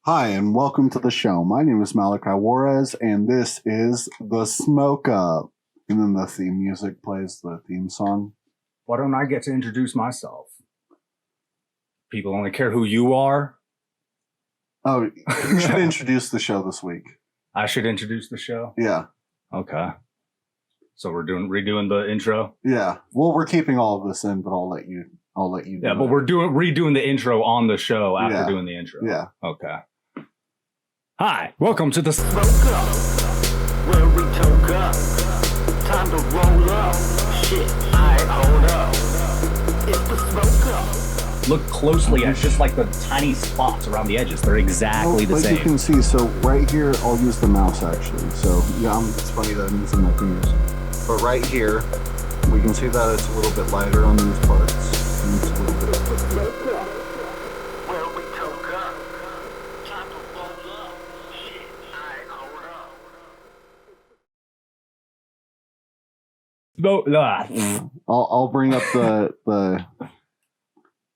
Hi, and welcome to the show. My name is Malachi Juarez, and this is The Smoke Up. And then the theme music plays, the theme song. Why don't I get to introduce myself? People only care who you are. Oh, you should introduce the show this week. I should introduce the show? Yeah. Okay. So we're redoing the intro? Yeah. Well, we're keeping all of this in, but I'll let you Yeah, but we're redoing the intro on the show after doing the intro. Yeah. Okay. Hi, welcome to the Smoke Up, where we toke up. Time to roll up. Shit, hold up. It's the Smoke Up. Look closely at just like the tiny spots around the edges. They're exactly the same. You can see, so right here, I'll use the mouse actually. So yeah, it's funny that I'm using my fingers. But right here, we can see that it's a little bit lighter on these parts. And it's a little bit. Smoke Up, where we toke up. Time to roll up. Shit, hold up. I'll bring up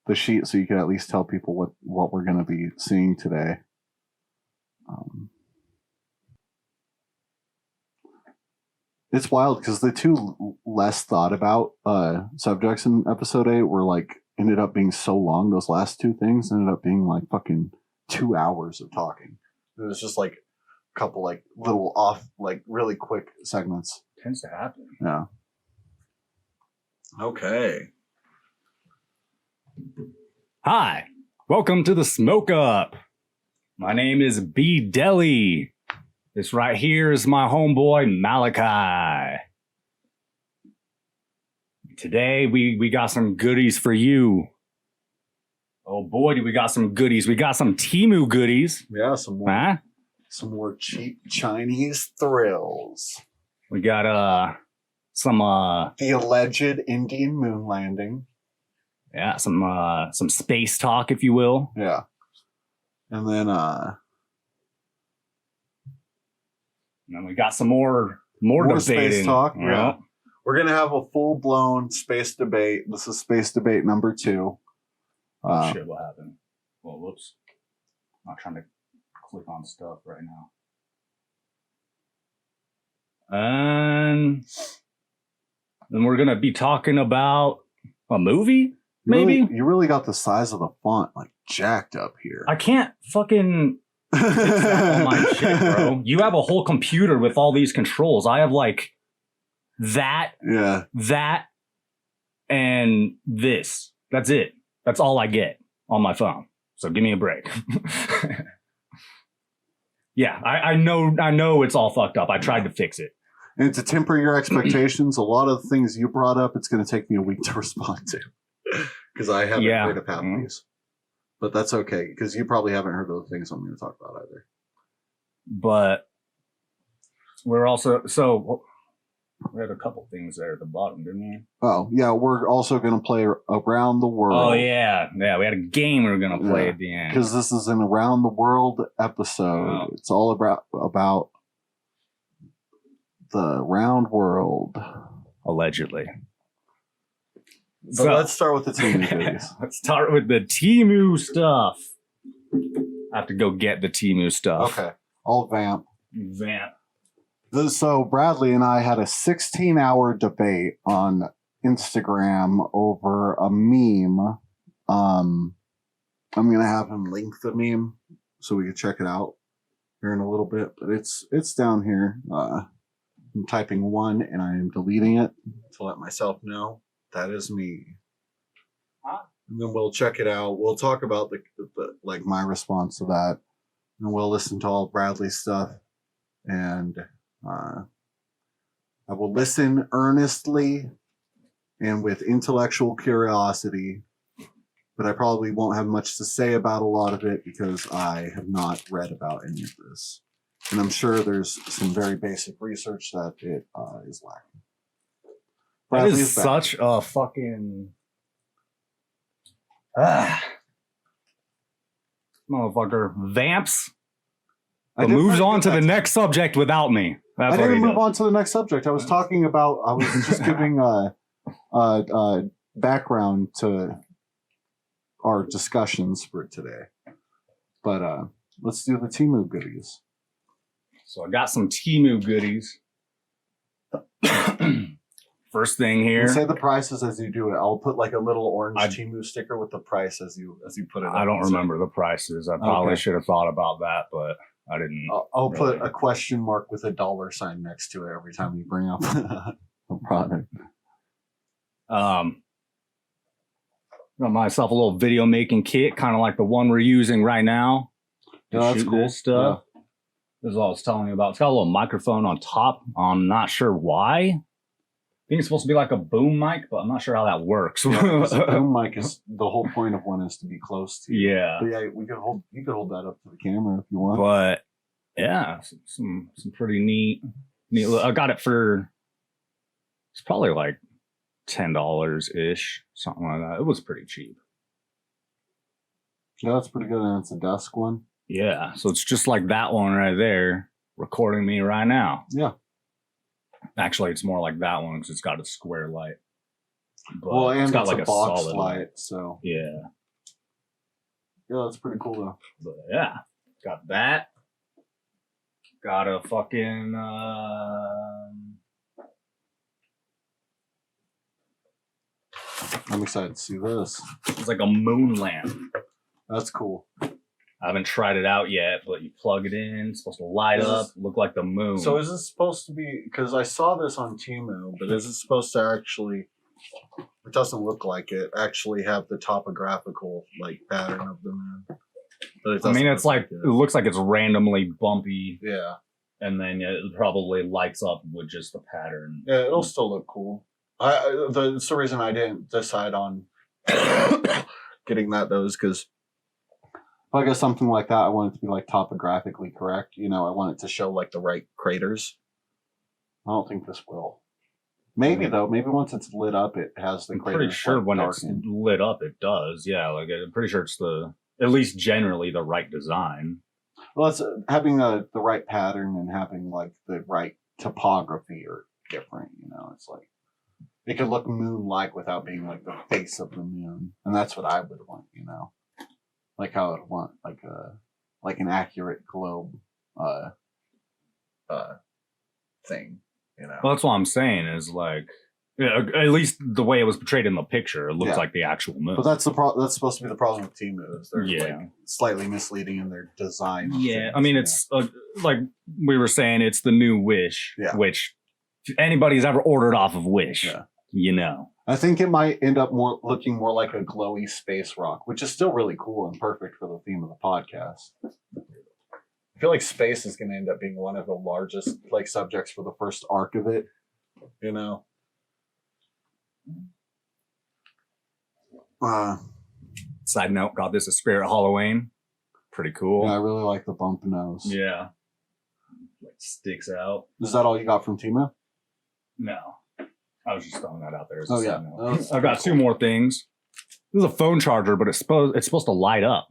the sheet so you can at least tell people what we're going to be seeing today. It's wild because the two less thought about subjects in episode 8 were like ended up being so long. Those last two things ended up being like fucking 2 hours of talking. It was just like a couple like little off, like really quick segments. Tends to happen. Yeah. Okay. Hi, welcome to the Smoke Up. My name is B Deli. This right here is my homeboy Malachi. Today we got some goodies for you. Oh boy, do we got some goodies. We got some Temu goodies. Yeah, some more cheap Chinese thrills. We got some the alleged Indian moon landing. Yeah, some space talk, if you will. Yeah. And then we got some more debating. Space talk. Yeah. Yeah. We're gonna have a full-blown space debate. This is space debate number 2. Oh shit, what happened? Well, whoops. I'm not trying to click on stuff right now. And then we're gonna be talking about a movie, maybe? You really got the size of the font like jacked up here. I can't fucking fix that on my shit, bro. You have a whole computer with all these controls. I have like that, and this. That's it. That's all I get on my phone. So give me a break. Yeah, I know it's all fucked up. I tried to fix it. And to temper your expectations, a lot of the things you brought up, it's going to take me a week to respond to. Because I haven't heard of half of these. But that's okay, because you probably haven't heard of the things I'm going to talk about either. But we're also... So, we had a couple things there at the bottom, didn't we? Oh, yeah, we're also going to play Around the World. Oh, yeah. Yeah, we had a game we were going to play at the end. Because this is an Around the World episode. Oh. It's all about the round world. Allegedly. But so, let's start with the Temu goodies. Let's start with the Temu stuff. I have to go get the Temu stuff. Okay. I'll vamp. Vamp. So Bradley and I had a 16-hour debate on Instagram over a meme. I'm going to have him link the meme so we can check it out here in a little bit. But it's down here. I'm typing 1 and I am deleting it to let myself know that is me. Huh? And then we'll check it out. We'll talk about the like my response to that, and we'll listen to all Bradley's stuff. And I will listen earnestly and with intellectual curiosity, but I probably won't have much to say about a lot of it because I have not read about any of this. And I'm sure there's some very basic research that it is lacking. That is such a fucking... Motherfucker vamps, but moves on to the next subject without me. I didn't move on to the next subject. I was talking about... I was just giving background to our discussions for today. But let's do the Temu goodies. So I got some Temu goodies. First thing You here. say the prices as you do it. I'll put like a little orange I- Temu sticker with the price as you put it. I up. don't remember the prices. I probably Okay. should have thought about that, but I didn't. I'll put Really? a question mark with a $sign next to it every time you bring up a product. Got myself a little video making kit, kind of like the one we're using right now. to Yeah, that's shoot cool. This stuff. This is what I was telling you about. It's got a little microphone on top. I'm not sure why. I think it's supposed to be like a boom mic, but I'm not sure how that works. Yeah, 'cause the boom mic is the whole point of one is to be close to you. Yeah. But yeah, you could hold that up to the camera if you want. But yeah, some pretty neat. I got it for it's probably like $10 ish, something like that. It was pretty cheap. Yeah, that's pretty good, and it's a desk one. Yeah, so it's just like that one right there, recording me right now. Yeah. Actually, it's more like that one because it's got a square light. But Well, and it's got it's like a box solid light, so Yeah, yeah, that's pretty cool though. but yeah, got that. Got a fucking I'm excited to see this. it's like a moon lamp. That's cool. I haven't tried it out yet, but you plug it in, it's supposed to light Is up, this- look like the moon. So is this supposed to be? Because I saw this on Temu, but is it supposed to actually? It doesn't look like it. Actually, have the topographical like pattern of the moon. But it I doesn't mean, look it's like it looks like it's randomly bumpy, yeah, and then it probably lights up with just the pattern. yeah. It'll still look cool. It's the reason I didn't decide on getting that though is because if I get something like that, I want it to be like topographically correct. You know, I want it to show like the right craters. I don't think this will. Maybe though. Maybe once it's lit up, it has the I'm craters. pretty sure like, when darkened. it's lit up, it does. Yeah, like I'm pretty sure it's at least generally the right design. Well, it's having the right pattern and having like the right topography are different. You know, it's like it could look moon-like without being like the face of the moon, and that's what I would want. You know, like how I'd want like an accurate globe thing. You know, Well, that's what I'm saying is like, yeah, at least the way it was portrayed in the picture, it looks Yeah. like the actual moon. but that's that's supposed to be the problem with Temu is they're Yeah. like slightly misleading in their design. of Yeah, things, I mean, you it's like we were saying, it's the new Wish, Yeah. which if anybody's ever ordered off of Wish, Yeah. you know. I think it might end up looking more like a glowy space rock, which is still really cool and perfect for the theme of the podcast. I feel like space is going to end up being one of the largest like subjects for the first arc of it. You know. Side note, got this at Spirit Halloween. Pretty cool. Yeah, I really like the bump nose. Yeah. Like sticks out. Is that all you got from Temu? No. I was just throwing that out there. As a Oh, side yeah. note. That's I've got pretty two more things. This is a phone charger, but it's supposed to light up.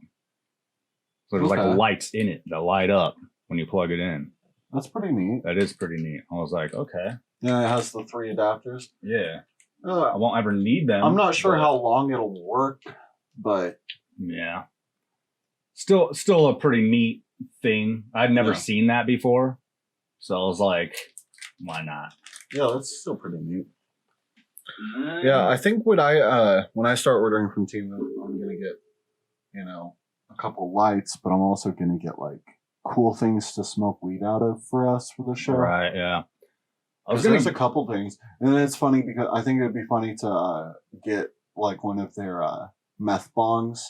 So there's Okay. like lights in it that light up when you plug it in. That's pretty neat. That is pretty neat. I was like, okay, Yeah, it has the 3 adapters. yeah. I won't ever need them. I'm not sure but- how long it'll work, but Yeah. Still a pretty neat thing. I'd never Yeah. seen that before. So I was like, why not? yeah, that's still pretty neat. Yeah, I think when I start ordering from Temu, I'm gonna get, you know, a couple lights, but I'm also gonna get like cool things to smoke weed out of for us for the show. Right, yeah. I was Because gonna there's a couple things, and it's funny because I think it would be funny to get like one of their meth bongs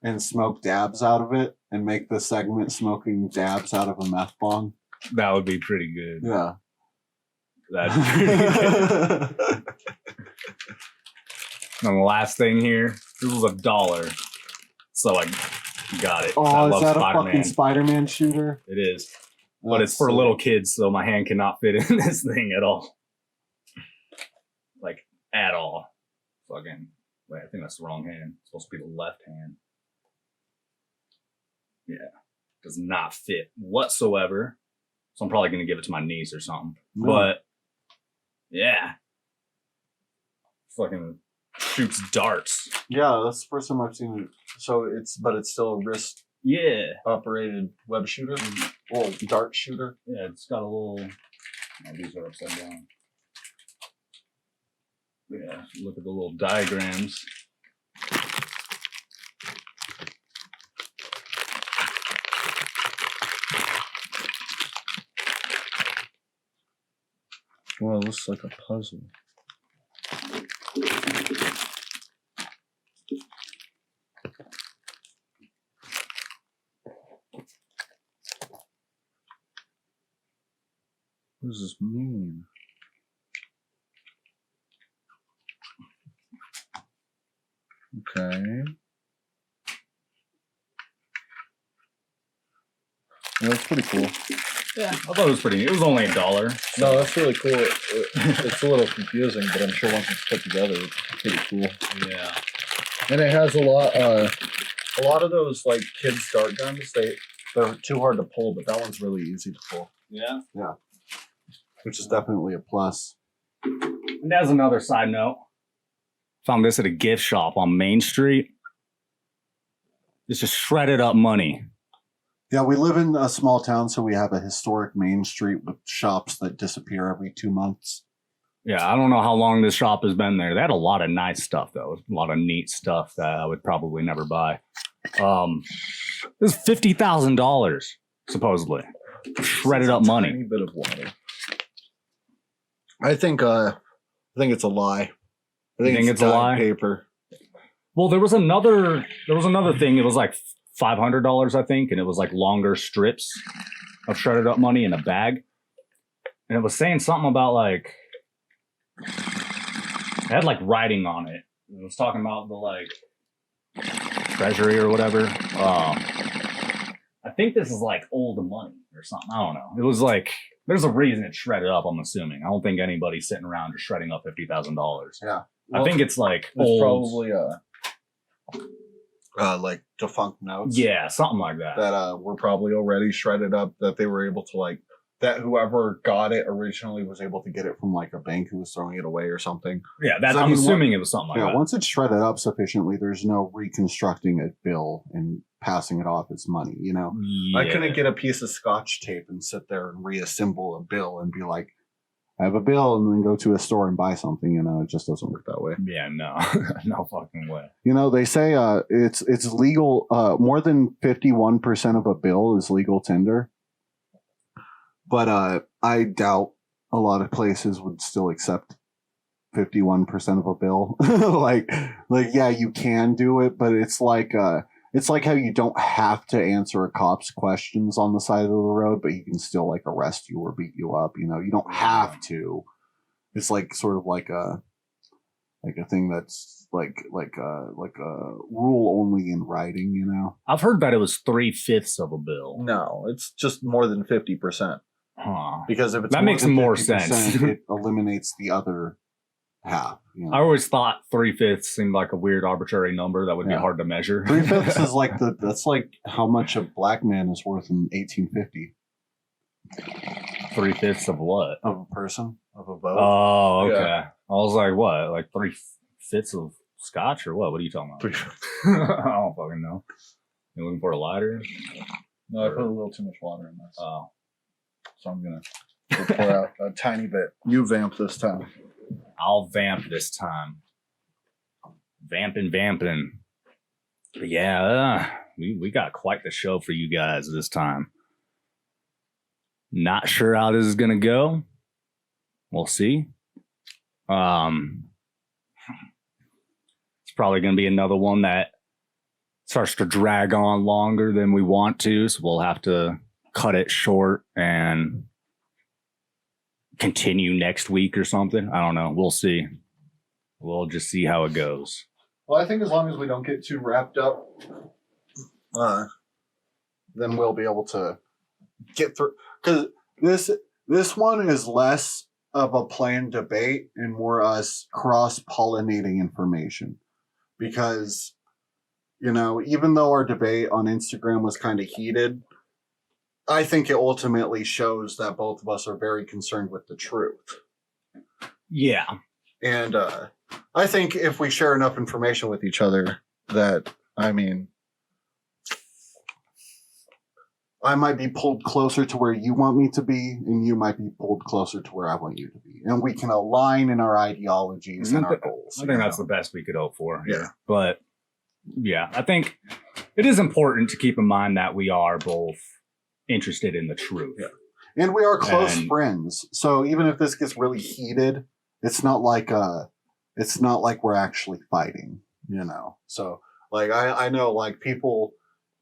and smoke dabs out of it, and make the segment smoking dabs out of a meth bong. that would be pretty good. Yeah. That'd be pretty good. And the last thing here, this was $1. So I got it. I Oh, is love that a Spider-Man. fucking Spider-Man shooter? It is. But it's That's for sick. little kids, so my hand cannot fit in this thing at all. Like, at all. Fucking. Wait, I think that's the wrong hand. It's supposed to be the left hand. Yeah. Does not fit whatsoever. So I'm probably going to give it to my niece or something. No. But, yeah. Fucking shoots darts. Yeah, that's the first time I've seen it. So it's still a wrist Yeah. operated web shooter, little dart shooter. Yeah, it's got a little. Oh, these are upside down. Yeah, look at the little diagrams. Well, it looks like a puzzle. What does this mean? Okay. Yeah, that's pretty cool. Yeah, I thought it was pretty. It was only $1. No, that's really cool. It's a little confusing, but I'm sure once it's put together, it's pretty cool. Yeah. And it has a lot of those like kids dart guns. They're too hard to pull, but that one's really easy to pull, Yeah. which is definitely a plus. And as another side note, found this at a gift shop on Main Street. It's just shredded up money. Yeah, we live in a small town, so we have a historic main street with shops that disappear every 2 months. Yeah, I don't know how long this shop has been there. They had a lot of nice stuff, though. A lot of neat stuff that I would probably never buy. This is $50,000, supposedly. Shredded up money. Tiny bit of water. I think it's a lie. I think it's a dyed lie? paper. Well, there was another thing. It was like $500, I think, and it was like longer strips of shredded up money in a bag. And it was saying something about like it had like writing on it. It was talking about the like treasury or whatever. I think this is like old money or something. I don't know. It was like there's a reason it's shredded up. I'm assuming. I don't think anybody's sitting around just shredding up $50,000. Yeah. I think it's like It's old. probably like defunct notes. Yeah, something like that. That were probably already shredded up, that they were able to like, that whoever got it originally was able to get it from like a bank who was throwing it away or something. Yeah, that's. I I'm mean, assuming it was something like Yeah, that. once it's shredded up sufficiently, there's no reconstructing a bill and passing it off as money, you know? I Yeah. couldn't get a piece of scotch tape and sit there and reassemble a bill and be like, I have a bill, and then go to a store and buy something. You know, it just doesn't work that way. Yeah, no, no fucking way. You know, they say it's legal. More than 51% of a bill is legal tender, but I doubt a lot of places would still accept 51% of a bill. like yeah, you can do it, but it's like how you don't have to answer a cop's questions on the side of the road, but he can still like arrest you or beat you up. You know, you don't have to. It's like sort of like a thing that's like a rule only in writing. You know, I've heard that it was 3/5 of a bill. no, it's just more than 50%. Huh. Because if it's That makes than more 50%, sense. it eliminates the other half. You know? I always thought 3/5 seemed like a weird arbitrary number that would be Yeah. hard to measure. 3/5 is like that's like how much a black man is worth in 1850 3/5 of what? of a person of a vote. Oh, okay. Yeah. I was like, what? Like 3/5 of scotch or what? What are you talking about? I don't fucking know. You looking for a lighter? No, I put a little too much water in this, Oh, so I'm gonna pour out a tiny bit. You vamp this time. I'll vamp this time. Vamping. But yeah, we got quite the show for you guys this time. Not sure how this is gonna go. We'll see. It's probably gonna be another one that starts to drag on longer than we want to, so we'll have to cut it short and continue next week or something. I don't know. We'll see. We'll just see how it goes. Well, I think as long as we don't get too wrapped up, then we'll be able to get through. Because this one is less of a planned debate and more us cross-pollinating information. Because, you know, even though our debate on Instagram was kind of heated, I think it ultimately shows that both of us are very concerned with the truth. Yeah. And I think if we share enough information with each other that, I mean, I might be pulled closer to where you want me to be, and you might be pulled closer to where I want you to be. And we can align in our ideologies and our goals. I think that's the best we could hope for. Yeah. But yeah, I think it is important to keep in mind that we are both interested in the truth. Yeah. And we are close And- friends. So even if this gets really heated, it's not like we're actually fighting, you know. So like I know like people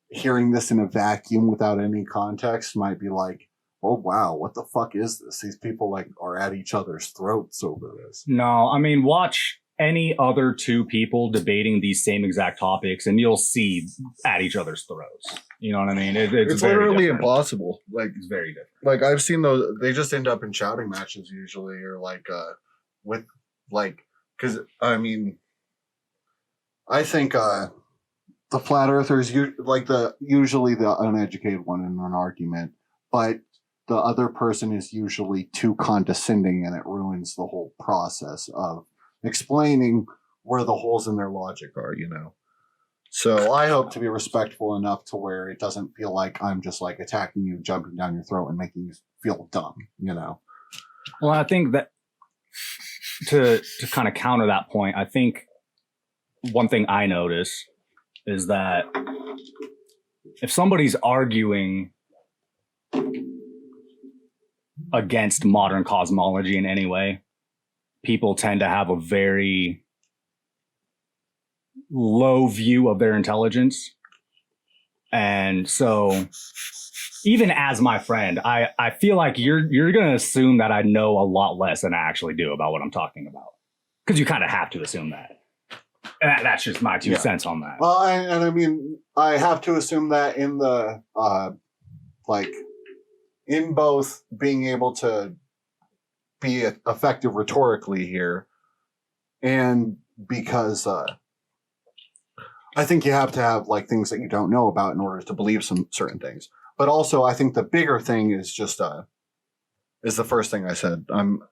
hearing this in a vacuum without any context might be like, oh wow, what the fuck is this? These people like are at each other's throats over this. No, I mean, watch any other two people debating these same exact topics and you'll see at each other's throats. You know what I mean? It's very literally different. impossible. Like It's very different. like I've seen those, they just end up in shouting matches usually, or like with like, because I mean, I think the flat earthers usually the uneducated one in an argument, but the other person is usually too condescending, and it ruins the whole process of explaining where the holes in their logic are, you know. So I hope to be respectful enough to where it doesn't feel like I'm just like attacking you, jumping down your throat, and making you feel dumb, you know. Well, I think that to kind of counter that point, I think one thing I notice is that if somebody's arguing against modern cosmology in any way, people tend to have a very low view of their intelligence. And so even as my friend, I feel like you're going to assume that I know a lot less than I actually do about what I'm talking about. Because you kind of have to assume that. And that's just my 2 cents on that. Well, I mean, I have to assume that in the like in both being able to be effective rhetorically here, and because I think you have to have like things that you don't know about in order to believe some certain things. But also, I think the bigger thing is just is the first thing I said. I'm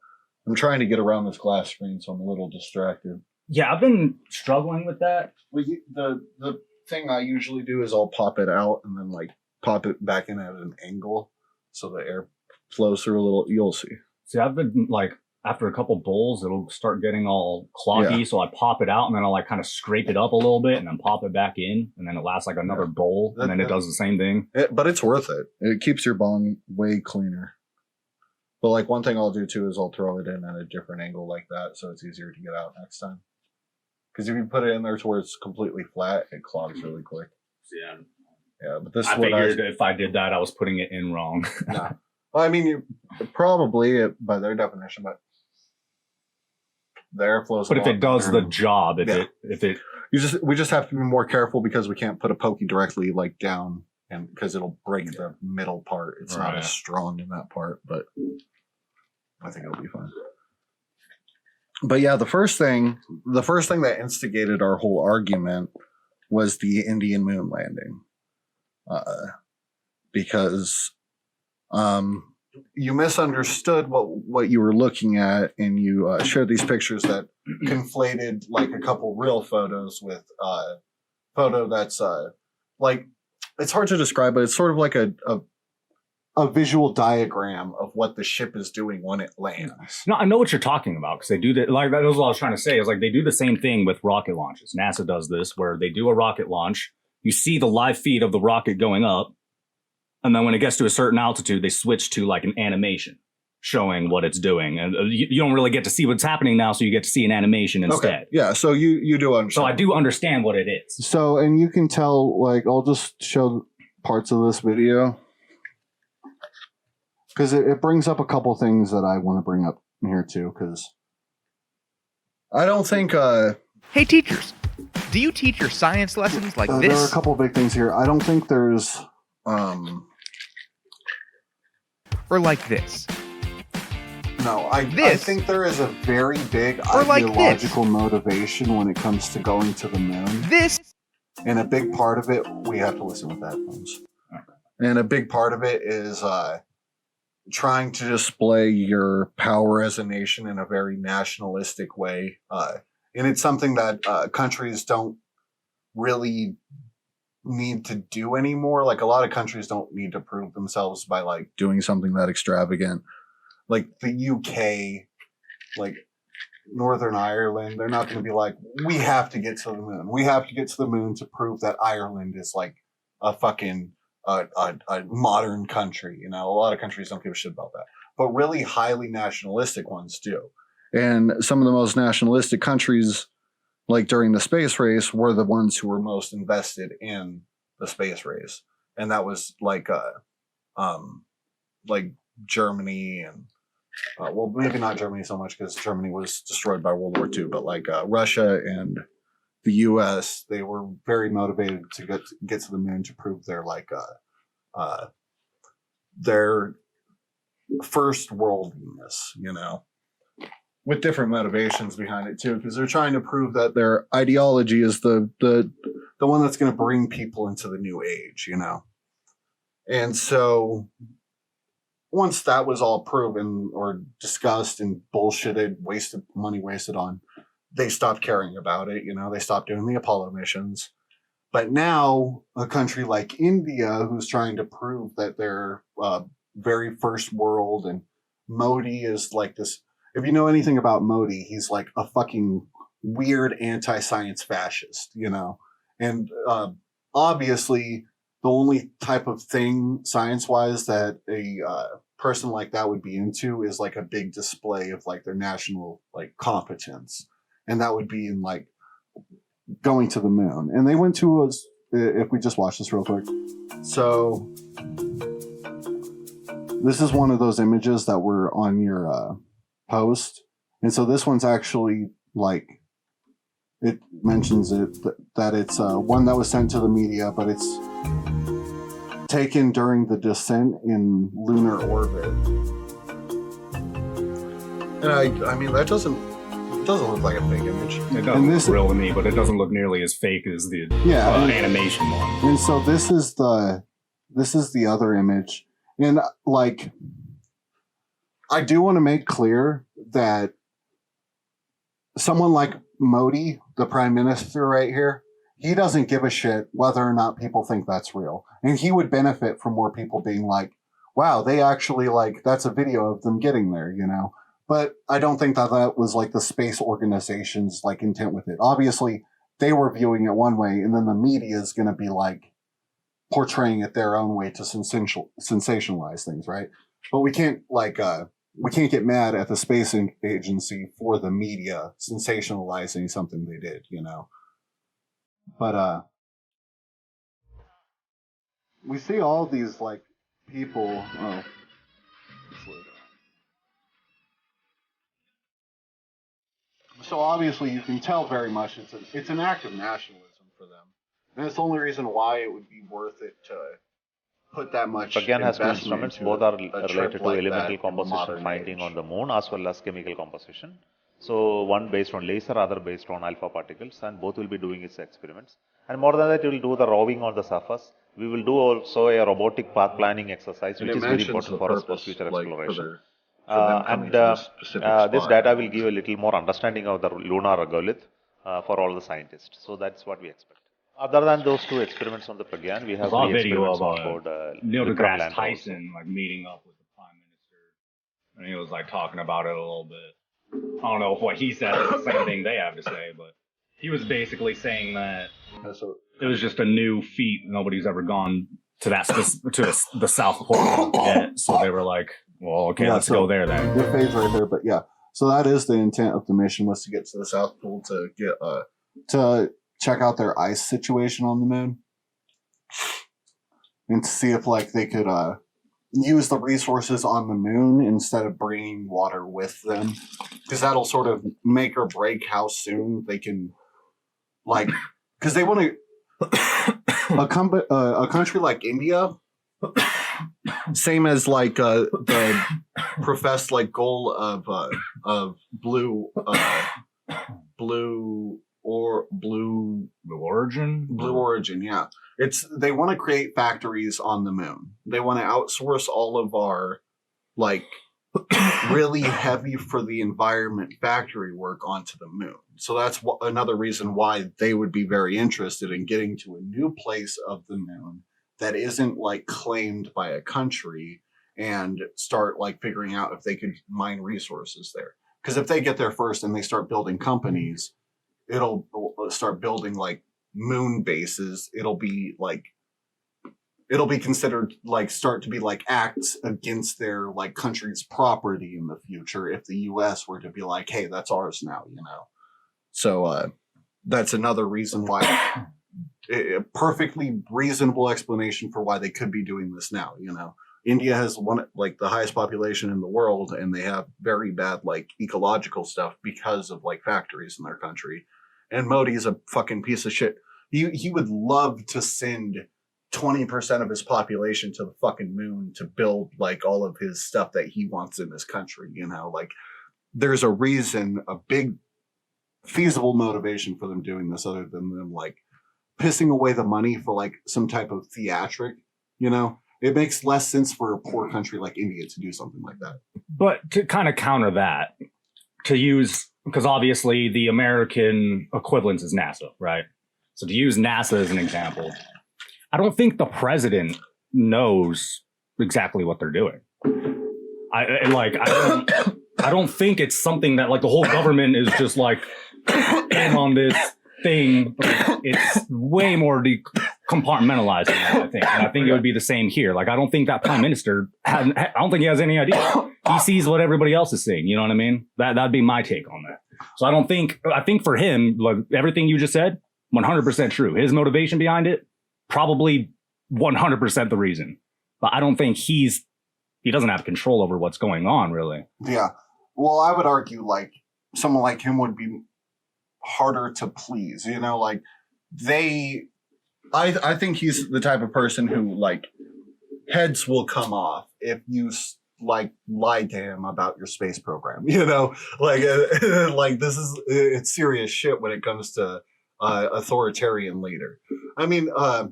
trying to get around this glass screen, so I'm a little distracted. Yeah, I've been struggling with that. Well, the thing I usually do is I'll pop it out and then like pop it back in at an angle so the air flows through a little. You'll see. See, I've been like, after a couple bowls, it'll start getting all cloggy. Yeah. So I pop it out and then I'll like kind of scrape it up a little bit and then pop it back in. And then it lasts like another bowl. And then it does the same thing. But it's worth it. It keeps your bong way cleaner. But like one thing I'll do too is I'll throw it in at a different angle like that, so it's easier to get out next time. Because if you put it in there to where it's completely flat, it clogs really quick. Yeah. Yeah, but this I is what figured if I did that, I was putting it in wrong. No. Well, I mean, you probably by their definition, but the air flows. But if it does the job, we just have to be more careful because we can't put a pokey directly like down, and because it'll break the middle part. It's not as strong in that part, but I think it'll be fine. But yeah, the first thing that instigated our whole argument was the Indian moon landing, because you misunderstood what you were looking at, and you showed these pictures that conflated like a couple real photos with photo that's like, it's hard to describe, but it's sort of like a visual diagram of what the ship is doing when it lands. No, I know what you're talking about because they do that. Like that was what I was trying to say. Is like they do the same thing with rocket launches. NASA does this where they do a rocket launch. You see the live feed of the rocket going up, and then when it gets to a certain altitude, they switch to like an animation showing what it's doing, and you don't really get to see what's happening now, so you get to see an animation instead. Okay. Yeah, so you do understand. So I do understand what it is. So, and you can tell, like, I'll just show parts of this video because it brings up a couple things that I want to bring up here too, because I don't think Hey teachers, do you teach your science lessons like there are a this? couple big things here. I don't think there's Or like this? no, I This? think there is a very big Or like this? ideological motivation when it comes to going to the moon. This? And a big part of it, we have to listen with headphones. And a big part of it is trying to display your power as a nation in a very nationalistic way. And it's something that countries don't really need to do anymore. Like a lot of countries don't need to prove themselves by like doing something that extravagant. Like the UK, like Northern Ireland, they're not going to be like, we have to get to the moon. We have to get to the moon to prove that Ireland is like a fucking a modern country. You know, a lot of countries don't give a shit about that, but really highly nationalistic ones do. And some of the most nationalistic countries, like during the space race, were the ones who were most invested in the space race, and that was like Germany and well, maybe not Germany so much because Germany was destroyed by World War II, but like Russia and the U.S., they were very motivated to get to the moon to prove their like their first worldliness, you know, with different motivations behind it too, because they're trying to prove that their ideology is the one that's going to bring people into the new age, you know, and so. Once that was all proven or discussed and bullshitted, money wasted on, they stopped caring about it. You know, they stopped doing the Apollo missions. But now a country like India, who's trying to prove that they're very first world, and Modi is like this. If you know anything about Modi, he's like a fucking weird anti-science fascist, you know, and obviously the only type of thing science-wise that a person like that would be into is like a big display of like their national like competence, and that would be in like going to the moon. And they went to us. If we just watch this real quick, so this is one of those images that were on your post, and so this one's actually like it mentions it that it's one that was sent to the media, but it's taken during the descent in lunar orbit. And I mean that doesn't look like a fake image. It doesn't look real to me, but it doesn't look nearly as fake as the animation one. And so this is the other image, and like I do want to make clear that someone like Modi, the prime minister right here, he doesn't give a shit whether or not people think that's real. And he would benefit from more people being like, wow, they actually like, that's a video of them getting there, you know? But I don't think that was like the space organization's like intent with it. Obviously, they were viewing it one way, and then the media is going to be like portraying it their own way to sensationalize things, right? But we can't like, we can't get mad at the space agency for the media sensationalizing something they did, you know? But we see all these like people. Oh, so obviously you can tell very much it's an act of nationalism for them, and it's the only reason why it would be worth it to put that much. Pragyan has two investment instruments. into Both are a trip related to like elemental that composition in the finding modern on the age. moon as well as chemical composition. So one based on laser, other based on alpha particles, and both will be doing its experiments. And more than that, we will do the roving on the surface. We will do also a robotic path planning exercise, which is very important for us for future exploration. This data will give a little more understanding of the lunar regolith for all the scientists. So that's what we expect. Other than those two experiments on the Pragyan, we have saw a three video experiments of on board Neil Vikram deGrasse lander Tyson like meeting up with the prime minister, and he was like talking about it a little bit. I don't know if what he said is the same thing they have to say, but he was basically saying that it was just a new feat. Nobody's ever gone to that to the South Pole yet. So they were like, well, okay, let's go there then. It fades right there, but yeah. So that is the intent of the mission, was to get to the South Pole to get to check out their ice situation on the moon, and to see if like they could use the resources on the moon instead of bringing water with them, because that'll sort of make or break how soon they can, like, because they want to a country like India, same as like the professed like goal of blue origin, yeah. They want to create factories on the moon. They want to outsource all of our like really heavy for the environment factory work onto the moon. So that's another reason why they would be very interested in getting to a new place of the moon that isn't like claimed by a country and start like figuring out if they could mine resources there. Because if they get there first and they start building companies, it'll start building like moon bases. It'll be considered like start to be like acts against their like country's property in the future if the US were to be like, hey, that's ours now, you know. So that's another reason why a perfectly reasonable explanation for why they could be doing this now, you know. India has one like the highest population in the world, and they have very bad like ecological stuff because of like factories in their country. And Modi's a fucking piece of shit. He would love to send 20% of his population to the fucking moon to build like all of his stuff that he wants in his country, you know. Like there's a reason, a big feasible motivation for them doing this other than them like pissing away the money for like some type of theatric, you know. It makes less sense for a poor country like India to do something like that. But to kind of counter that, to use, because obviously the American equivalent is NASA, right? So to use NASA as an example, I don't think the president knows exactly what they're doing. I don't think it's something that like the whole government is just like in on this thing. It's way more compartmentalized than that, I think. And I think it would be the same here. Like, I don't think that prime minister, I don't think he has any idea. He sees what everybody else is seeing. You know what I mean? That'd be my take on that. So I think for him, like everything you just said, 100% true. His motivation behind it, probably 100% the reason. But I don't think he doesn't have control over what's going on, really. Yeah. Well, I would argue like someone like him would be harder to please, you know, like I think he's the type of person who like heads will come off if you like lied to him about your space program, you know, like like it's serious shit when it comes to authoritarian leader. I mean, I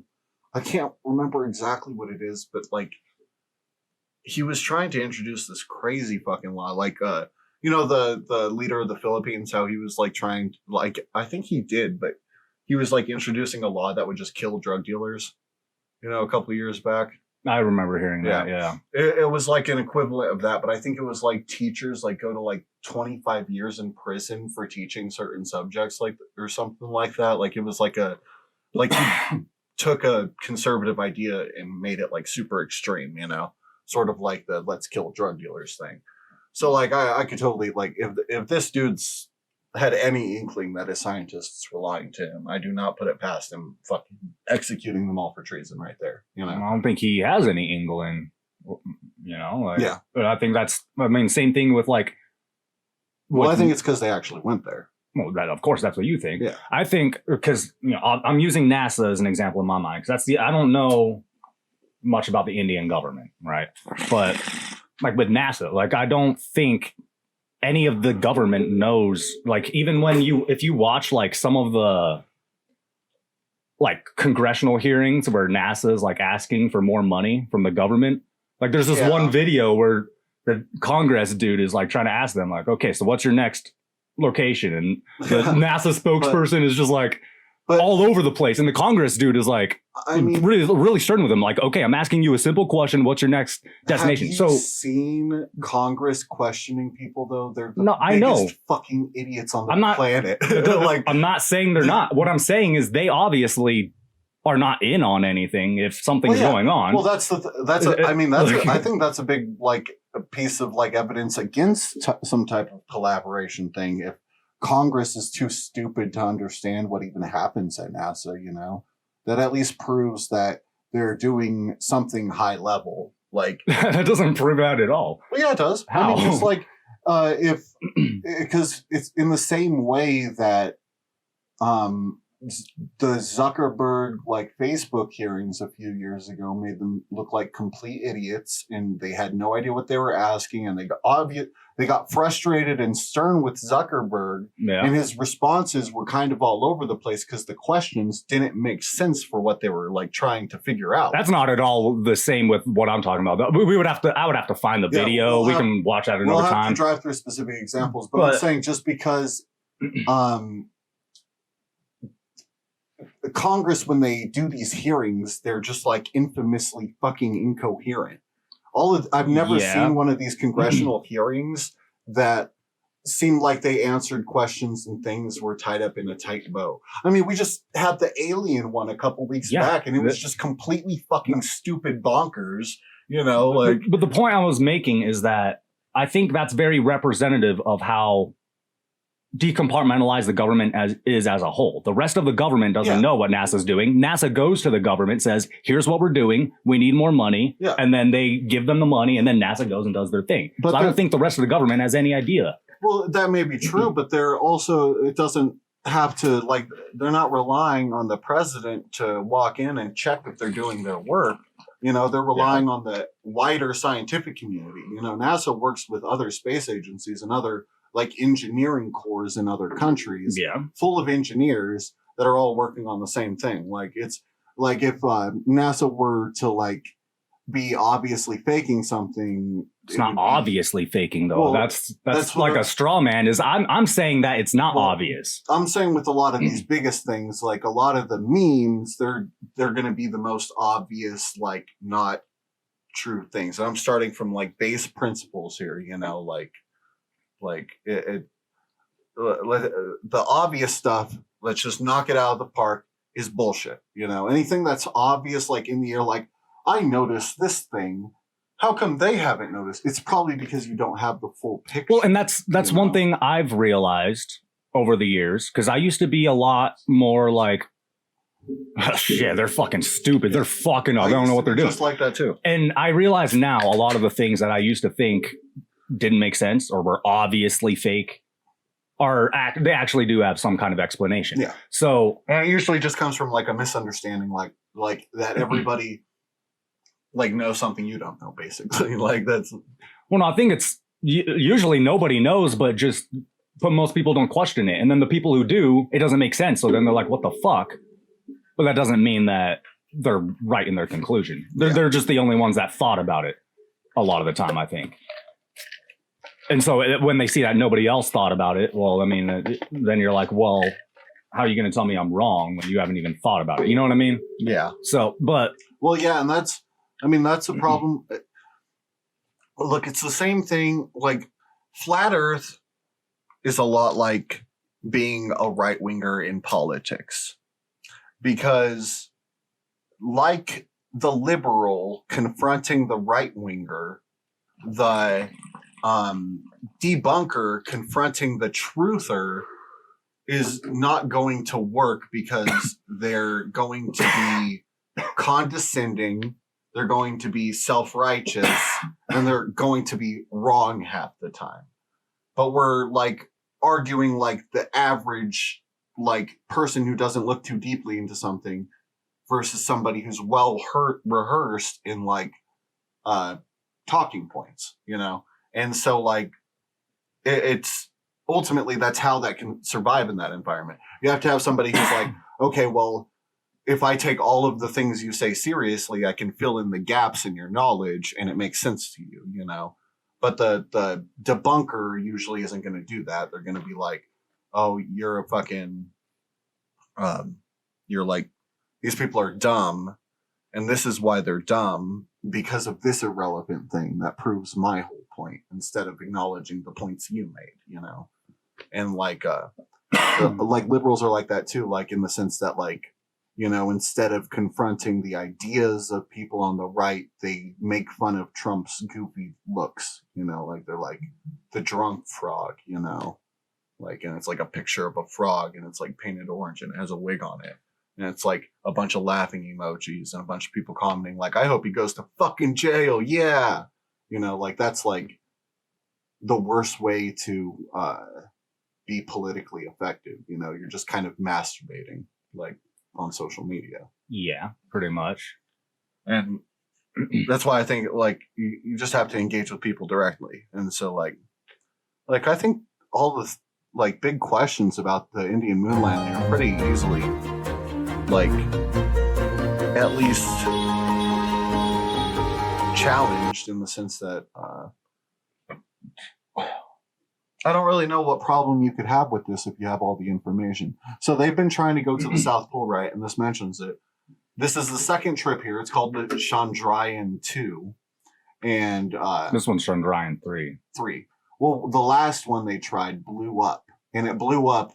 can't remember exactly what it is, but like he was trying to introduce this crazy fucking law, like you know, the leader of the Philippines, how he was like trying to, like, I think he did, but he was like introducing a law that would just kill drug dealers, you know, a couple of years back. I remember hearing that, yeah. It was like an equivalent of that, but I think it was like teachers like go to like 25 years in prison for teaching certain subjects, like, or something like that. Like it was like he took a conservative idea and made it like super extreme, you know, sort of like the let's kill drug dealers thing. So like I could totally like if this dude's had any inkling that his scientists were lying to him, I do not put it past him fucking executing them all for treason right there. You know, I don't think he has any inkling, you know, like, yeah. But I think same thing with like. Well, I think it's because they actually went there. Well, of course, that's what you think. Yeah. I think because, you know, I'm using NASA as an example in my mind because I don't know much about the Indian government, right? But like with NASA, like I don't think any of the government knows, like even if you watch like some of the like congressional hearings where NASA is like asking for more money from the government, like there's this one video where the Congress dude is like trying to ask them like, okay, so what's your next location? And the NASA spokesperson is just like all over the place. And the Congress dude is like, I mean, really starting with him. Like, okay, I'm asking you a simple question. What's your next destination? Have you seen Congress questioning people though? They're the I know fucking idiots on the planet. Like, I'm not saying they're not. What I'm saying is they obviously are not in on anything if something's going on. Well, I think that's a big like a piece of like evidence against some type of collaboration thing. If Congress is too stupid to understand what even happens at NASA, you know, that at least proves that they're doing something high level. Like that doesn't prove that at all. Well, yeah, it does. How? I mean, it's like because it's in the same way that the Zuckerberg like Facebook hearings a few years ago made them look like complete idiots, and they had no idea what they were asking, and they got frustrated and stern with Zuckerberg, Yeah. and his responses were kind of all over the place because the questions didn't make sense for what they were like trying to figure out. That's not at all the same with what I'm talking about. I would have to find the Yeah, video. we'll we have- can watch that We'll another have time. to drive through specific examples, but I'm But- saying just because Congress, when they do these hearings, they're just like infamously fucking incoherent. I've never Yeah. seen one of these congressional hearings that seemed like they answered questions and things were tied up in a tight bow. I mean, we just had the alien one a couple weeks Yeah. back, and it was just completely fucking stupid bonkers. You know, like But the point I was making is that I think that's very representative of how decompartmentalized the government as a whole. The rest of the government doesn't Yeah. know what NASA's doing. NASA goes to the government, says, here's what we're doing. We need more money. Yeah. And then they give them the money, and then NASA goes and does their thing. But So I don't think the rest of the government has any idea. well, that may be true, but they're also, it doesn't have to, like, they're not relying on the president to walk in and check if they're doing their work. You know, they're relying on the wider scientific community. You know, NASA works with other space agencies and other, like, engineering corps in other countries Yeah. full of engineers that are all working on the same thing. Like, it's like if NASA were to, like, be obviously faking something. It's it not would be- obviously faking though. Well, that's that's what like a straw man. I'm saying that it's not Well, obvious. I'm saying with a lot of these biggest things, like a lot of the memes, they're going to be the most obvious, like not true things. And I'm starting from like base principles here, you know, like the obvious stuff. Let's just knock it out of the park is bullshit. You know, anything that's obvious, like in the air, like I noticed this thing. How come they haven't noticed? It's probably because you don't have the full picture. Well, and that's you one know? thing I've realized over the years, because I used to be a lot more like, yeah, they're fucking stupid. They're fucking up. They don't used know to what they're be doing. Just like that too. And I realize now a lot of the things that I used to think didn't make sense or were obviously fake they actually do have some kind of explanation. Yeah. So And it usually just comes from like a misunderstanding, like that everybody like knows something you don't know, basically. Like that's well, no, I think it's usually nobody knows, but most people don't question it. And then the people who do, it doesn't make sense. So then they're like, what the fuck? But that doesn't mean that they're right in their conclusion. They're just the only ones that thought about it a lot of the time, I think. And so when they see that nobody else thought about it, well, I mean, then you're like, well, how are you going to tell me I'm wrong when you haven't even thought about it? You know what I mean? yeah. So, but Well, yeah, and that's a problem. Look, it's the same thing. Like flat Earth is a lot like being a right winger in politics, because like the liberal confronting the right winger, the debunker confronting the truther is not going to work, because they're going to be condescending, they're going to be self-righteous, and they're going to be wrong half the time. But we're like arguing like the average like person who doesn't look too deeply into something versus somebody who's well rehearsed in like talking points, you know? And so like it's ultimately that's how that can survive in that environment. You have to have somebody who's like, okay, well, if I take all of the things you say seriously, I can fill in the gaps in your knowledge and it makes sense to you, you know? But the debunker usually isn't going to do that. They're going to be like, oh, you're a fucking, you're like, these people are dumb. And this is why they're dumb, because of this irrelevant thing that proves my whole point, instead of acknowledging the points you made, you know? And like, like liberals are like that too, like in the sense that like, you know, instead of confronting the ideas of people on the right, they make fun of Trump's goofy looks, you know, like they're like the drunk frog, you know, like, and it's like a picture of a frog and it's like painted orange and it has a wig on it. And it's like a bunch of laughing emojis and a bunch of people commenting like, I hope he goes to fucking jail. Yeah. You know, like that's like the worst way to be politically effective. You know, you're just kind of masturbating, like on social media. Yeah, pretty much. And that's why I think like you just have to engage with people directly. And so like I think all the like big questions about the Indian moon landing are pretty easily like at least challenged in the sense that I don't really know what problem you could have with this if you have all the information. So they've been trying to go to the South Pole, right? And this mentions it. This is the second trip here. It's called the Chandrayaan 2. And This one's Chandrayaan 3. 3. Well, the last one they tried blew up. And it blew up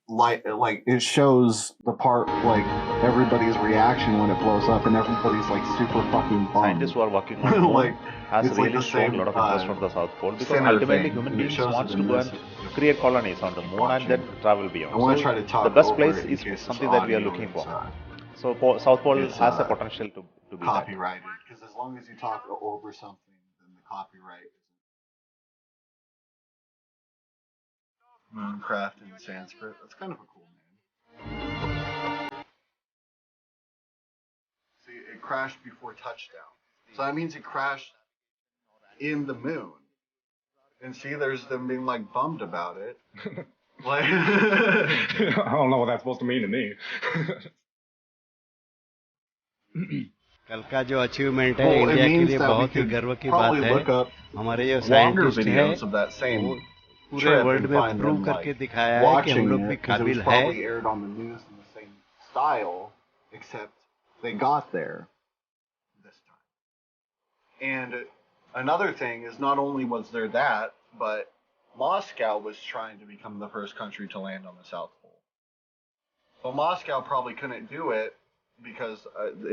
like it shows the part like everybody's reaction when it blows up, and everybody's like super fucking bummed. Scientists who are working on the moon Like, has it's like really the shown same, a lot of interest from the South Pole, because center ultimately thing. human It beings shows wants it to in go this. and create colonies on the moon and then travel beyond. I want to So try to talk the best over place it in is case this something that we are audio looking is, for. So South Pole is, has a potential to be that. copyrighted, because as long as you talk over something, then the copyright isn't. Mooncraft in Sanskrit. That's kind of a cool name. See, it crashed before touchdown. So that means it crashed in the moon. And see, there's them being like bummed about it. Like, I don't know what that's supposed to mean to me. कल का जो achievement है well, it India के means लिए that we बहुत ही could गर्व की बात probably है look up हमारे जो longer साइंटिस्ट हैं videos of that same वो पूरे trip वर्ल्ड and में find प्रूव them करके like दिखाया है कि हम watching लोग it भी because it was काबिल है probably aired on the news in the same style, except they got there this time. And another thing is not only was there that, but Moscow was trying to become the first country to land on the South Pole. But Moscow probably couldn't do it because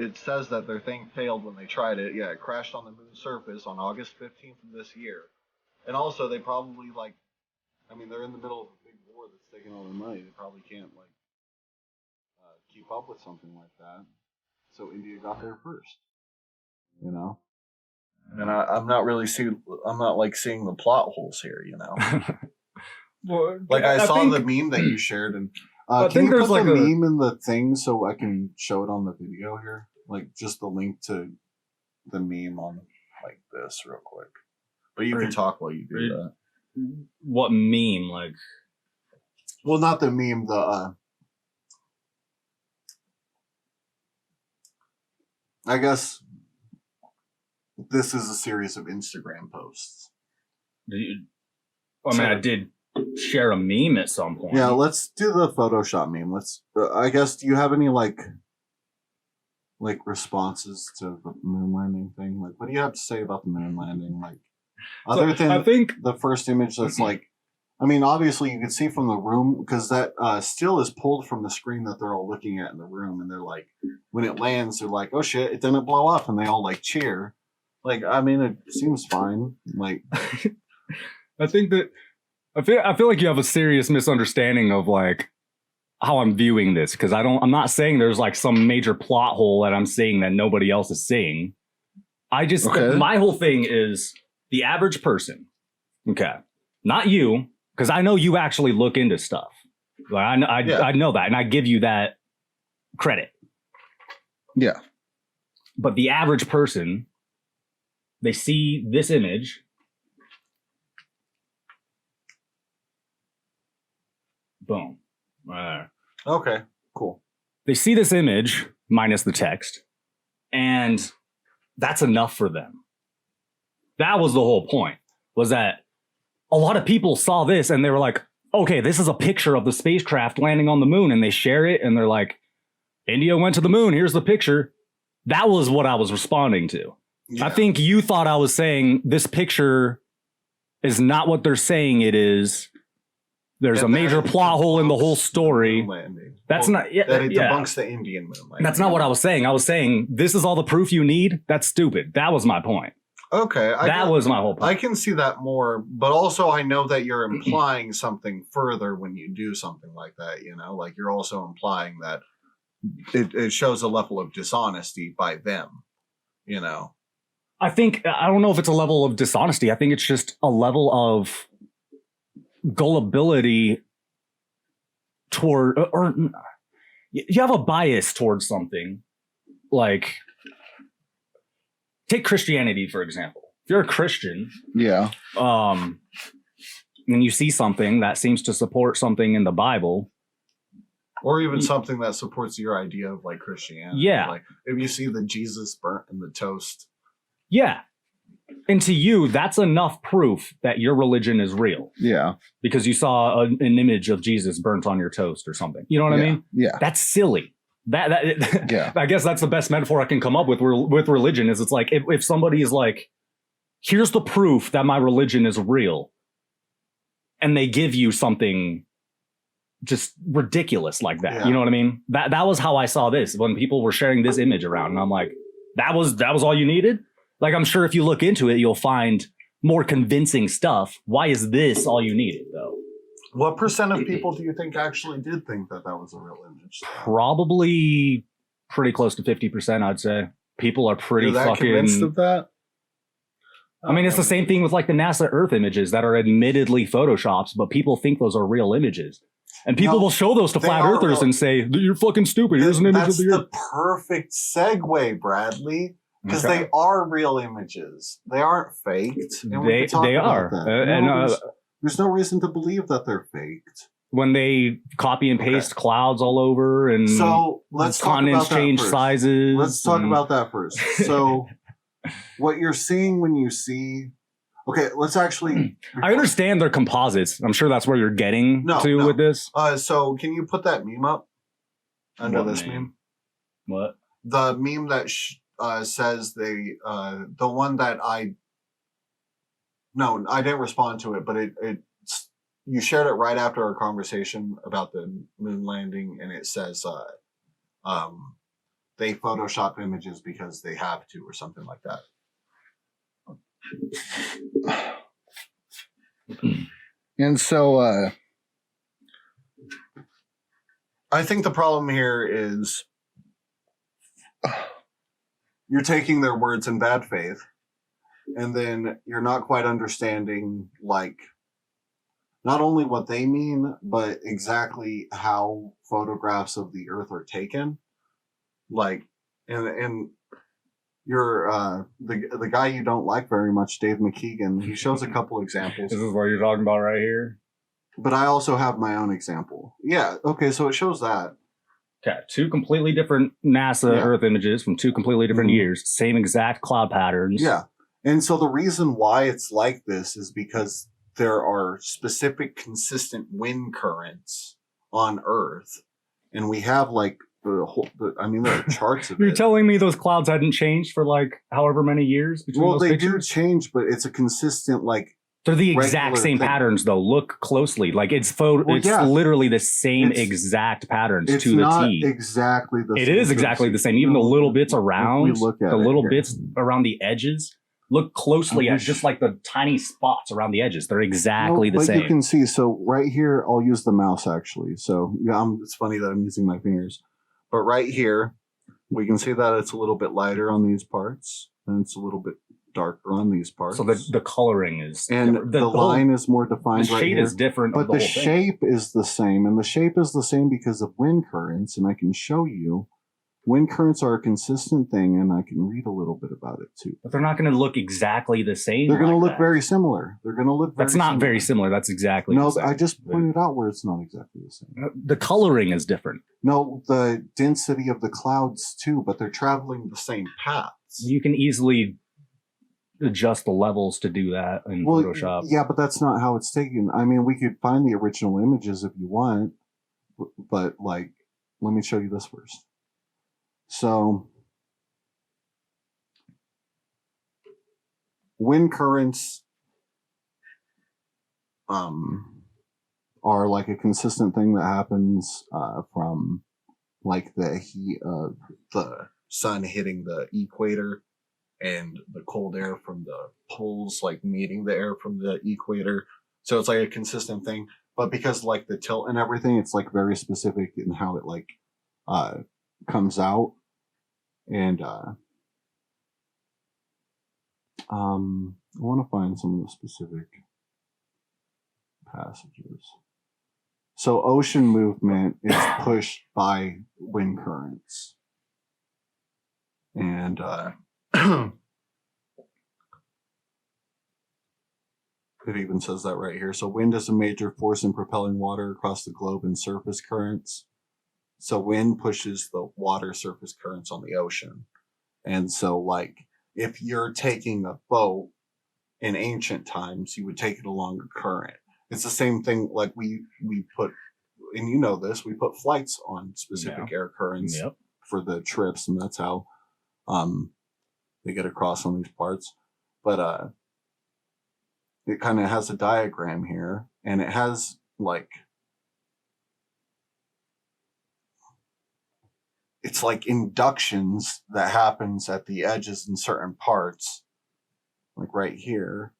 it says that their thing failed when they tried it. Yeah, it crashed on the moon's surface on August 15th of this year. And also, they probably, like, I mean, they're in the middle of a big war that's taking all their money. They probably can't, like, keep up with something like that. So India got there first. You know? And I'm not really seeing, I'm not, like, seeing the plot holes here, you know? Well, Like, I saw think- the meme that you shared, and I can think you there's put like the a- meme in the thing so I can show it on the video here? Like, just the link to the meme on, like, this real quick. But you can talk while you do that. What meme? Like, Well, not the meme, the, I guess this is a series of Instagram posts. I did share a meme at some point. Yeah, let's do the Photoshop meme. Let's, I guess, do you have any, like responses to the moon landing thing? Like, what do you have to say about the moon landing? Like, other than I think the first image that's like, I mean, obviously you can see from the room, because that still is pulled from the screen that they're all looking at in the room, and they're like, when it lands, they're like, oh shit, it didn't blow up, and they all like cheer. Like, I mean, it seems fine. Like, I think that I feel like you have a serious misunderstanding of like how I'm viewing this, because I'm not saying there's like some major plot hole that I'm seeing that nobody else is seeing. I just my whole thing is the average person. Okay. Not you, because I know you actually look into stuff. Like, I know that, and I give you that credit. yeah. But the average person, they see this image. Boom. Okay, cool. They see this image minus the text, and that's enough for them. That was the whole point, was that a lot of people saw this and they were like, okay, this is a picture of the spacecraft landing on the moon, and they share it and they're like, India went to the moon, here's the picture. That was what I was responding to. Yeah. I think you thought I was saying this picture is not what they're saying it is. There's a major plot hole in the whole story. That's not that it debunks the Indian moon landing. That's not what I was saying. I was saying this is all the proof you need. That's stupid. That was my point. Okay, That was my whole point. I can see that more, but also I know that you're implying something further when you do something like that. You know, like you're also implying that it shows a level of dishonesty by them. You know, I don't know if it's a level of dishonesty. I think it's just a level of gullibility toward, or you have a bias towards something. Like, take Christianity, for example. If you're a Christian, Yeah. and you see something that seems to support something in the Bible, Or even something that supports your idea of like Christianity. Yeah. Like if you see the Jesus burnt in the toast. yeah. And to you, that's enough proof that your religion is real Yeah. because you saw an image of Jesus burnt on your toast or something. You know what I mean? Yeah. That's silly. That Yeah. I guess that's the best metaphor I can come up with religion is it's like if somebody is like, here's the proof that my religion is real, and they give you something just ridiculous like that. Yeah. You know what I mean? That was how I saw this when people were sharing this image around, and I'm like, that was all you needed? Like, I'm sure if you look into it, you'll find more convincing stuff. Why is this all you needed, though? What percent of people do you think actually did think that that was a real image? Probably pretty close to 50%, I'd say. People are pretty You're that convinced fucking. of that? I mean, it's the same thing with like the NASA Earth images that are admittedly photoshops, but people think those are real images. And people No, will show those to they flat are earthers real. and say, you're fucking stupid. Here's an image That's of the the Earth. perfect segue, Bradley. Because Okay. they are real images. They aren't faked. And we They can talk are. about that. And, there's no reason to believe that they're faked. when they copy and Okay. paste clouds all over and So let's talk continents about that change first. sizes. Let's talk and- about that first. So, what you're seeing when you see, okay, let's actually. I understand they're composites. I'm sure that's where you're getting No, to no. with this. So can you put that meme up under What this meme? meme? What? The meme that says the one that I didn't respond to it, but you shared it right after our conversation about the moon landing, and it says they Photoshop images because they have to, or something like that. And so I think the problem here is you're taking their words in bad faith, and then you're not quite understanding, like, not only what they mean, but exactly how photographs of the Earth are taken. Like, and you're the guy you don't like very much, Dave McKeegan. He shows a couple examples, This is what you're talking about right here. but I also have my own example. Yeah, okay, so it shows that. Okay, two completely different NASA Yeah. Earth images from two completely different Mhm. years, same exact cloud patterns. Yeah. And so the reason why it's like this is because there are specific consistent wind currents on Earth. And we have like there are charts of You're it. telling me those clouds hadn't changed for like however many years between Well, those they pictures? do change, but it's a consistent, like, They're the exact regular same thing. patterns though. Look closely. Like it's Well, it's yeah. literally the same It's- exact patterns it's to the not T. exactly the It same. is exactly the same. Even the No, little bits if around, we look at the it little here. bits around the edges. Look closely I at wish- just like the tiny spots around the edges. They're exactly the but same. you can see, so right here, I'll use the mouse actually. So yeah, it's funny that I'm using my fingers, but right here, we can see that it's a little bit lighter on these parts, and it's a little bit darker on these parts. So the coloring is and different. the whole- line is more the defined right shade here. is different, But of the the whole thing. shape is the same, and the shape is the same because of wind currents, and I can show you. Wind currents are a consistent thing, and I can read a little bit about it too. But they're not going to look exactly the same. They're going to like look that. very similar. They're going to look. That's not very similar. That's exactly No, the same. I just pointed out where it's not exactly the same. The coloring is different. No, the density of the clouds too, but they're traveling the same paths. You can easily adjust the levels to do that in Well, Photoshop. yeah, but that's not how it's taken. I mean, we could find the original images if you want, but like, let me show you this first. So, wind currents are like a consistent thing that happens from like the heat of the sun hitting the equator and the cold air from the poles like meeting the air from the equator. So it's like a consistent thing. But because like the tilt and everything, it's like very specific in how it like comes out. And I want to find some of the specific passages. So ocean movement is pushed by wind currents. And it even says that right here. So wind is a major force in propelling water across the globe in surface currents. So wind pushes the water surface currents on the ocean. And so like if you're taking a boat in ancient times, you would take it along a current. It's the same thing like we put, and you know this, we put flights on specific air currents for the trips, and that's how they get across on these parts. But it kind of has a diagram here, and it has like it's like inductions that happens at the edges in certain parts, like right here.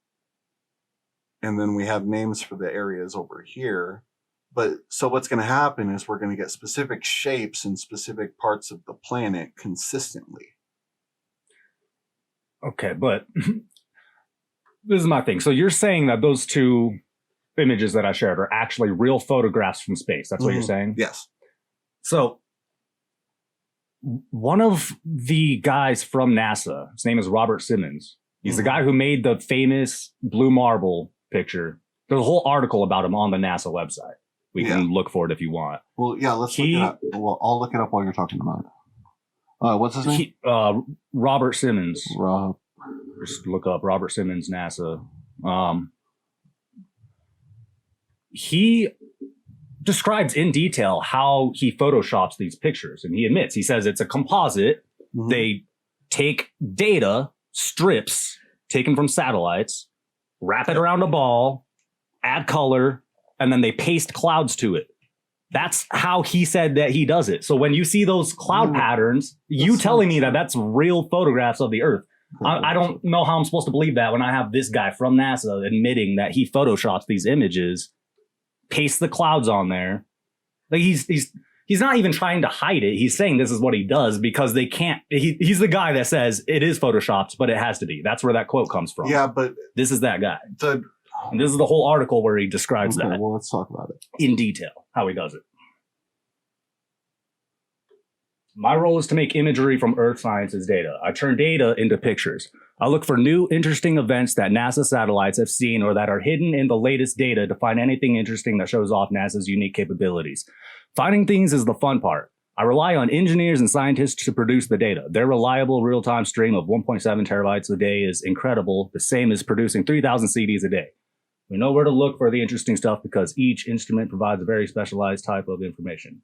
And then we have names for the areas over here. But so what's going to happen is we're going to get specific shapes in specific parts of the planet consistently. Okay, but this is my thing. So you're saying that those two images that I shared are actually real photographs from space. That's what you're saying? Yes. So one of the guys from NASA, his name is Robert Simmons. He's the guy who made the famous blue marble picture. There's a whole article about him on the NASA website. We can look for it if you want. Well, yeah, let's look it up. Well, I'll look it up while you're talking about it. What's his name? Robert Simmons. Rob. Just look up Robert Simmons, NASA. He describes in detail how he photoshops these pictures. And he admits, he says it's a composite. Mm-hmm. They take data, strips taken from satellites, wrap it around a ball, add color, and then they paste clouds to it. That's how he said that he does it. So when you see those cloud patterns, you telling me that that's real photographs of the Earth. I don't know how I'm supposed to believe that when I have this guy from NASA admitting that he photoshops these images, pastes the clouds on there. Like he's not even trying to hide it. He's saying this is what he does because they can't. He's the guy that says it is photoshopped, but it has to be. That's where that quote comes from. Yeah, but this is that guy. And this is the whole article where he describes that. Well, let's talk about it in detail, how he does it. My role is to make imagery from Earth sciences data. I turn data into pictures. I look for new, interesting events that NASA satellites have seen or that are hidden in the latest data to find anything interesting that shows off NASA's unique capabilities. Finding things is the fun part. I rely on engineers and scientists to produce the data. Their reliable real-time stream of 1.7 terabytes a day is incredible, the same as producing 3,000 CDs a day. We know where to look for the interesting stuff because each instrument provides a very specialized type of information.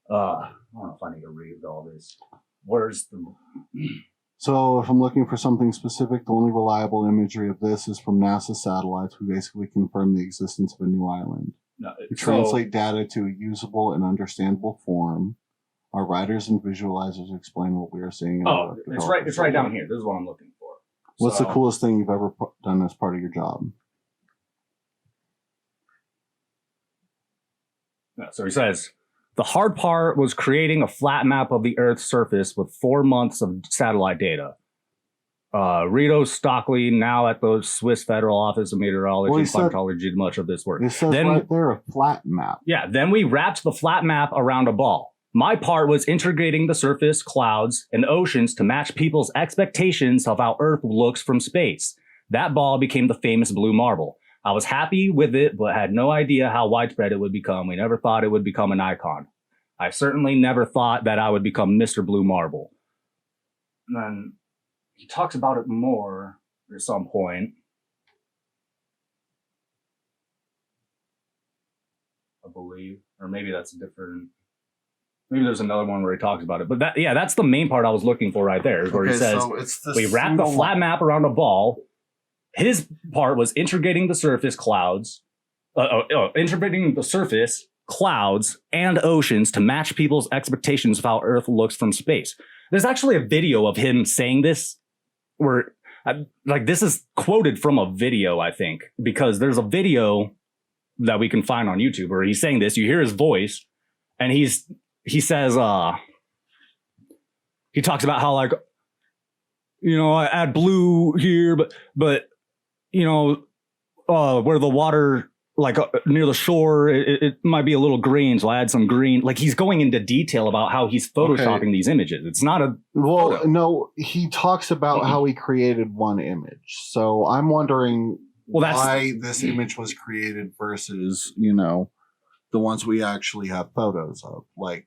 I don't know if I need to read all this. Where's the... So if I'm looking for something specific, the only reliable imagery of this is from NASA satellites who basically confirm the existence of a new island. No, We translate data to a usable and understandable form. Our writers and visualizers explain what we are seeing. It's right down here. This is what I'm looking for. What's the coolest thing you've ever done as part of your job? So he says, the hard part was creating a flat map of the Earth's surface with 4 months of satellite data. Rito Stockley, now at the Swiss Federal Office of Meteorology and Climatology, did much of this work. It says right there, a flat map. Yeah, then we wrapped the flat map around a ball. My part was integrating the surface, clouds, and oceans to match people's expectations of how Earth looks from space. That ball became the famous blue marble. I was happy with it, but had no idea how widespread it would become. We never thought it would become an icon. I certainly never thought that I would become Mr. Blue Marble. And then he talks about it more at some point. I believe. Or maybe that's a different... Maybe there's another one where he talks about it. But that's the main part I was looking for right there. Is where he says, we wrapped the flat map around a ball. His part was integrating the surface, clouds, and oceans to match people's expectations of how Earth looks from space. There's actually a video of him saying this where, this is quoted from a video, I think, because there's a video that we can find on YouTube where he's saying this. You hear his voice, and he says, he talks about how, I add blue here, but where the water like near the shore, it might be a little green, so I add some green. Like he's going into detail about how he's photoshopping these images. It's not a Well, photo. no, he talks about how he created one image. So I'm wondering why this image was created versus, the ones we actually have photos of. Like,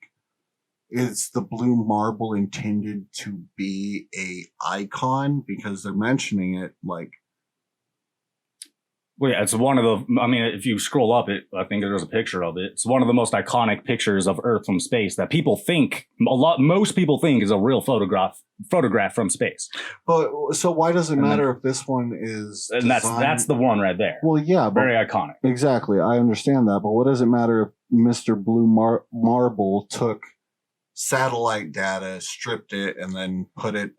is the blue marble intended to be a icon because they're mentioning it like? Well, yeah, it's one of the. I mean, if you scroll up, I think there's a picture of it. It's one of the most iconic pictures of Earth from space that people think most people think is a real photograph from space. But so why does it matter if this one is? And that's the one right there. Well, yeah, but Very iconic. exactly. I understand that, but what does it matter if Mr. Blue Marble took satellite data, stripped it, and then put it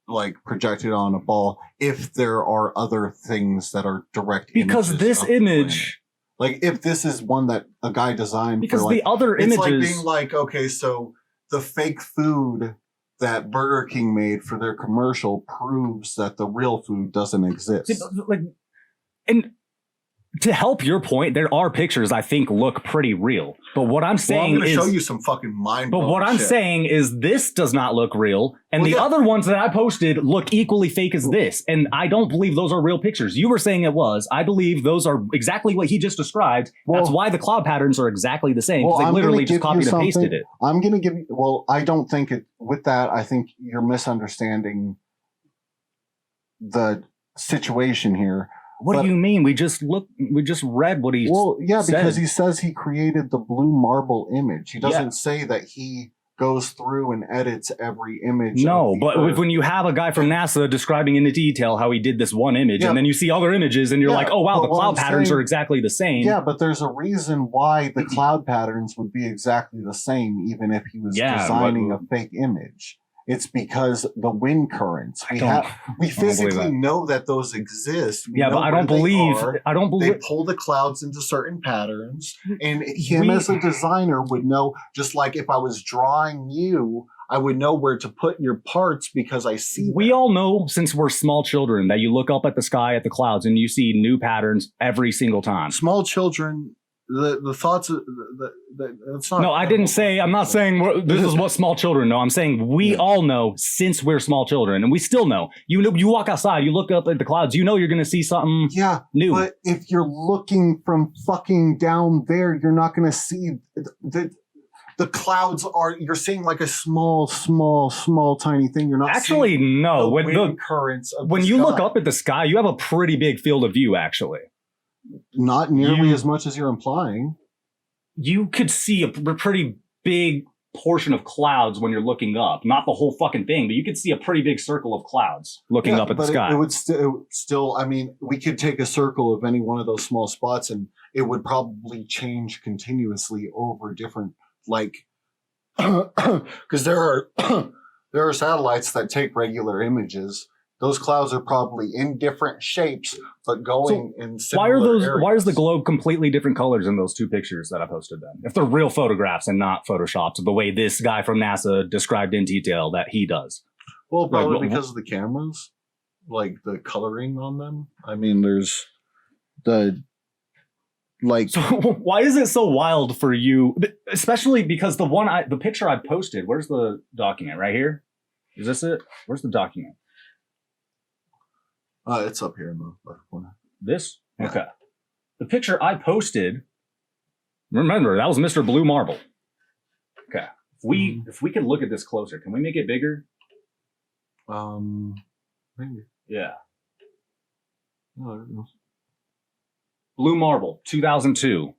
like projected on a ball if there are other things that are direct Because images this of the image, planet? Like if this is one that a guy designed because for, like, the other it's images, like being like, okay, so the fake food that Burger King made for their commercial proves that the real food doesn't exist. like, and to help your point, there are pictures I think look pretty real. But what I'm Well, I'm saying going to is, show you some fucking mind. but what I'm saying is, this does not look real, and Well, the yeah. other ones that I posted look equally fake as this. And I don't believe those are real pictures. You were saying it was. I believe those are exactly what he just described. That's Well- why the cloud patterns are exactly the same. Well, Because I'm they literally gonna just give you copied and something. pasted it. I'm going to give you, well, I don't think it, with that, I think you're misunderstanding the situation here. What But- do you mean? We just read what he Well, yeah, because said. he says he created the blue marble image. He doesn't Yeah. say that he goes through and edits every image. No, of the but Earth. when you have a guy from NASA describing in detail how he did this one image, Yeah. and then you see other images, and you're Yeah, like, oh wow, but the what cloud I'm patterns saying- are exactly the same. Yeah, but there's a reason why the cloud patterns would be exactly the same, even if he was Yeah, designing a fake image. It's because the wind currents. We don't believe physically that. know that those exist. We Yeah, know but I where don't they believe. are. I don't They believe. pull the clouds into certain patterns, and him We- as a designer would know. Just like if I was drawing you, I would know where to put your parts because I see. We them. all know since we're small children that you look up at the sky at the clouds and you see new patterns every single time. Small children. The thoughts. It's not. No, I didn't say. I'm not saying this is what small children know. I'm saying we all know since we're small children, and we still know. You know, you walk outside, you look up at the clouds, you know you're going to see something Yeah, new. but if you're looking from fucking down there, you're not going to see the clouds. You're seeing like a small, tiny thing. You're not Actually, seeing no. the When wind currents. Of when the you look sky. up at the sky, you have a pretty big field of view. Actually, not nearly you- as much as you're implying. you could see a pretty big portion of clouds when you're looking up. Not the whole fucking thing, but you could see a pretty big circle of clouds looking Yeah, up at the but sky. It would still. I mean, we could take a circle of any one of those small spots, and it would probably change continuously over different, like, because there are satellites that take regular images. Those clouds are probably in different shapes, but going in Why are similar those? areas. Why is the globe completely different colors in those two pictures that I posted? Then, if they're real photographs and not photoshopped, the way this guy from NASA described in detail that he does. Well, probably Like, because of the cameras, like the coloring on them. I mean, there's the like. So why is it so wild for you? Especially because the picture I posted. Where's the document? Right here. Is this it? Where's the document? It's up here in the left corner. This? Yeah. Okay. The picture I posted, remember, that was Mr. Blue Marble. Okay. If we could look at this closer, can we make it bigger? Maybe. Yeah. Oh, I don't know. Blue Marble, 2002.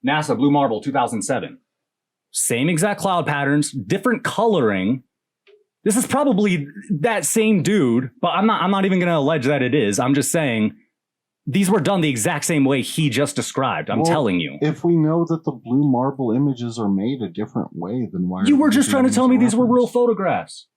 NASA Blue Marble, 2007. Same exact cloud patterns, different coloring. This is probably that same dude, but I'm not even going to allege that it is. I'm just saying these were done the exact same way he just described. I'm Well, telling you. If we know that the blue marble images are made a different way, then why? You are were we just using trying to them tell as me a these were real reference? photographs.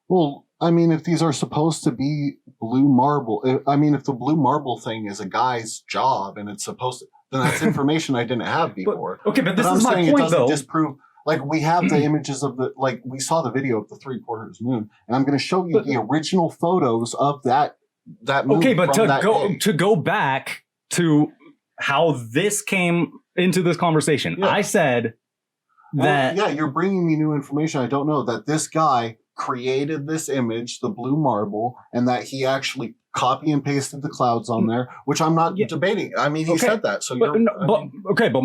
Well, I mean, if these are supposed to be blue marble, if the blue marble thing is a guy's job and it's supposed to, then that's information I didn't have before. Okay, but this I'm is my saying it point, doesn't though. disprove. Like, we have the images of we saw the video of the 3/4 moon, and I'm going to show you But- the original photos of that moon. Okay, but from that day. to go back to how this came into this conversation. Yeah. I said Well, that yeah, you're bringing me new information. I don't know that this guy created this image, the blue marble, and that he actually copy and pasted the clouds on there, which I'm not Yeah. debating. I mean, he Okay. said that. So but, you're, no, I but mean, okay, but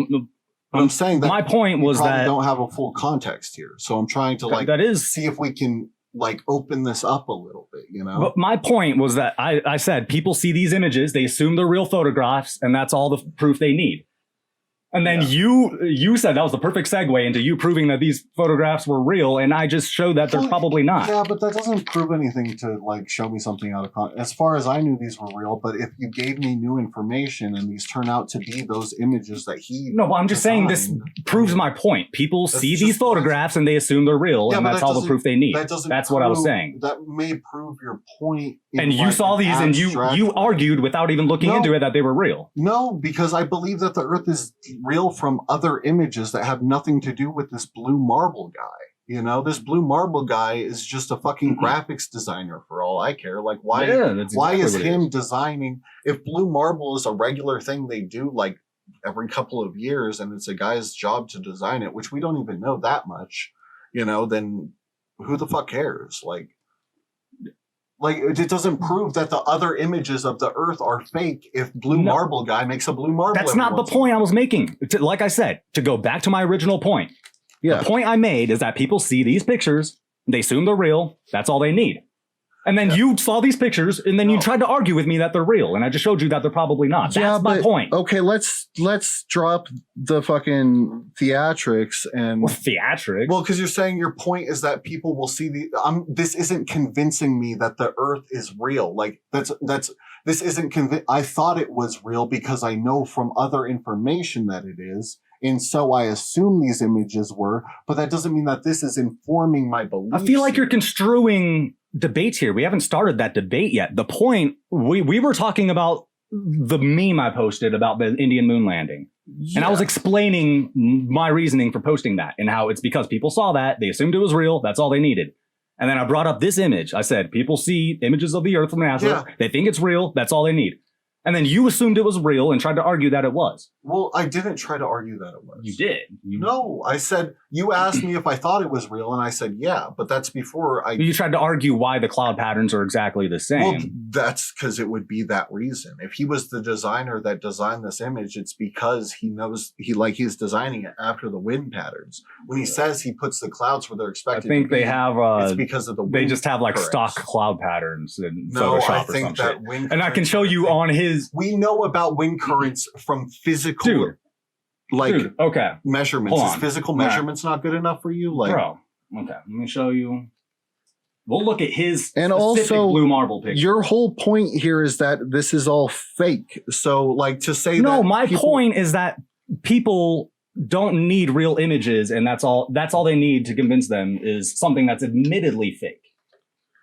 I'm saying that my point you was probably that don't have a full context here. So I'm trying to like that is see if we can like open this up a little bit, you know? But my point was that I said people see these images, they assume they're real photographs, and that's all the proof they need. And then you said that was the perfect segue into you proving that these photographs were real, and I just showed that they're Well, probably not. Yeah, but that doesn't prove anything to like show me something out of context. As far as I knew, these were real. But if you gave me new information and these turn out to be those images that he No, but I'm just saying this designed, proves my point. People That's see just- these photographs and they assume they're real, Yeah, and but that's that all the doesn't- proof they need. that doesn't. That's what I was prove- saying. That may prove your point. in, And you like, saw an these, and abstract you way. argued without even looking No. into it that they were real. No, because I believe that the Earth is real from other images that have nothing to do with this blue marble guy. You know, this blue marble guy is just a fucking Mhm. graphics designer for all I care. Like, why? Yeah, that's Why exactly is what it him designing? If blue marble is a regular thing they do, like every couple of years, and it's a guy's job to design it, which we don't even know that much, you know, then who the fuck cares? Like it doesn't prove that the other images of the Earth are fake. If blue No. marble guy makes a blue marble, That's every not the once in a point I was making. Like I said, to go back to my original point, Yeah. the point I made is that people see these pictures, they assume they're real, that's all they need. And then you saw these pictures, and then you No. tried to argue with me that they're real, and I just showed you that they're probably not. That's my point. Okay, let's drop the fucking theatrics and Well, theatrics. well, because you're saying your point is that people will see the. This isn't convincing me that the Earth is real. Like that's this isn't I thought it was real because I know from other information that it is, and so I assume these images were. But that doesn't mean that this is informing my beliefs. I feel like you're here. construing debates here. We haven't started that debate yet. The point we were talking about the meme I posted about the Indian moon landing. And I was Yeah. explaining my reasoning for posting that and how it's because people saw that, they assumed it was real, that's all they needed. And then I brought up this image. I said, people see images of the Earth from NASA, Yeah. they think it's real, that's all they need. And then you assumed it was real and tried to argue that it was. Well, I didn't try to argue that it was. You did. No, I said you asked me if I thought it was real, and I said yeah, but that's before I. You tried to argue why the cloud patterns are exactly the same. Well, that's because it would be that reason. If he was the designer that designed this image, it's because he knows he's designing it after the wind patterns. When he says he puts the clouds where they're I expected, think to be, they have it's because of the wind they just have like currents. stock cloud patterns in No, I Photoshop or some think shit. that wind. And I can currents show are you thing. on his We know about wind currents from physical, Dude. like dude. Okay, measurements. Hold Is on. physical All right. measurements not good enough for you? Like, bro. Okay, let me show you. We'll look at his And specific also, blue marble picture. your whole point here is that this is all fake. So, like, to say No, that my people- point is that people don't need real images, and that's all they need to convince them is something that's admittedly fake.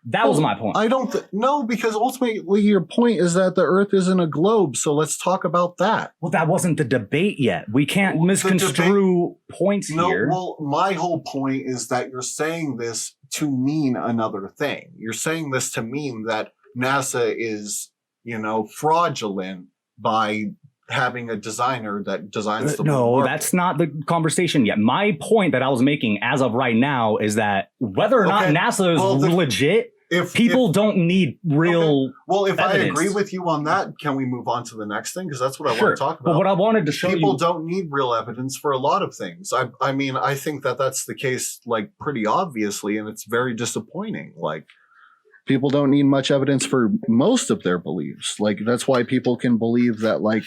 That was my point. I don't no, because ultimately your point is that the Earth isn't a globe. So let's talk about that. Well, that wasn't the debate yet. We can't Well, the misconstrue points No, here. well, my whole point is that you're saying this to mean another thing. You're saying this to mean that NASA is, fraudulent by having a designer that designs the blue No, marble. that's not the conversation yet. My point that I was making as of right now is that whether or Okay, not NASA is well, legit, if people don't need real. well, if evidence. I agree with you on that, can we move on to the next thing? Because that's what I Sure. want to talk But about. what I wanted to show People you. don't need real evidence for a lot of things. I mean, I think that that's the case, like, pretty obviously, and it's very disappointing. Like, people don't need much evidence for most of their beliefs. Like, that's why people can believe that, like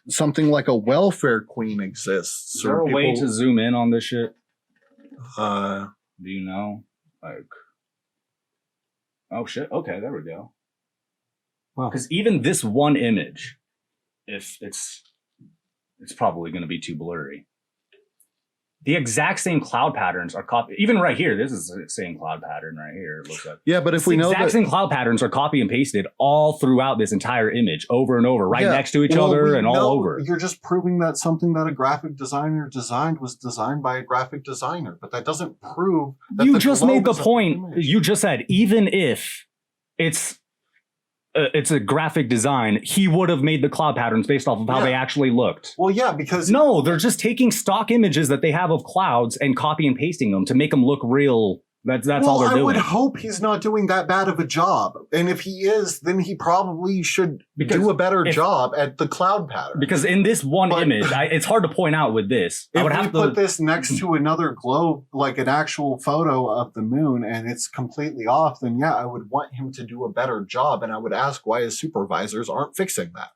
something like a welfare queen exists. Is there a way to zoom in on this shit? Uh, Do you know? Like, oh shit. Okay, there we go. Wow. Because even this one image, if it's probably going to be too blurry. The exact same cloud patterns are copied. Even right here, this is the same cloud pattern right here. It looks like. yeah, but if The we know exact that, same cloud patterns are copy and pasted all throughout this entire image, over and over, right Yeah, next to each well, other we and all know- over. You're just proving that something that a graphic designer designed was designed by a graphic designer, but that doesn't prove that You the just globe made the is a point. image. You just said even if it's it's a graphic design, he would have made the cloud patterns based off of how Yeah. they actually looked. Well, yeah, because No, they're just taking stock images that they have of clouds and copy and pasting them to make them look real. That's all they're I doing. would hope he's not doing that bad of a job. And if he is, then he probably should Because do a better if- job at the cloud pattern. Because in this one But- image, it's hard to point out with this. I If would we have put to. this next to another globe, like an actual photo of the moon, and it's completely off, then yeah, I would want him to do a better job. And I would ask why his supervisors aren't fixing that.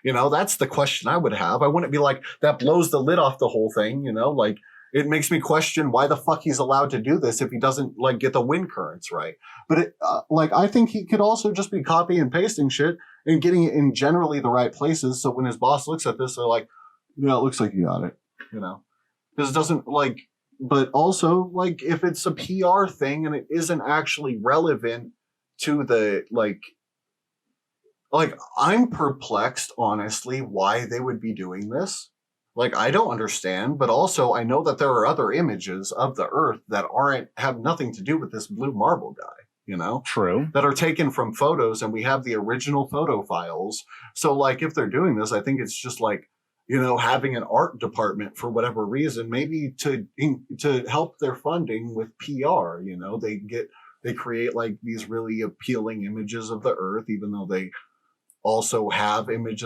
You know, that's the question I would have. I wouldn't be like, that blows the lid off the whole thing, you know, like it makes me question why the fuck he's allowed to do this if he doesn't like get the wind currents right. But it, like, I think he could also just be copy and pasting shit and getting it in generally the right places. So when his boss looks at this, they're like, yeah, it looks like you got it, you know, because it doesn't like, but also like if it's a PR thing and it isn't actually relevant to the like I'm perplexed, honestly, why they would be doing this. Like, I don't understand, but also I know that there are other images of the Earth that have nothing to do with this blue marble guy, you know, True. that are taken from photos, and we have the original photo files. So, like, if they're doing this, I think it's just like, you know, having an art department for whatever reason, maybe to help their funding with PR. You know, they create like these really appealing images of the Earth, even though they also have images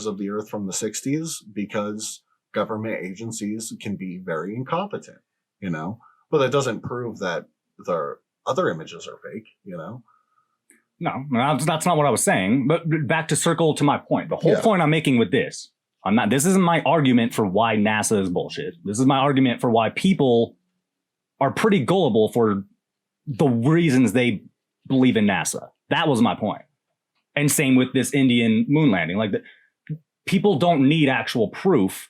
of the Earth from the 60s, because government agencies can be very incompetent, you know, but that doesn't prove that the other images are fake, you know. No, that's not what I was saying. But back to circle to my point. The whole Yeah. point I'm making with this, this isn't my argument for why NASA is bullshit. This is my argument for why people are pretty gullible for the reasons they believe in NASA. That was my point. And same with this Indian moon landing. Like, people don't need actual proof.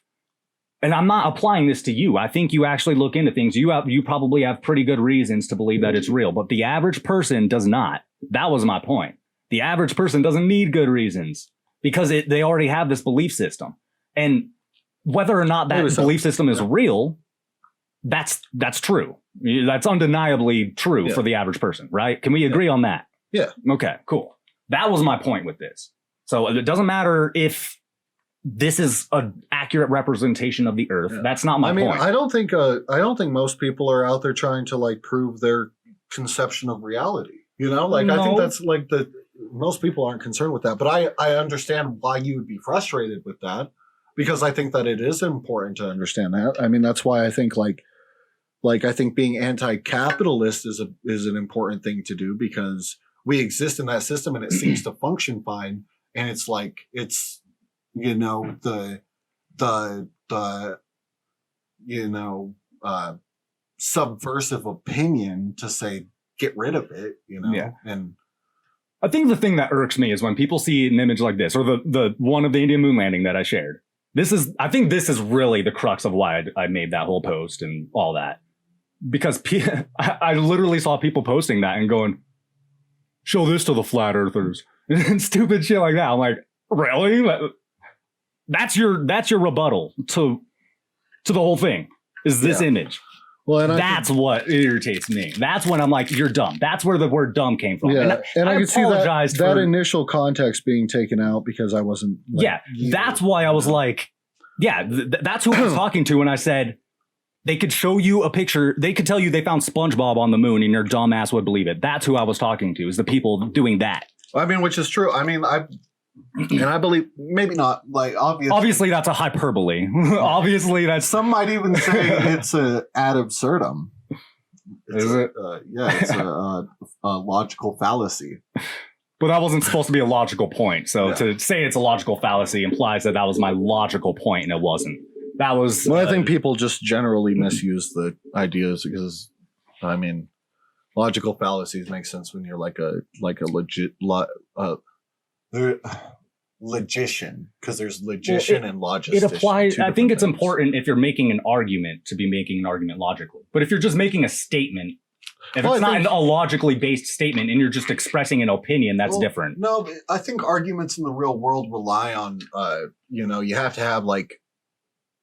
And I'm not applying this to you. I think you actually look into things. You probably have pretty good reasons to believe that it's real, but the average person does not. That was my point. The average person doesn't need good reasons because they already have this belief system. And whether or not that belief system is real, that's true. That's undeniably true for the average person, right? Can we agree on that? Yeah. Okay, cool. That was my point with this. So it doesn't matter if this is an accurate representation of the Earth. Yeah. That's not my point. I don't think most people are out there trying to like prove their conception of reality. You know, like I think No. that's like most people aren't concerned with that. But I understand why you would be frustrated with that, because I think that it is important to understand that. I mean, that's why I think like I think being anti-capitalist is an important thing to do, because we exist in that system and it seems to function fine. And it's like, it's, you know, the you know, subversive opinion to say, get rid of it, you know? Yeah. And I think the thing that irks me is when people see an image like this, or the one of the Indian moon landing that I shared. I think this is really the crux of why I made that whole post and all that. Because I literally saw people posting that and going, show this to the flat earthers and stupid shit like that. I'm like, really? That's your rebuttal to the whole thing, is this image. well, and That's what irritates me. That's when I'm like, you're dumb. That's where the word dumb came from. and I can see apologized that for- initial context being taken out because I wasn't. Like, Yeah, that's why I was like, that's who I was talking to when I said they could show you a picture. They could tell you they found SpongeBob on the moon and your dumb ass would believe it. That's who I was talking to, is the people doing that. I mean, which is true. I mean, I believe maybe not like Obviously, that's a hyperbole. Obviously, that's some might even say it's ad absurdum. Is it? It's a logical fallacy. But that wasn't supposed to be a logical point. So to say it's a logical fallacy implies that was my logical point, and it wasn't. That was. Well, I think people just generally misuse the ideas because, I mean, logical fallacies make sense when you're like a logician, because there's logician and logistician. It applies. two I think different it's things. important if you're making an argument to be making an argument logically. But if you're just making a statement, if Well, it's I not think- a logically based statement and you're just expressing an opinion, that's Well, different. No, I think arguments in the real world rely on, you know, you have to have like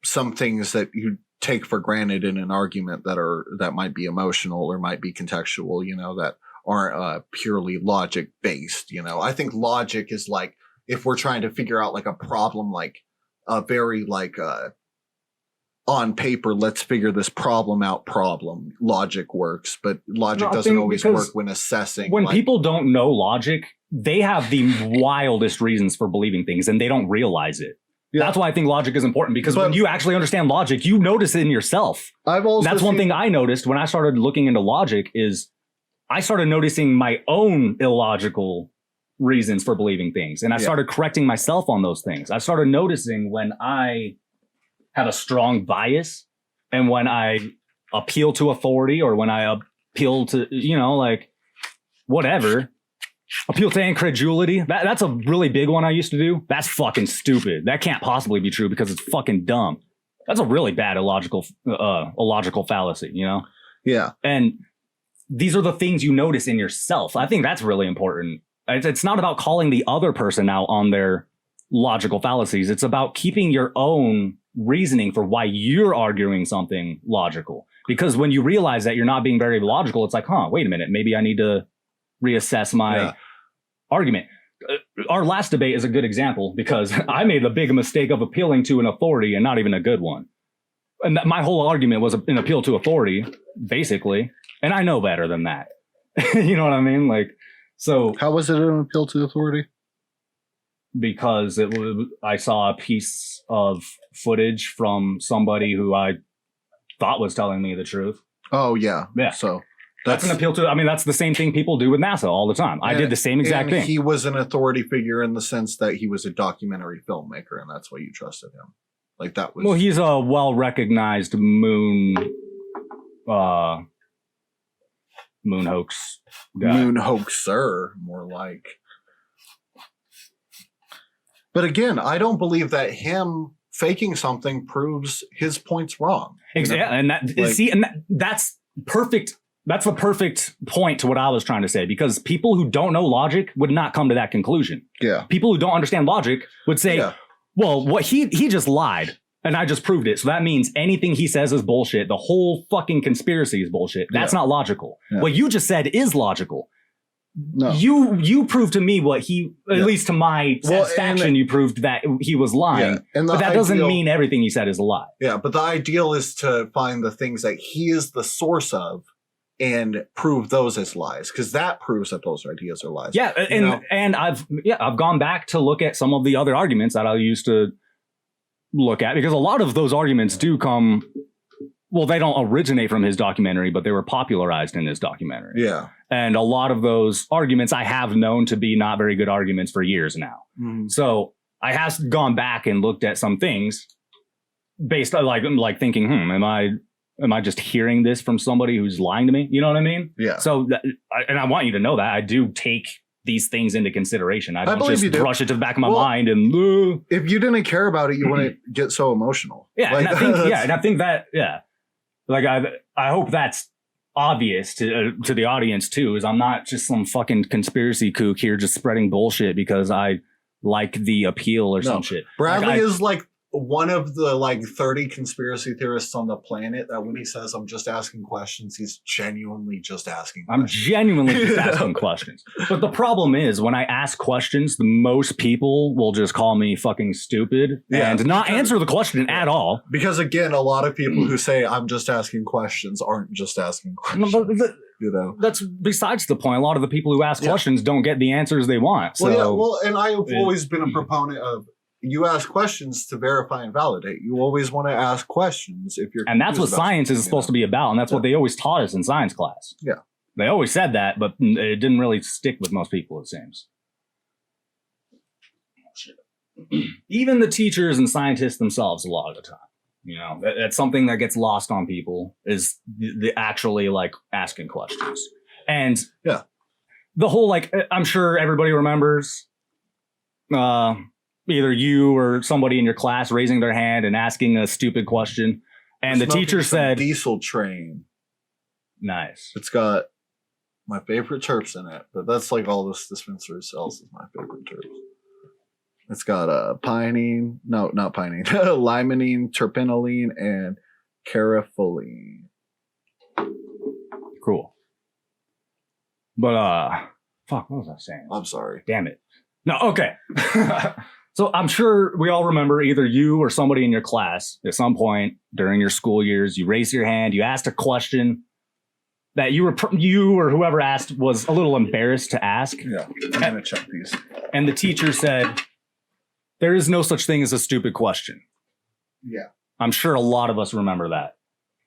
some things that you take for granted in an argument that might be emotional or might be contextual, you know, that aren't purely logic based. You know, I think logic is like if we're trying to figure out like a problem, like a very like on paper, let's figure this problem out problem. Logic works, but logic No, I doesn't think always because work when assessing. When like, people don't know logic, they have the wildest reasons for believing things and they don't realize it. Yeah. That's why I think logic is important, because when But- you actually understand logic, you notice it in yourself. I've also That's one seen- thing I noticed when I started looking into logic is I started noticing my own illogical reasons for believing things. And I Yeah. started correcting myself on those things. I started noticing when I have a strong bias and when I appeal to authority or when I appeal to, you know, like whatever, appeal to incredulity. That's a really big one I used to do. That's fucking stupid. That can't possibly be true because it's fucking dumb. That's a really bad illogical fallacy, you know? Yeah. And these are the things you notice in yourself. I think that's really important. It's not about calling the other person out on their logical fallacies. It's about keeping your own reasoning for why you're arguing something logical. Because when you realize that you're not being very logical, it's like, wait a minute, maybe I need to reassess my argument. Our last debate is a good example because I made the big mistake of appealing to an authority and not even a good one. And my whole argument was an appeal to authority, basically. And I know better than that. You know what I mean? Like, so How was it an appeal to authority? because I saw a piece of footage from somebody who I thought was telling me the truth. Oh yeah. Yeah. So That's an appeal to, I mean, that's the same thing people do with NASA all the time. I did the same exact and thing. He was an authority figure in the sense that he was a documentary filmmaker, and that's why you trusted him. Like that was. Well, he's a well-recognized moon hoax guy. moon hoaxer, more like. But again, I don't believe that him faking something proves his points wrong. you know? Exactly, and that Like- see, and that's perfect. That's the perfect point to what I was trying to say, because people who don't know logic would not come to that conclusion. Yeah. People who don't understand logic would say, Yeah. well, what he just lied and I just proved it. So that means anything he says is bullshit. The whole fucking conspiracy is bullshit. That's not logical. Yeah. What you just said is logical. No. You proved to me what he, at Yeah. least to my Well, satisfaction, and- you proved that he was lying. Yeah. And the But that doesn't ideal- mean everything he said is a lie. Yeah, but the ideal is to find the things that he is the source of and prove those as lies, because that proves that those ideas are lies. Yeah, You and know? and I've gone back to look at some of the other arguments that I used to look at, because a lot of those arguments do come, well, they don't originate from his documentary, but they were popularized in his documentary. Yeah. And a lot of those arguments I have known to be not very good arguments for years now. Mhm. So I have gone back and looked at some things based on like thinking, am I just hearing this from somebody who's lying to me? You know what I mean? Yeah. So, and I want you to know that I do take these things into consideration. I don't believe just you do. brush it to the back of my Well, mind and If you didn't care about it, you wouldn't get so emotional. yeah. Like, And I think that's- and I think that like I hope that's obvious to the audience too. Is I'm not just some fucking conspiracy kook here just spreading bullshit because I like the appeal or some shit. Bradley Like, is like one of the like 30 conspiracy theorists on the planet that when he says I'm just asking questions, he's genuinely just asking I'm questions. genuinely just asking questions. But the problem is when I ask questions, the most people will just call me fucking stupid Yeah, and not because- answer the question at all. Because again, a lot of people who say I'm just asking questions aren't just asking No, questions. but You know. that's besides the point. A lot of the people who ask Yeah. questions don't get the answers they want. So Well, yeah, well, and I've it- always been a proponent of you ask questions to verify and validate. You always want to ask questions if you're, and that's what science is supposed to be about, and that's what they always taught us in science class. Yeah. They always said that, but it didn't really stick with most people, it seems. Even the teachers and scientists themselves, a lot of the time, you know, that's something that gets lost on people is the actually like asking questions. And Yeah. the whole like, I'm sure everybody remembers either you or somebody in your class raising their hand and asking a stupid question, and the Smoking teacher some said, diesel train. nice. It's got my favorite terps in it, but that's like all this dispensary sells is my favorite terps. It's got pinene, no, not pinene, limonene, terpinolene, and carapholine. Cool. But fuck, what was I saying? I'm sorry. Damn it. No, okay. So I'm sure we all remember either you or somebody in your class at some point during your school years, you raised your hand, you asked a question that you or whoever asked was a little embarrassed to ask. Yeah, I'm gonna check these. And the teacher said, there is no such thing as a stupid question. Yeah, I'm sure a lot of us remember that.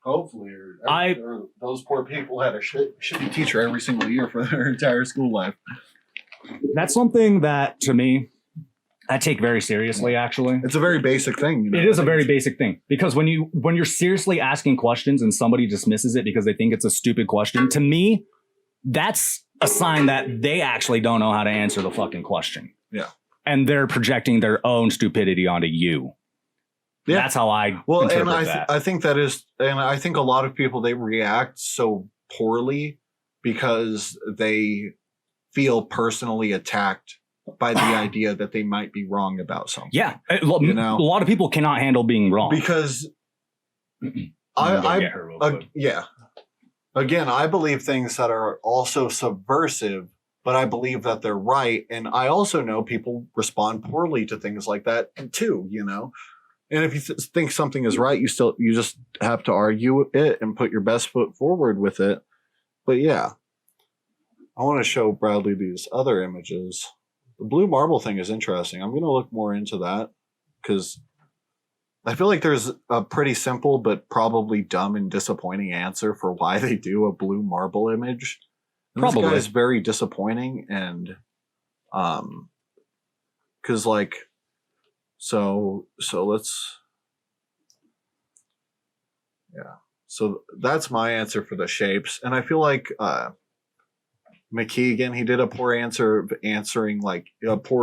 hopefully. Or those poor people had a shitty teacher every single year for their entire school life. That's something that, to me, I take very seriously, actually. It's a very basic thing. You know? It is a very basic thing because when you're seriously asking questions and somebody dismisses it because they think it's a stupid question, to me, that's a sign that they actually don't know how to answer the fucking question. Yeah. And they're projecting their own stupidity onto you. Yeah. That's how I Well, interpret and that. I think that is, and I think a lot of people, they react so poorly because they feel personally attacked by the idea that they might be wrong about something. Yeah. You know? A lot of people cannot handle being wrong. Because I'm gonna get her real quick. yeah. Again, I believe things that are also subversive, but I believe that they're right. And I also know people respond poorly to things like that too, you know? And if you think something is right, you just have to argue it and put your best foot forward with it. But yeah, I want to show Bradley these other images. The blue marble thing is interesting. I'm going to look more into that because I feel like there's a pretty simple but probably dumb and disappointing answer for why they do a blue marble image. And Probably. This guy is very disappointing and because like so let's so that's my answer for the shapes. And I feel like McKeegan, he did a poor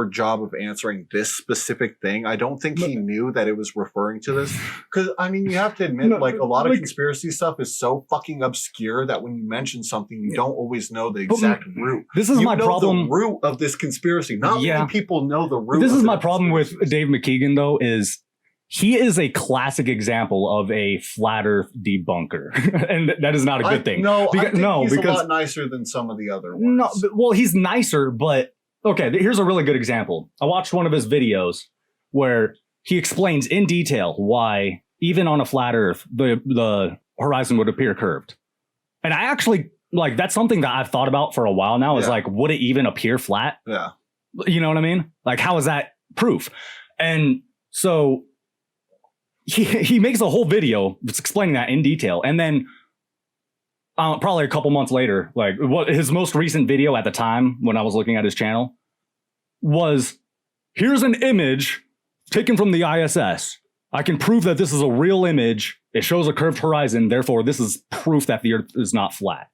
job of answering this specific thing. I don't think he knew that it was referring to this. Because, I mean, you have to admit, No, like, a lot of like- conspiracy stuff is so fucking obscure that when you mention something, you don't always know the exact root. This is You my know problem. the root of this conspiracy. Not Yeah. many people know the root. This of is the my problem with conspiracy. Dave McKeegan, though, is he is a classic example of a flat earth debunker. And that is not a good thing. No, I think he's because a lot nicer than some of the other ones. No, well, he's nicer, but okay, here's a really good example. I watched one of his videos where he explains in detail why, even on a flat earth, the horizon would appear curved. And I actually, like, that's something that I've thought about for a while now is Yeah. like, would it even appear flat? Yeah. You know what I mean? Like, how is that proof? And so he makes a whole video that's explaining that in detail. And then probably a couple months later, like what his most recent video at the time when I was looking at his channel was, here's an image taken from the ISS. I can prove that this is a real image. It shows a curved horizon. Therefore, this is proof that the earth is not flat.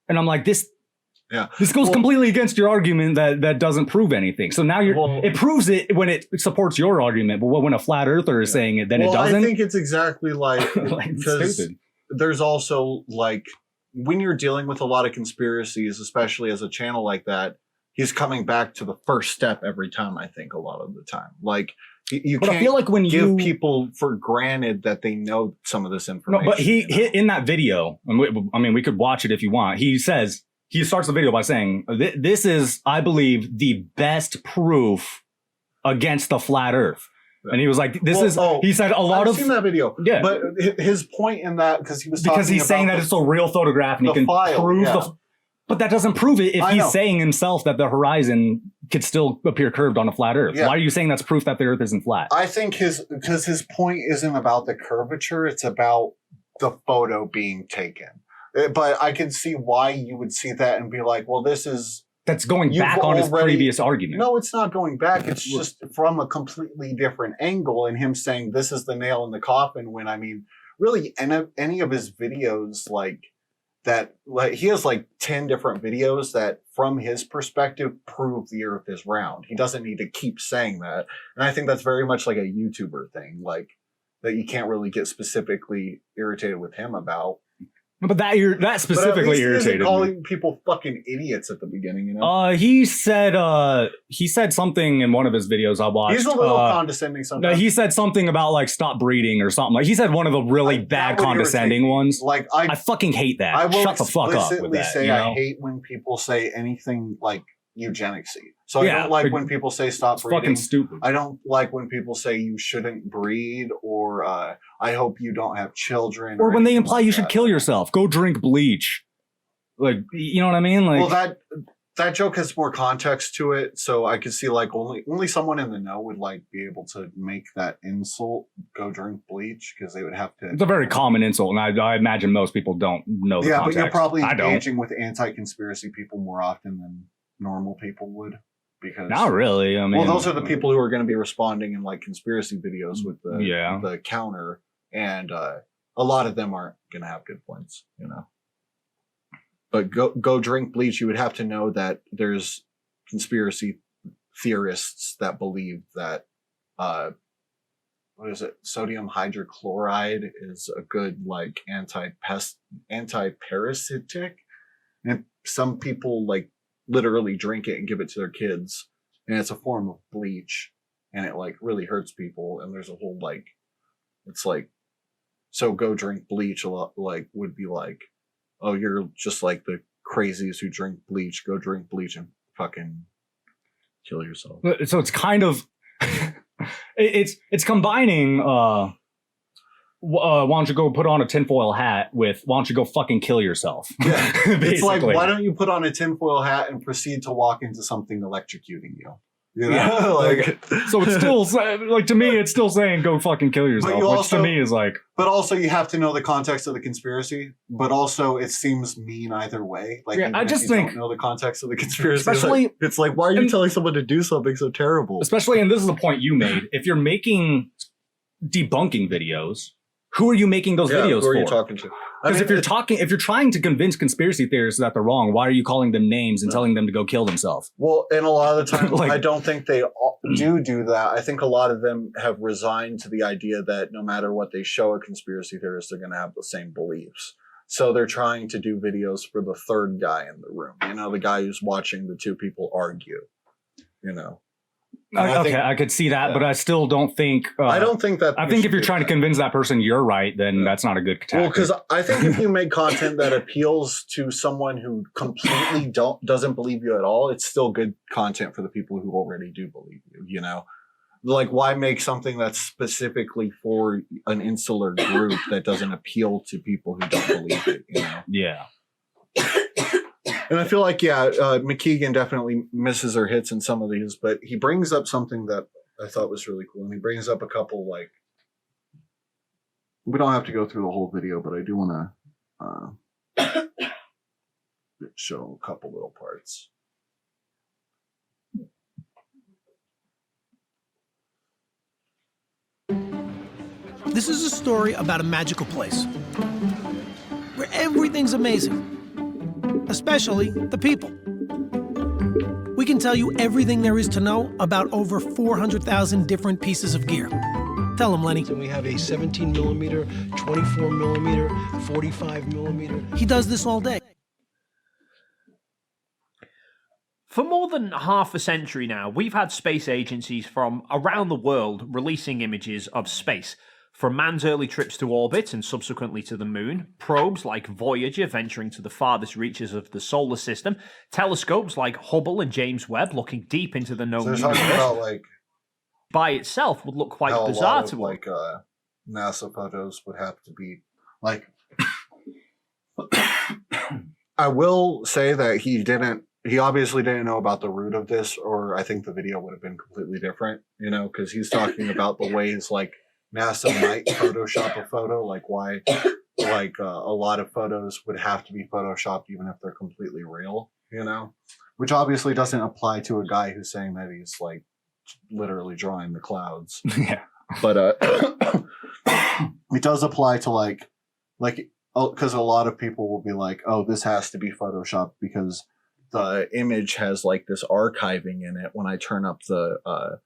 And I'm like, this goes completely against your argument that doesn't prove anything. So now it proves it when it supports your argument, but when a flat earther is saying it, then it doesn't. I think it's exactly like, Like, because stupid. there's also like when you're dealing with a lot of conspiracies, especially as a channel like that, he's coming back to the first step every time. I think a lot of the time, like you But can't I feel like when give you people for granted that they know some of this no, information. but he you know? hit in that video. And I mean, we could watch it if you want. He starts the video by saying, "This is, I believe, the best proof against the flat Earth." And he was like, he said a lot I've of seen that video. Yeah. But his point in that, because he's saying that it's a real photograph and he can file, prove yeah. but that doesn't prove it if I he's know. saying himself that the horizon could still appear curved on a flat Earth. Yeah. Why are you saying that's proof that the Earth isn't flat? I think his point isn't about the curvature; it's about the photo being taken. But I can see why you would see that and be like, "Well, this is." That's going You've back on his already- previous argument. No, it's not going back. It's just from a completely different angle, and him saying this is the nail in the coffin. When I mean, really, any of his videos like that, like he has like 10 different videos that, from his perspective, prove the Earth is round. He doesn't need to keep saying that, and I think that's very much like a YouTuber thing, like that you can't really get specifically irritated with him about. But that But at specifically least he isn't irritated me. calling people fucking idiots at the beginning, you know? He said something in one of his videos I watched. He's a little condescending No, sometimes. he said something about like stop breeding or something. Like he said one of the really That bad would condescending irritate me. ones. Like I fucking hate that. I will Shut the fuck up with explicitly that. say You know? I hate when people say anything like eugenicsy. So I Yeah, don't like like, when people say stop It's breeding. fucking stupid. I don't like when people say you shouldn't breed or I hope you don't have children. Or when they anything imply like you should that. kill yourself, go drink bleach. Like, you know what I mean? Like, Well, that joke has more context to it, so I could see like only someone in the know would like be able to make that insult go drink bleach because they would have to. it's a very common insult, and I imagine most people don't know the Yeah, context. but you're probably I don't. engaging with anti-conspiracy people more often than normal people would because Not really. I mean, well, those are the people who are going to be responding in like conspiracy videos with Yeah. the counter, and a lot of them aren't going to have good points, you know. But go drink bleach. You would have to know that there's conspiracy theorists that believe that what is it? Sodium hydrochloride is a good like anti-parasitic, and some people like literally drink it and give it to their kids, and it's a form of bleach, and it like really hurts people. And there's a whole like, it's like, so go drink bleach a lot like would be like, oh, you're just like the crazies who drink bleach. Go drink bleach and fucking kill yourself. So it's kind of it's combining why don't you go put on a tinfoil hat with why don't you go fucking kill yourself. Yeah. It's like, Basically. why don't you put on a tinfoil hat and proceed to walk into something electrocuting you? You know? Yeah. like, So it's still like, to me it's still saying go fucking kill yourself, you which also- to me is like, but also you have to know the context of the conspiracy. But also it seems mean either way. Like, Yeah, even I if just you think- don't know the context of the conspiracy. Especially- it's like, why are you and- telling someone to do something so terrible? especially, and this is the point you made, if you're making debunking videos, who are you making those videos who are for? you talking to? I Because mean, if you're trying to convince conspiracy theorists that they're wrong, why are you calling them names and telling them to go kill themselves? well, and a lot of the time, Like- I don't think they do that. I think a lot of them have resigned to the idea that no matter what they show a conspiracy theorist, they're going to have the same beliefs. So they're trying to do videos for the third guy in the room. You know, the guy who's watching the two people argue. You know, And I Okay, think- I could see that, yeah. but I still don't think. I don't think that. I we think should if you're do trying to that. convince that person you're right, then that's not a good tactic. Well, because I think if you make content that appeals to someone who completely doesn't believe you at all, it's still good content for the people who already do believe you. You know, like why make something that's specifically for an insular group that doesn't appeal to people who don't believe it? You know, yeah. and I feel like McKeegan definitely misses or hits in some of these, but he brings up something that I thought was really cool, and he brings up a couple like. We don't have to go through the whole video, but I do want to show a couple little parts. This is a story about a magical place where everything's amazing, especially the people. We can tell you everything there is to know about over 400,000 different pieces of gear. Tell them, Lenny. And we have a 17 millimeter, 24 millimeter, 45 millimeter. He does this all day. For more than half a century now, we've had space agencies from around the world releasing images of space. From man's early trips to orbit and subsequently to the moon, probes like Voyager venturing to the farthest reaches of the solar system, telescopes like Hubble and James Webb looking deep into the So known they're universe, talking about like by itself would look quite how a bizarre lot of to us. like NASA photos would have to be like. I will say that he obviously didn't know about the root of this, or I think the video would have been completely different, you know, because he's talking about the ways like NASA might Photoshop a photo, like why, like a lot of photos would have to be Photoshopped even if they're completely real, you know, which obviously doesn't apply to a guy who's saying that he's like literally drawing the clouds. Yeah. But it does apply to like because a lot of people will be like, oh, this has to be Photoshopped because the image has like this archiving in it when I turn up the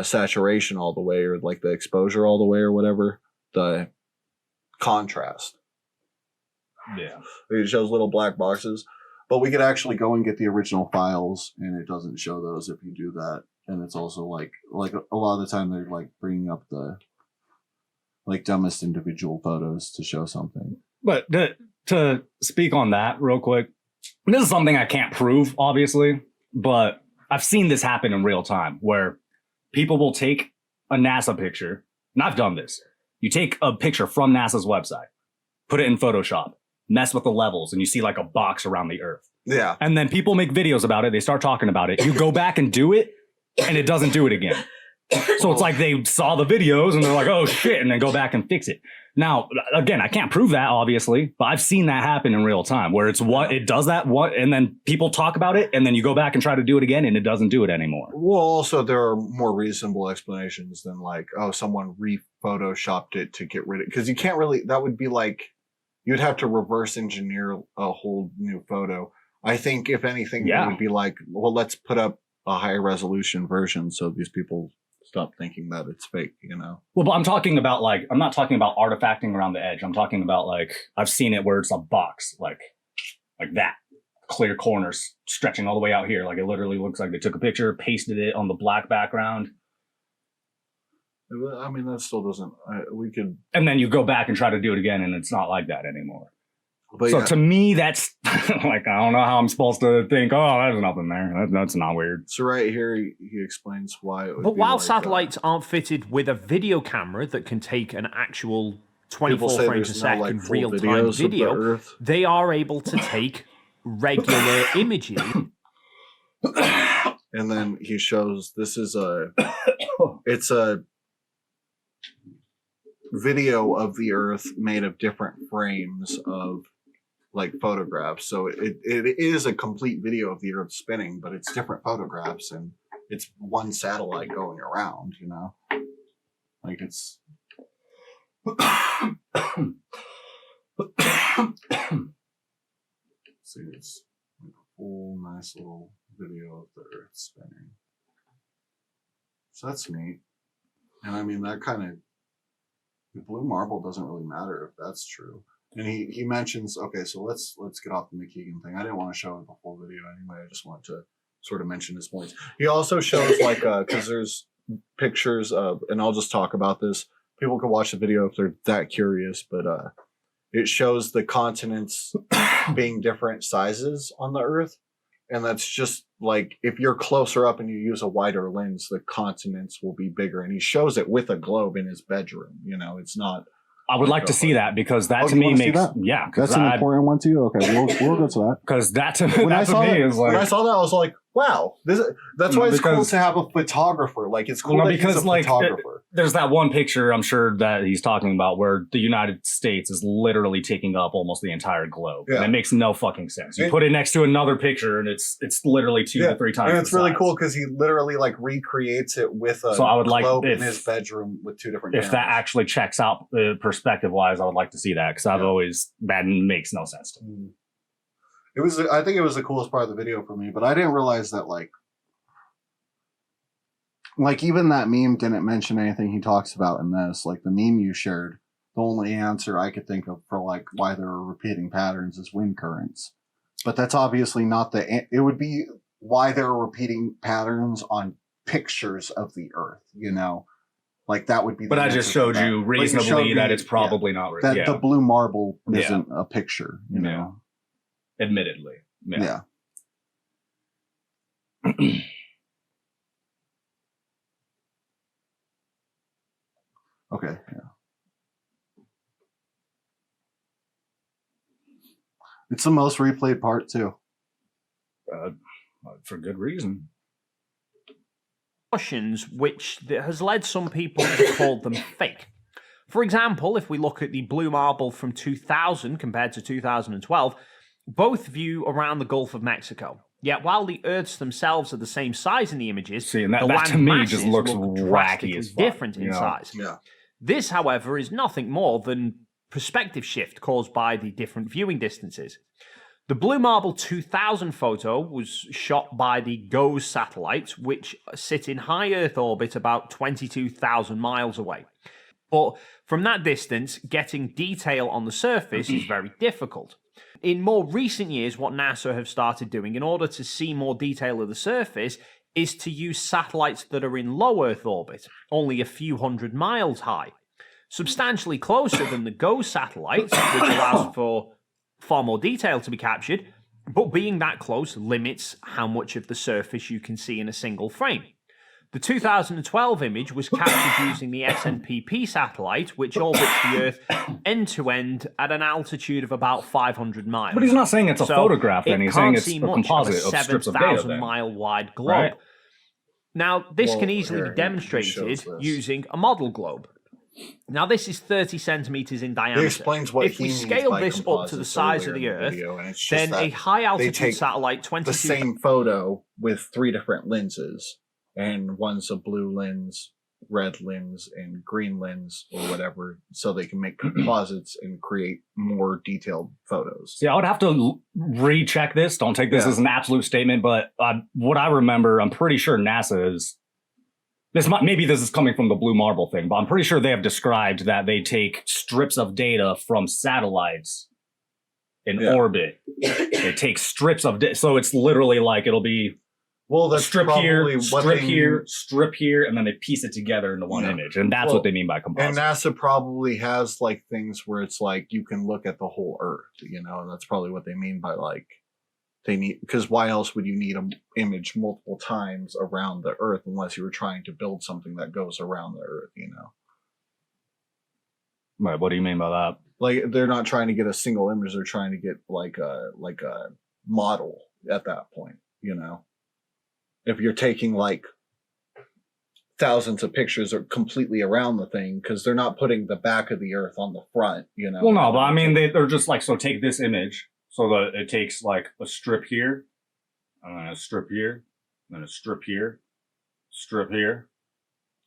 saturation all the way, or like the exposure all the way, or whatever, the contrast. Yeah. It shows little black boxes. But we could actually go and get the original files, and it doesn't show those if you do that. And it's also like a lot of the time they're like bringing up the like dumbest individual photos to show something. But to speak on that real quick, this is something I can't prove, obviously, but I've seen this happen in real time where people will take a NASA picture, and I've done this. You take a picture from NASA's website, put it in Photoshop, mess with the levels, and you see like a box around the Earth. Yeah. And then people make videos about it. They start talking about it. You go back and do it, and it doesn't do it again. So it's like they saw the videos and they're like, oh shit, and then go back and fix it. Now, again, I can't prove that, obviously, but I've seen that happen in real time where it's what it does that, what, and then people talk about it, and then you go back and try to do it again, and it doesn't do it anymore. Well, also, there are more reasonable explanations than like, oh, someone re-photoshopped it to get rid of it. Because you can't really, that would be like, you'd have to reverse engineer a whole new photo. I think, if anything, Yeah. it would be like, well, let's put up a higher resolution version so these people stop thinking that it's fake, you know? Well, but I'm talking about like, I'm not talking about artifacting around the edge. I'm talking about like, I've seen it where it's a box, like that, clear corners stretching all the way out here. Like it literally looks like they took a picture, pasted it on the black background. I mean, that still doesn't, we could. And then you go back and try to do it again, and it's not like that anymore. But So yeah. to me, that's like, I don't know how I'm supposed to think, oh, there's nothing there. That's not weird. So right here, he explains why it would But be while like, satellites aren't fitted with a video camera that can take an actual people 24 say frames a there's no, like, second full real-time videos of the video, Earth. they are able to take regular images. And then he shows this is it's a video of the Earth made of different frames of like photographs. So it is a complete video of the Earth spinning, but it's different photographs and it's one satellite going around, you know? Like it's see, it's like a full nice little video of the Earth spinning. So that's neat. And I mean that kind of the blue marble doesn't really matter if that's true. And he mentions, okay, so let's get off the McKeegan thing. I didn't want to show the whole video anyway. I just wanted to sort of mention his points. He also shows like because there's pictures of, and I'll just talk about this. People can watch the video if they're that curious, but it shows the continents being different sizes on the Earth. And that's just like, if you're closer up and you use a wider lens, the continents will be bigger. And he shows it with a globe in his bedroom. You know, it's not. I would like to see that because that Oh, to you me wanna see makes, that? yeah. That's an important one too. Okay, we'll go to that. Because that to, When I that to saw me that, is like, when I saw that, I was like, wow, that's why it's cool because- to have a photographer. Like, it's cool Well, that because, he's a like, photographer. there's that one picture I'm sure that he's talking about where the United States is literally taking up almost the entire globe. Yeah. And it makes no fucking sense. You And- put it next to another picture and it's literally 2 to 3 times. And it's the really size. cool because he literally like recreates it with a So I would like globe in if- his bedroom with 2 different If that cameras. actually checks out perspective wise, I would like to see that because I've always, that makes no sense to me. It was, I think it was the coolest part of the video for me, but I didn't realize that like even that meme didn't mention anything he talks about in this. Like the meme you shared, the only answer I could think of for like why there are repeating patterns is wind currents. But that's obviously not it would be why there are repeating patterns on pictures of the Earth, you know? Like that would be the But I answer just to showed that. you But you reasonably showed me, that it's yeah, probably not real. that Yeah, the blue marble Yeah. isn't a picture, you know? admittedly. Yeah. Okay. Yeah. It's the most replayed part too. For good reason. Which has led some people to call them fake. For example, if we look at the blue marble from 2000 compared to 2012, both view around the Gulf of Mexico. Yet while the Earths themselves are the same size in the images, See, and that, the that land to me masses just looks look wacky drastically as fuck, different in you know? size. Yeah. This, however, is nothing more than perspective shift caused by the different viewing distances. The Blue Marble 2000 photo was shot by the GOES satellites, which sit in high Earth orbit about 22,000 miles away. But from that distance, getting detail on the surface is very difficult. In more recent years, what NASA have started doing in order to see more detail of the surface is to use satellites that are in low Earth orbit, only a few hundred miles high, substantially closer than the GOES satellites, which allows for far more detail to be captured, but being that close limits how much of the surface you can see in a single frame. The 2012 image was captured using the SNPP satellite, which orbits the Earth end-to-end at an altitude of about 500 miles. But he's not saying it's a photograph then. He's saying it's a much composite of a of strips of data then. 7,000-mile wide globe. Right. Now, this Well, can easily here, be he demonstrated shows this. using a model globe. Now, this is 30 centimeters in diameter. He explains what if he we means scale by this up to the composites size of earlier the in Earth, video, and it's just then that a high they altitude take satellite, 22 the same photo with 3 different lenses, and one's a blue lens, red lens, and green lens, or whatever, so they can make composites and create more detailed photos. See, I would have to recheck this. Don't take this Yeah. as an absolute statement, but what I remember, I'm pretty sure NASA is. Maybe this is coming from the Blue Marble thing, but I'm pretty sure they have described that they take strips of data from satellites in orbit. They take strips of data, so it's literally like it'll be Well, that's strip probably here, what strip they here, mean. strip here, and then they piece it together into one Yeah. image, and that's Well, what they mean by composite. And NASA probably has like things where it's like you can look at the whole Earth, you know, and that's probably what they mean by like they need, because why else would you need an image multiple times around the Earth unless you were trying to build something that goes around the Earth, you know? Right, what do you mean by that? Like they're not trying to get a single image; they're trying to get like a model at that point, you know. If you're taking like thousands of pictures are completely around the thing, because they're not putting the back of the Earth on the front, you know. Well, no, but I mean, they're just like, so take this image, so that it takes like a strip here, and then a strip here, and then a strip here, strip here.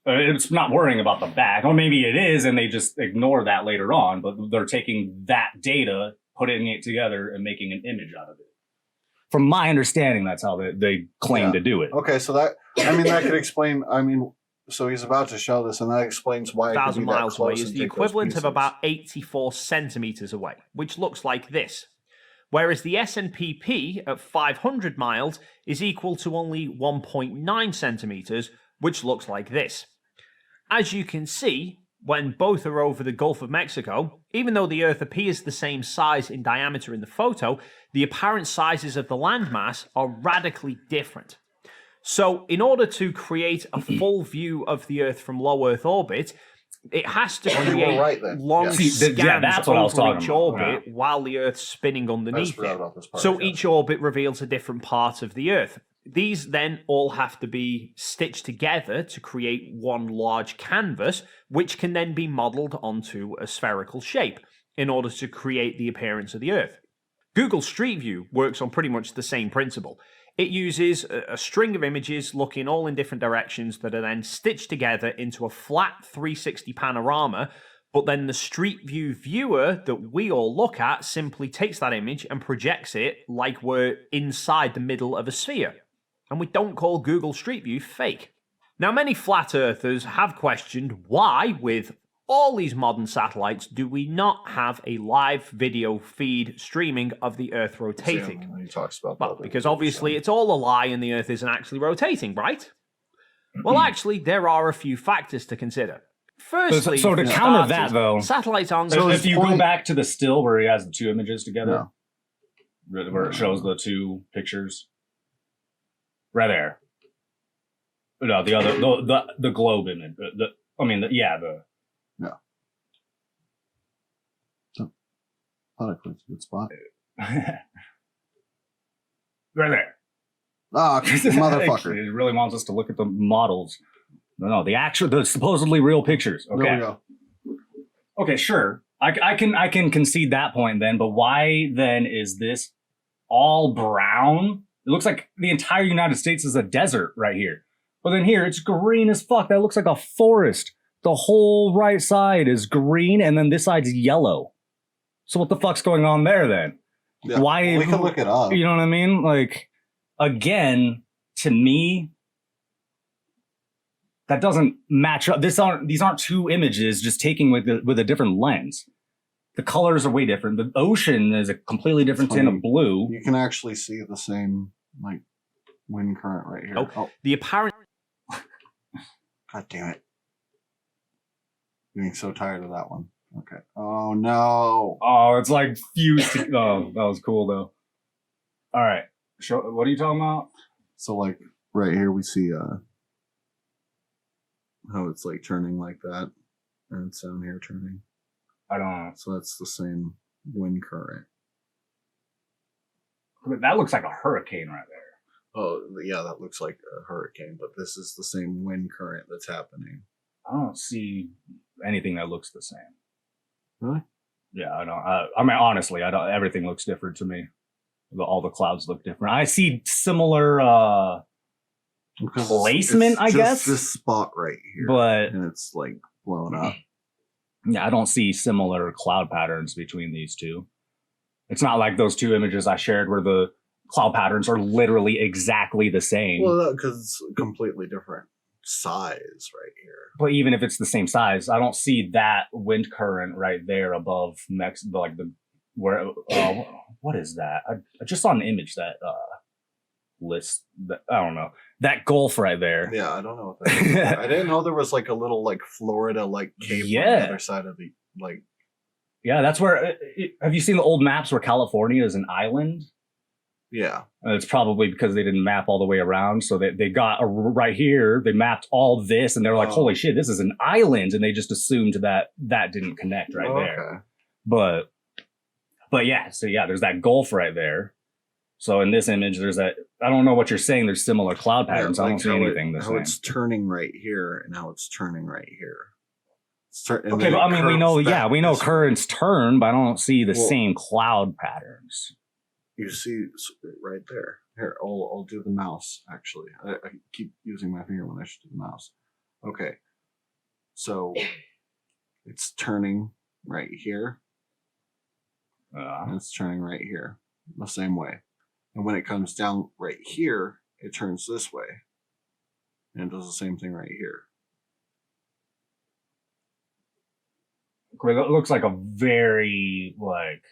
It's not worrying about the back, or maybe it is, and they just ignore that later on, but they're taking that data, putting it together, and making an image out of it. From my understanding, that's how they claim to do it. Okay, so that that could explain. So he's about to show this, and that explains why it could 1,000 be that miles away close is and the take those equivalent of pieces. about 84 centimeters away, which looks like this. Whereas the SNPP at 500 miles is equal to only 1.9 centimeters, which looks like this. As you can see, when both are over the Gulf of Mexico, even though the Earth appears the same size in diameter in the photo, the apparent sizes of the landmass are radically different. So, in order to create a full view of the Earth from low Earth orbit, it has to Oh, you were create right then. long Yeah. scans that's what I was over talking each about. orbit while the Earth's spinning I just underneath forgot it. about this part. So yeah. each orbit reveals a different part of the Earth. These then all have to be stitched together to create one large canvas, which can then be modeled onto a spherical shape in order to create the appearance of the Earth. Google Street View works on pretty much the same principle. It uses a string of images looking all in different directions that are then stitched together into a flat 360 panorama, but then the Street View viewer that we all look at simply takes that image and projects it like we're inside the middle of a sphere. And we don't call Google Street View fake. Now, many flat earthers have questioned why, with all these modern satellites, do we not have a live video feed streaming of the Earth rotating? Yeah, he talks about Well, that. because obviously it's all a lie and the Earth isn't actually rotating, right? Well, actually, there are a few factors to consider. Firstly, So to for counter starters, that, though, satellites aren't So going if you go back to the still where he has the two images together, where it shows the two pictures, right there. No, the other, the globe image. Oh, that's a good spot. right there. Oh, motherfucker. He really wants us to look at the models. No, the supposedly real pictures. Okay. There we go. Okay, sure. I can concede that point then, but why then is this all brown? It looks like the entire United States is a desert right here. But then here it's green as fuck. That looks like a forest. The whole right side is green and then this side's yellow. So what the fuck's going on there then? Yeah. Why We can look it up. You know what I mean? Like, again, to me, that doesn't match up. These aren't two images just taking with a different lens. The colors are way different. The ocean is a completely different tint of blue. You can actually see the same like wind current right here. Oh, the apparent. God damn it. Getting so tired of that one. Okay. Oh no. Oh, it's like fused. Oh, that was cool though. All right. What are you talking about? So like right here we see how it's like turning like that, and it's down here turning. I don't know. So that's the same wind current. That looks like a hurricane right there. Oh yeah, that looks like a hurricane, but this is the same wind current that's happening. I don't see anything that looks the same. Really? Yeah, I don't. I mean, honestly, I don't. Everything looks different to me. All the clouds look different. I see similar Because placement, I just guess. this spot right here, But and it's like blown up. yeah, I don't see similar cloud patterns between these two. It's not like those two images I shared where the cloud patterns are literally exactly the same. Well, because it's completely different size right here. But even if it's the same size, I don't see that wind current right there above like the where. What is that? I just saw an image that lists. I don't know, that gulf right there. Yeah, I don't know what that is. I didn't know there was like a little like Florida like cape on the other side of the like. Yeah, that's where. Have you seen the old maps where California is an island? Yeah. It's probably because they didn't map all the way around. So they got right here, they mapped all this, and they're like, holy shit, this is an island. And they just assumed that didn't connect right there. But yeah, so yeah, there's that gulf right there. So in this image, there's that. I don't know what you're saying. There's similar cloud patterns. Yeah, I don't see anything the how same. it's turning right here and how it's turning right here. Okay, but I mean, we know currents turn, but I don't see the same cloud patterns. You see right there. Here, I'll do the mouse, actually. I keep using my finger when I should do the mouse. Okay. So it's turning right here. And it's turning right here. The same way. And when it comes down right here, it turns this way. And it does the same thing right here. It looks like a very like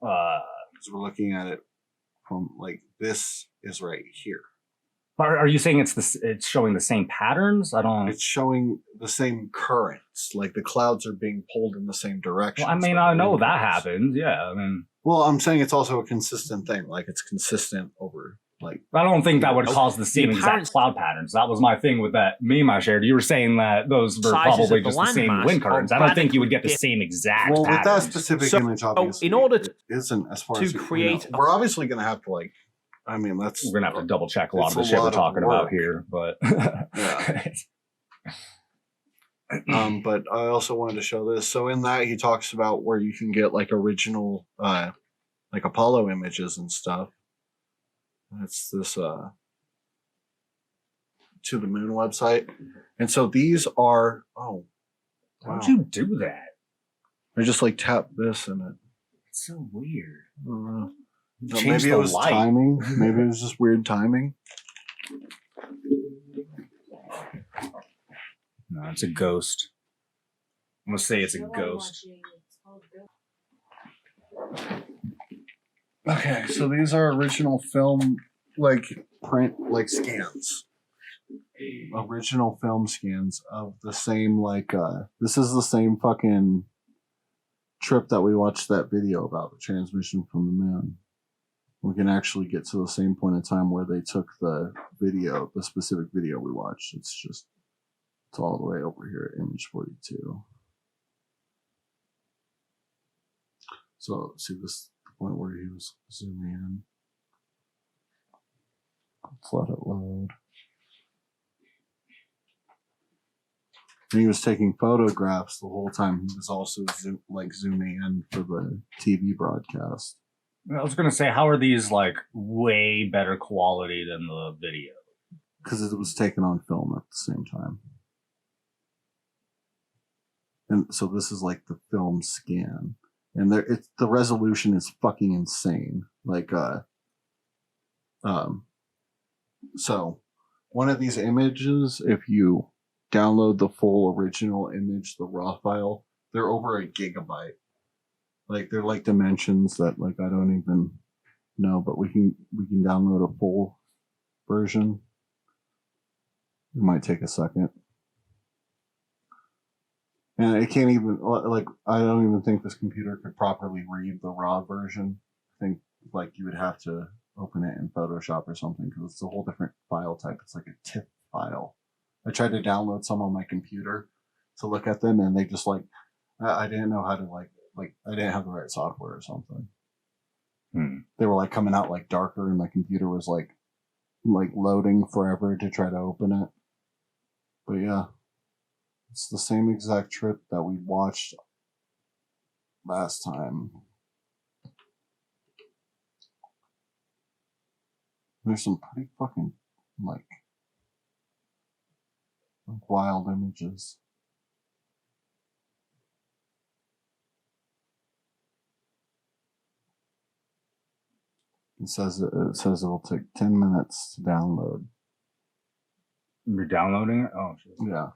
because we're looking at it from like this is right here. Are you saying it's showing the same patterns? I don't. It's showing the same currents. Like the clouds are being pulled in the same direction. Well, I mean, I know that happens. Yeah, I mean. Well, I'm saying it's also a consistent thing. Like it's consistent over like. I don't think that would cause the same exact cloud patterns. That was my thing with that meme I shared. You were saying that those were probably just the same wind currents. I don't think you would get the same exact. Well, with that patterns. specific image, obviously, in order it isn't as far as create. We're obviously going to have to like. I mean, we're gonna have to double check a lot of the shit we're talking about here, but yeah. But I also wanted to show this. So in that, he talks about where you can get like original, like Apollo images and stuff. It's this To the Moon website, and so these are. Oh, wow. How'd you do that? I just like tap this and it. It's so weird. I don't know. No, maybe it was timing. Maybe it was just weird timing. No, it's a ghost. I'm gonna say it's a ghost. Okay, so these are original film, like print, like scans. Original film scans of the same, like, this is the same fucking trip that we watched that video about, the transmission from the moon. We can actually get to the same point in time where they took the video, the specific video we watched. It's all the way over here at image 42. So see this the point where he was zooming in. Let's let it load. And he was taking photographs the whole time. He was also zooming in for the TV broadcast. I was gonna say, how are these like way better quality than the video? Because it was taken on film at the same time. And so this is like the film scan. And the resolution is fucking insane. Like, so one of these images, if you download the full original image, the raw file, they're over a gigabyte. Like they're like dimensions that like I don't even know, but we can download a full version. It might take a second. And it can't even, like, I don't even think this computer could properly read the raw version. I think, like, you would have to open it in Photoshop or something because it's a whole different file type. It's like a TIFF file. I tried to download some on my computer to look at them, and they just, like, I didn't know how to, like, I didn't have the right software or something. They were, like, coming out, like, darker, and my computer was, like loading forever to try to open it. But, yeah. It's the same exact trip that we watched last time. There's some pretty fucking, like wild images. It says it'll take 10 minutes to download. You're downloading it? Oh, shit. Yeah.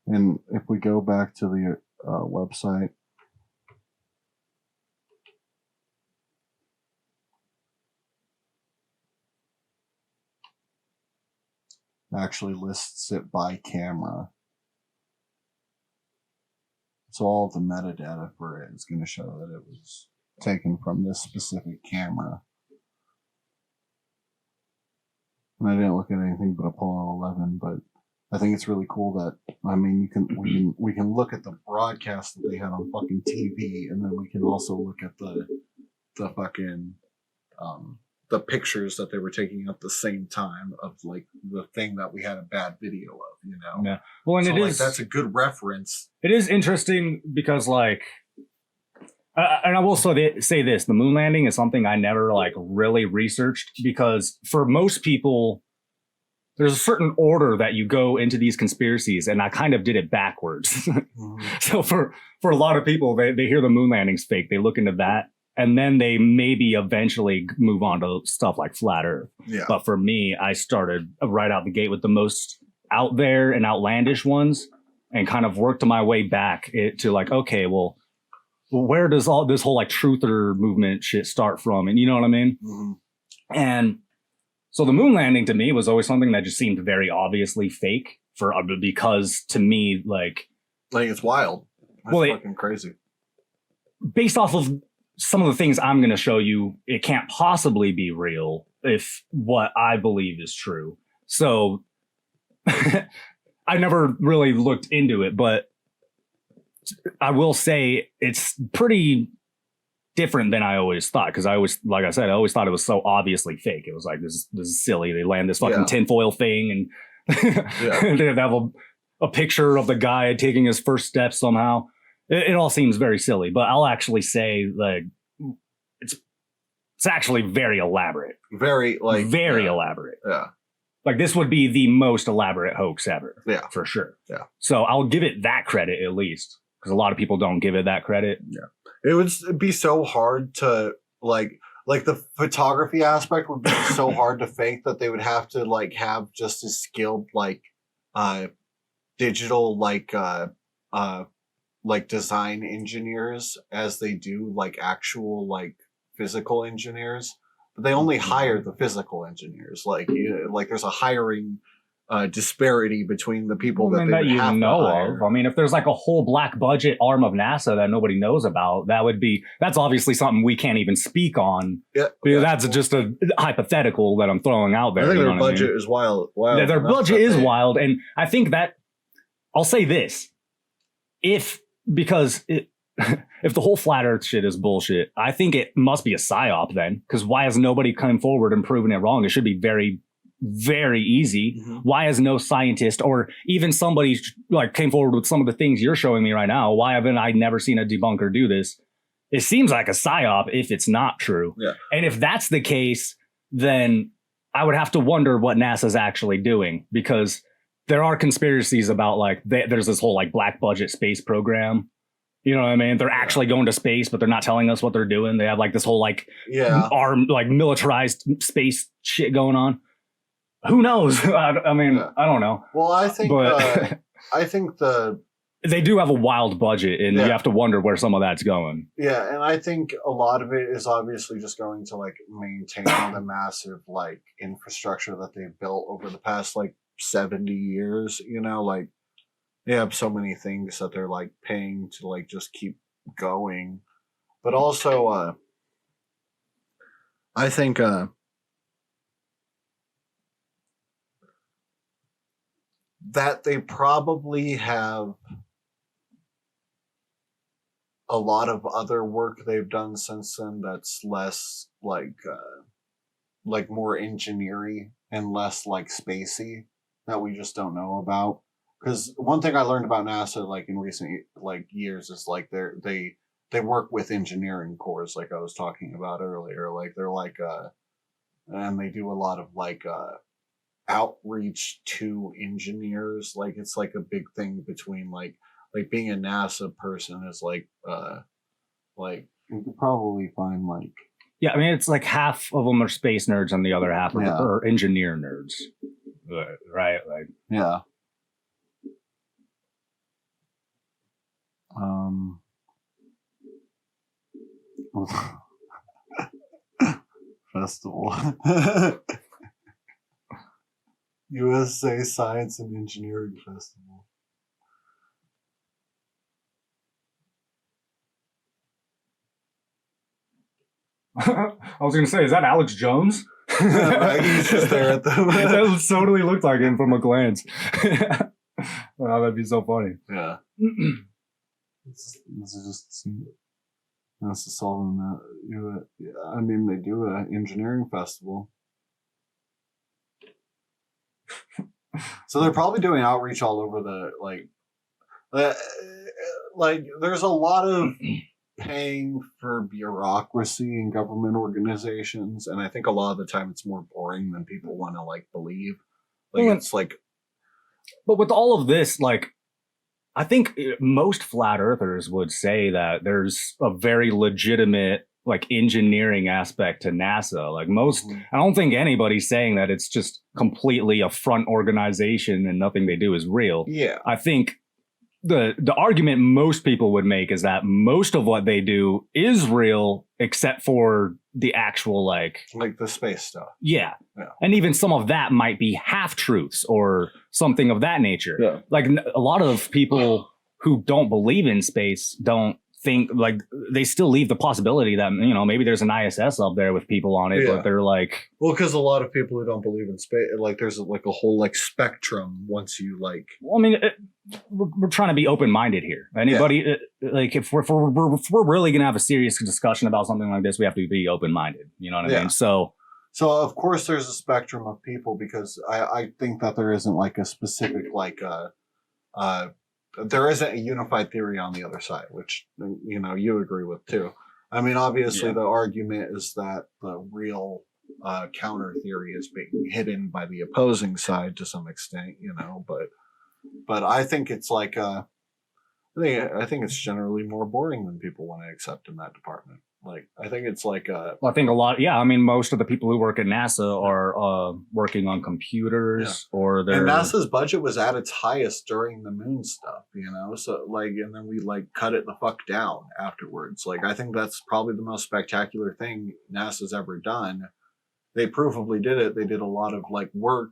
And if we go back to the website, it actually lists it by camera. So all the metadata for it is going to show that it was taken from this specific camera. And I didn't look at anything but Apollo 11, but I think it's really cool that, I mean, we can look at the broadcast that they had on fucking TV, and then we can also look at the fucking the pictures that they were taking at the same time of like the thing that we had a bad video of, you know? Yeah. Well, and so, it like, is, that's a good reference. It is interesting because, like, and I will say this: the moon landing is something I never like really researched because for most people, there's a certain order that you go into these conspiracies, and I kind of did it backwards. So for a lot of people, they hear the moon landing's fake, they look into that, and then they maybe eventually move on to stuff like flat Earth. Yeah. But for me, I started right out the gate with the most out there and outlandish ones, and kind of worked my way back to like, okay, well, where does all this whole like truther movement shit start from? And you know what I mean? Mm-hmm. And so the moon landing to me was always something that just seemed very obviously fake because to me, like it's wild. That's fucking crazy. Based off of some of the things I'm going to show you, it can't possibly be real if what I believe is true. So I never really looked into it, but I will say it's pretty different than I always thought, because I always, like I said, I always thought it was so obviously fake. It was like, this is silly. They land this fucking tinfoil thing, and they have a picture of the guy taking his first steps somehow. It all seems very silly, but I'll actually say like it's actually very elaborate. Very elaborate. Yeah. Like this would be the most elaborate hoax ever. Yeah. For sure. Yeah. So I'll give it that credit at least, because a lot of people don't give it that credit. Yeah. It would be so hard to like the photography aspect would be so hard to fake that they would have to like have just as skilled like digital like design engineers as they do like actual like physical engineers. But they only hire the physical engineers. Like there's a hiring disparity between the people that they would have to hire. I mean, if there's like a whole black budget arm of NASA that nobody knows about, that's obviously something we can't even speak on. Yeah, that's just a hypothetical that I'm throwing out there. I think their budget is wild. Yeah, their budget is wild, and I think that I'll say this: if the whole flat Earth shit is bullshit, I think it must be a psyop then. Because why has nobody come forward and proven it wrong? It should be very, very easy. Mm-hmm. Why has no scientist or even somebody like came forward with some of the things you're showing me right now? Why haven't I never seen a debunker do this? It seems like a psyop if it's not true. Yeah. And if that's the case, then I would have to wonder what NASA's actually doing, because there are conspiracies about like there's this whole like black budget space program You know what I mean? They're actually going to space, but they're not telling us what they're doing. They have like this whole like Yeah. arm, like militarized space shit going on. Who knows? I mean, Yeah. I don't know. Well, I think But I think they do have a wild budget, and Yeah. you have to wonder where some of that's going. yeah, and I think a lot of it is obviously just going to like maintain the massive like infrastructure that they've built over the past like 70 years, you know, like they have so many things that they're like paying to like just keep going. But also I think that they probably have a lot of other work they've done since then that's less like more engineering and less like spacey that we just don't know about. Because one thing I learned about NASA like in recent like years is like they work with engineering corps, like I was talking about earlier. Like they're like and they do a lot of like outreach to engineers. Like it's like a big thing between like being a NASA person is like you could probably find like Yeah, I mean, it's like half of them are space nerds and the other half Yeah. are engineer nerds, right? Like, yeah. Festival. USA Science and Engineering Festival. I was gonna say, is that Alex Jones? Right, he's just there at the- That totally looked like him from a glance. Wow, that'd be so funny. Yeah. This is just that's solving that. You know, yeah, I mean, they do an engineering festival. So they're probably doing outreach all over the like there's a lot of paying for bureaucracy in government organizations, and I think a lot of the time it's more boring than people want to like believe. Like Well, it's like But with all of this, like, I think most flat earthers would say that there's a very legitimate like engineering aspect to NASA. Like most, I don't think anybody's saying that it's just completely a front organization and nothing they do is real. yeah. I think the argument most people would make is that most of what they do is real, except for the actual like Like the space stuff. yeah. Yeah. And even some of that might be half truths or something of that nature. Yeah. Like a lot of people who don't believe in space don't think, like, they still leave the possibility that, you know, maybe there's an ISS up there with people on it, Yeah. but they're like, Well, because a lot of people who don't believe in space, like there's like a whole like spectrum once you like. well, I mean, we're trying to be open-minded here. Anybody, like, if we're really going to have a serious discussion about something like this, we have to be open-minded. You know what I Yeah. mean? So, So of course there's a spectrum of people because I think that there isn't like a specific like there isn't a unified theory on the other side, which you know you agree with too. I mean, obviously Yeah. the argument is that the real counter theory is being hidden by the opposing side to some extent, you know. But I think it's like I think it's generally more boring than people want to accept in that department. Like I think it's like well, I think a lot, yeah. I mean, most of the people who work at NASA are working on computers or they're. and NASA's budget was at its highest during the moon stuff, you know. So like, and then we like cut it the fuck down afterwards. Like I think that's probably the most spectacular thing NASA's ever done. They provably did it. They did a lot of like work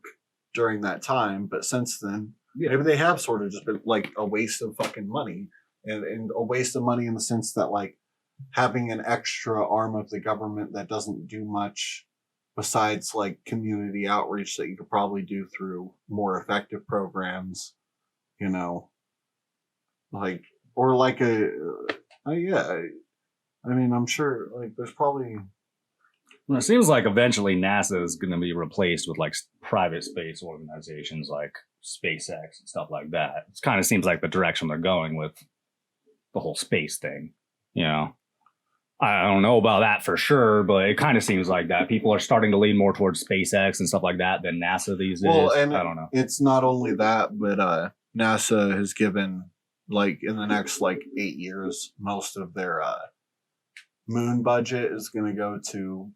during that time, but since then, maybe they have sort of just been like a waste of fucking money, and a waste of money in the sense that like having an extra arm of the government that doesn't do much besides like community outreach that you could probably do through more effective programs, you know, like, or like yeah, I mean, I'm sure like there's probably. Well, it seems like eventually NASA is going to be replaced with like private space organizations like SpaceX and stuff like that. It kind of seems like the direction they're going with the whole space thing. You know, I don't know about that for sure, but it kind of seems like that. People are starting to lean more towards SpaceX and stuff like that than NASA these days. Well, and I don't know. It's not only that, but NASA has given like in the next like 8 years, most of their moon budget is going to go to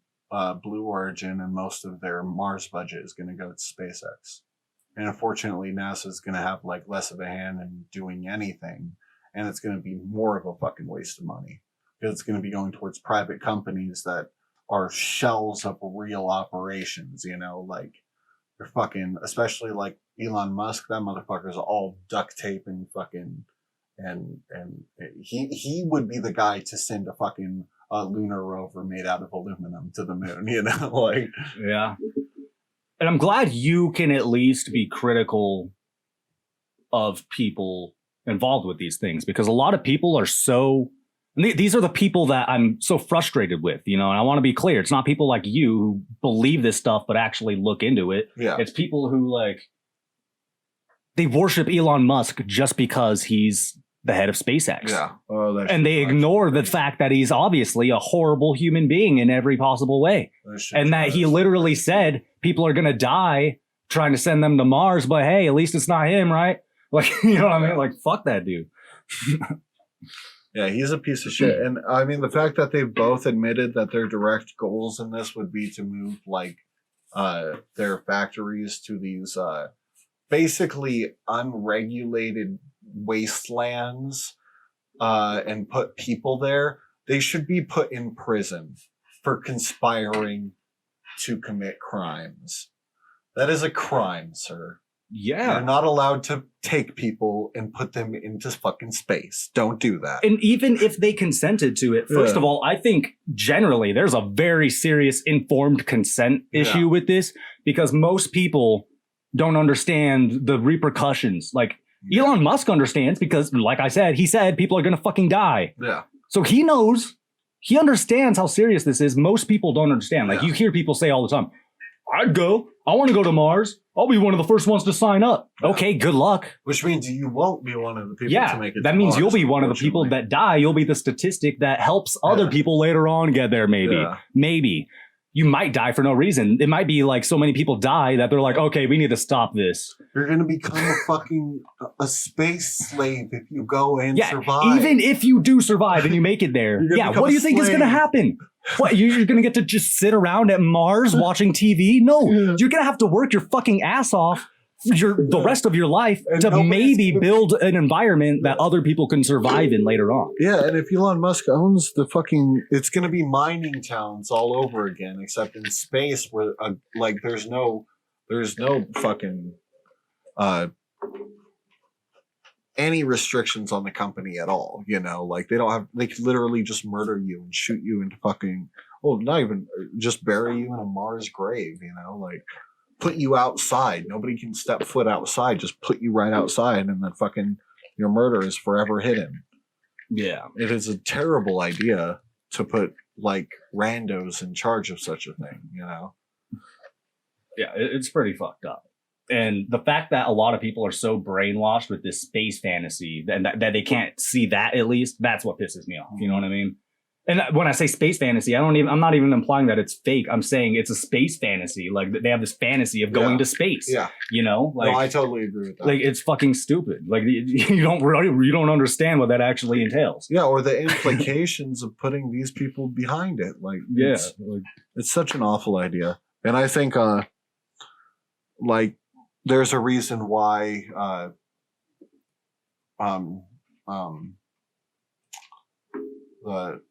Blue Origin, and most of their Mars budget is going to go to SpaceX. And unfortunately, NASA is going to have like less of a hand in doing anything, and it's going to be more of a fucking waste of money because it's going to be going towards private companies that are shells of real operations. You know, like they're fucking, especially like Elon Musk. That motherfucker's all duct tape and fucking, and he would be the guy to send a fucking lunar rover made out of aluminum to the moon. You know, like Yeah. And I'm glad you can at least be critical of people involved with these things, because a lot of people are so, these are the people that I'm so frustrated with, you know, and I want to be clear. It's not people like you who believe this stuff, but actually look into it. Yeah. It's people who like, they worship Elon Musk just because he's the head of SpaceX. yeah. Oh, that And they shit ignore the fact that he's obviously a horrible human being in every possible way. shit And that he drives. literally said people are going to die trying to send them to Mars, but hey, at least it's not him, right? Like, you know what I mean? Like, fuck that dude. Yeah, he's a piece of shit. And I mean, the fact that they've both admitted that their direct goals in this would be to move like their factories to these basically unregulated wastelands and put people there, they should be put in prison for conspiring to commit crimes. That is a crime, sir. Yeah. You're not allowed to take people and put them into fucking space. Don't do that. And even if they consented to it, first Yeah. of all, I think generally there's a very serious informed consent issue Yeah. with this, because most people don't understand the repercussions. Like, Elon Musk understands because, like I said, he said people are going to fucking die. Yeah. So he knows, he understands how serious this is. Most people don't understand. Like, Yeah. you hear people say all the time, I'd go. I want to go to Mars. I'll be one of the first ones to sign up. Yeah. Okay, good luck. Which means you won't be one of the people Yeah, to make it. that to means you'll Mars, be one of the people unfortunately. that die. You'll be the statistic that helps other Yeah. people later on get there, maybe. Yeah. Maybe. You might die for no reason. It might be like so many people die that they're like, okay, we need to stop this. You're gonna become a fucking a space slave if you go and Yeah, survive. even if you do survive and you make it there, You're gonna yeah, become what do a you think is going to slave. happen? What, you're going to get to just sit around at Mars watching TV? No, Yeah. you're going to have to work your fucking ass off the rest of your life And to nobody's maybe gonna- build an environment that other people can survive in later on. Yeah, and if Elon Musk owns the fucking, it's gonna be mining towns all over again, except in space where like there's no fucking any restrictions on the company at all. You know, like they could literally just murder you and shoot you into fucking, well, not even just bury you in a Mars grave. You know, like put you outside. Nobody can step foot outside. Just put you right outside, and then fucking your murder is forever hidden. Yeah. It is a terrible idea to put like randos in charge of such a thing, you know? Yeah, it's pretty fucked up. And the fact that a lot of people are so brainwashed with this space fantasy and that they can't see that, at least, that's what pisses me off. You know what I mean? And when I say space fantasy, I'm not even implying that it's fake. I'm saying it's a space fantasy. Like, they have this fantasy of going Yeah. to space. Yeah. You know? Like, No, I totally agree with that. like, it's fucking stupid. Like, you don't understand what that actually entails. Yeah, or the implications of putting these people behind it. Like, Yeah. it's such an awful idea. And I think, like, there's a reason why, the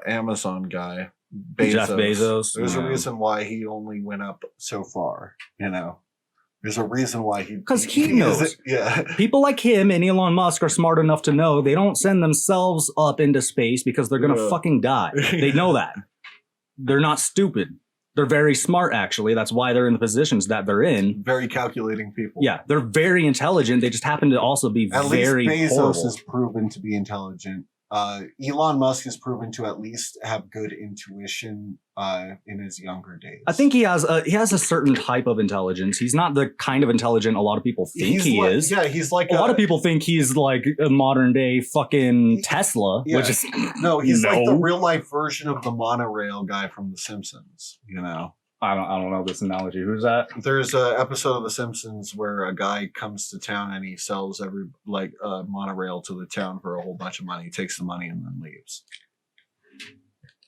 Amazon guy, Bezos, Jeff Bezos, there's a yeah. reason why he only went up so far, you know? There's a reason why he... 'Cause he knows. Yeah. People like him and Elon Musk are smart enough to know they don't send themselves up into space because they're going to Yeah. fucking die. They know that. They're not stupid. They're very smart, actually. That's why they're in the positions that they're in. Very calculating people. Yeah, they're very intelligent. They just happen to also be At very least Bezos horrible. is proven to be intelligent. Elon Musk is proven to at least have good intuition in his younger days. I think he has a certain type of intelligence. He's not the kind of intelligent a lot of people think he like, is. Yeah, he's like A lot of people think he's like a modern day fucking Tesla, Yeah. which is No, he's like the No. real life version of the monorail guy from The Simpsons. You know, I don't know this analogy. Who's that? There's an episode of The Simpsons where a guy comes to town and he sells every monorail to the town for a whole bunch of money. He takes the money and then leaves.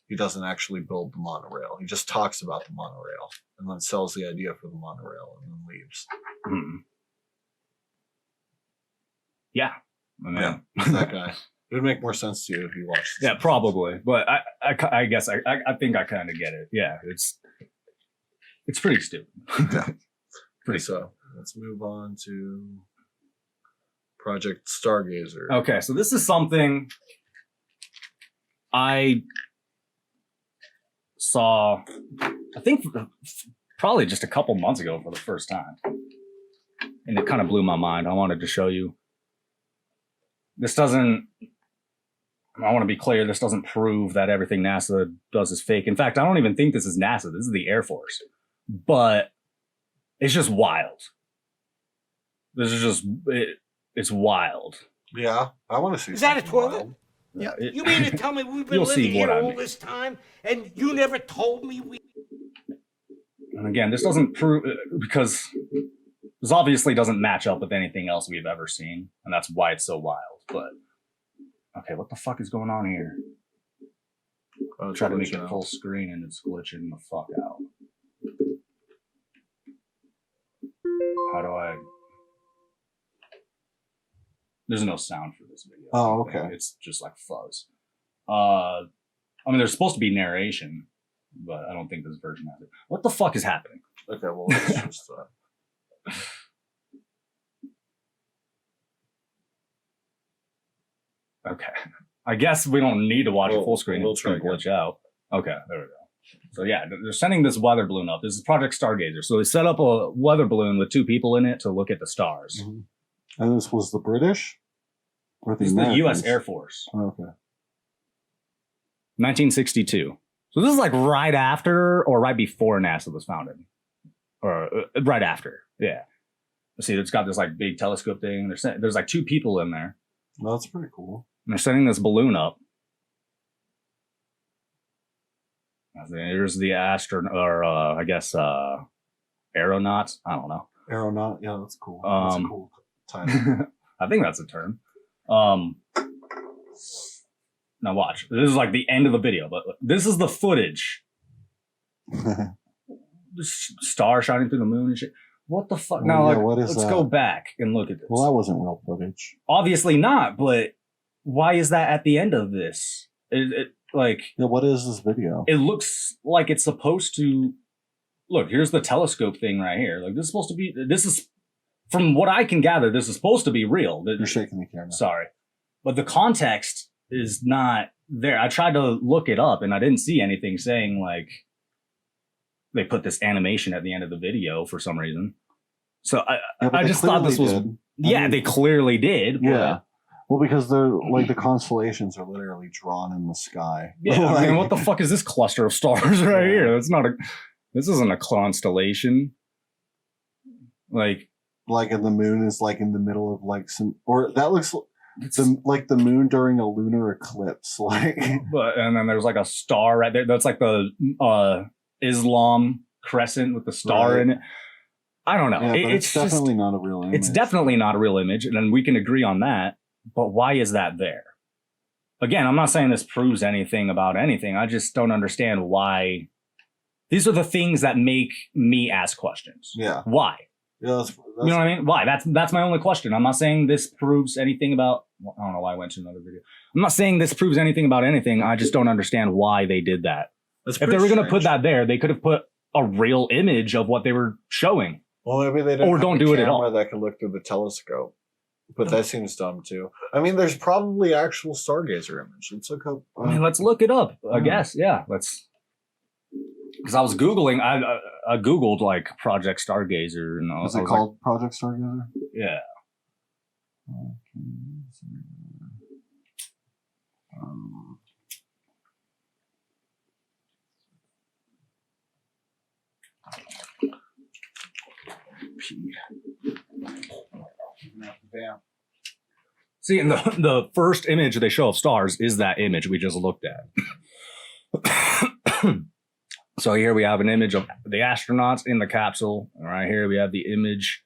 He doesn't actually build the monorail. He just talks about the monorail and then sells the idea for the monorail and then leaves. Yeah. I mean, Yeah, it's that guy. It would make more sense to you if you watched. Yeah, probably. But I guess I think I kind of get it. Yeah, it's pretty stupid. Yeah. Pretty So let's move on to Project Stargazer. Okay, so this is something I saw, I think probably just a couple months ago for the first time. And it kind of blew my mind. I wanted to show you. This doesn't, I want to be clear, this doesn't prove that everything NASA does is fake. In fact, I don't even think this is NASA. This is the Air Force. But it's just wild. This is just, it's wild. Yeah, I want to see. Is that a something toilet? wild. Yeah, You mean to tell me we've been You'll see living what here I all mean. this time and you never told me we... And again, this doesn't prove, because this obviously doesn't match up with anything else we've ever seen. And that's why it's so wild. But, okay, what the fuck is going on here? Oh, it's Try to make glitching it out. full screen and it's glitching the fuck out. How do I? There's no sound for this video. Oh, okay. It's just like fuzz. I mean, there's supposed to be narration, but I don't think this version has it. What the fuck is happening? Okay, well, let's just. Okay. I guess we don't need to watch it full screen. We'll It's going to try glitch out. Okay, there we go. So yeah, they're sending this weather balloon up. This is Project Stargazer. So they set up a weather balloon with 2 people in it to look at the stars. And this was the British? Or This is the U.S. Americans? Air Force. Okay. 1962. So this is like right after or right before NASA was founded. Or right after. Yeah. See, it's got this like big telescope thing. There's like 2 people in there. Well, that's pretty cool. And they're sending this balloon up. Here's the aeronauts. I don't know. Aeronaut, yeah, that's cool. That's a cool title. I think that's a term. Now watch. This is like the end of the video, but this is the footage. The star shining through the moon and shit. What the fuck? Oh, Now, yeah, like, what is let's that? go back and look at this. Well, that wasn't real footage. Obviously not, but why is that at the end of this? Like, Yeah, what is this video? it looks like it's supposed to look. Here's the telescope thing right here. Like, this is supposed to be. This is, from what I can gather, this is supposed to be real. You're shaking the camera. Sorry, but the context is not there. I tried to look it up and I didn't see anything saying like they put this animation at the end of the video for some reason. So Yeah, but I they just thought this was clearly did. yeah, I mean, they clearly did. but- Yeah. Well, because they're like the constellations are literally drawn in the sky. Yeah, I Like- mean, what the fuck is this cluster of stars right here? It's not a. This isn't a constellation. Like, in the moon is like in the middle of like some, or that looks it's, like the moon during a lunar eclipse. Like, but and then there's like a star right there. That's like the Islam crescent with the star Right. in it. I don't know. yeah, but it's definitely just, not a real image. it's definitely not a real image, and then we can agree on that. But why is that there? Again, I'm not saying this proves anything about anything. I just don't understand why. These are the things that make me ask questions. Yeah. Why? Yeah, that's You know what I mean? Why? That's my only question. I'm not saying this proves anything about. Well, I don't know why I went to another video. I'm not saying this proves anything about anything. I just don't understand why they did that. that's If they were pretty going to put strange. that there, they could have put a real image of what they were showing. Well, maybe they didn't Or have don't a do it at camera all. that could look through the telescope. But that seems dumb too. I mean, there's probably actual Stargazer image. Let's look up. I mean, let's look it up. I Yeah. guess. Yeah. Let's. Because I was Googling. I Googled like Project Stargazer. And is I it was called Project Stargazer? Like, yeah. Bam. See, and the first image they show of stars is that image we just looked at. So here we have an image of the astronauts in the capsule. And right here we have the image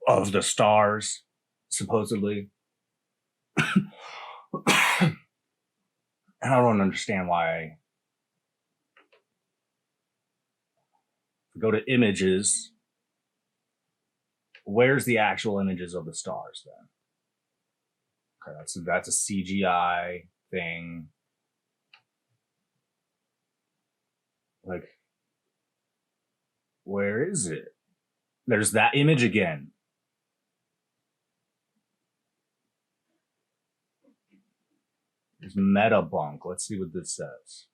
of the stars, supposedly. And I don't understand why. If we go to images, where's the actual images of the stars then? Okay, that's a CGI thing. Like, where is it? There's that image again. There's Metabunk. Let's see what this says.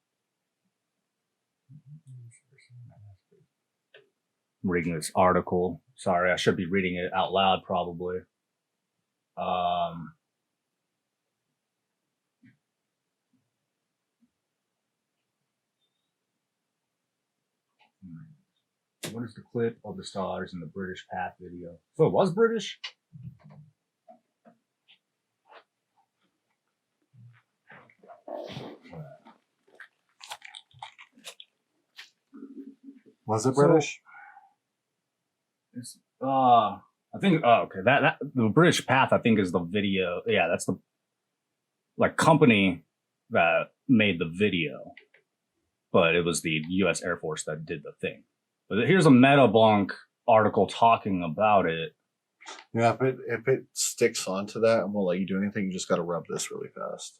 I'm reading this article. Sorry, I should be reading it out loud probably. What is the clip of the stars in the British Path video? So it was British? Was it British? I think. Oh, okay. That the British Path, I think, is the video. Yeah, that's the like company that made the video, but it was the U.S. Air Force that did the thing. But here's a Metabunk article talking about it. Yeah, if it sticks onto that and won't let you do anything, you just got to rub this really fast,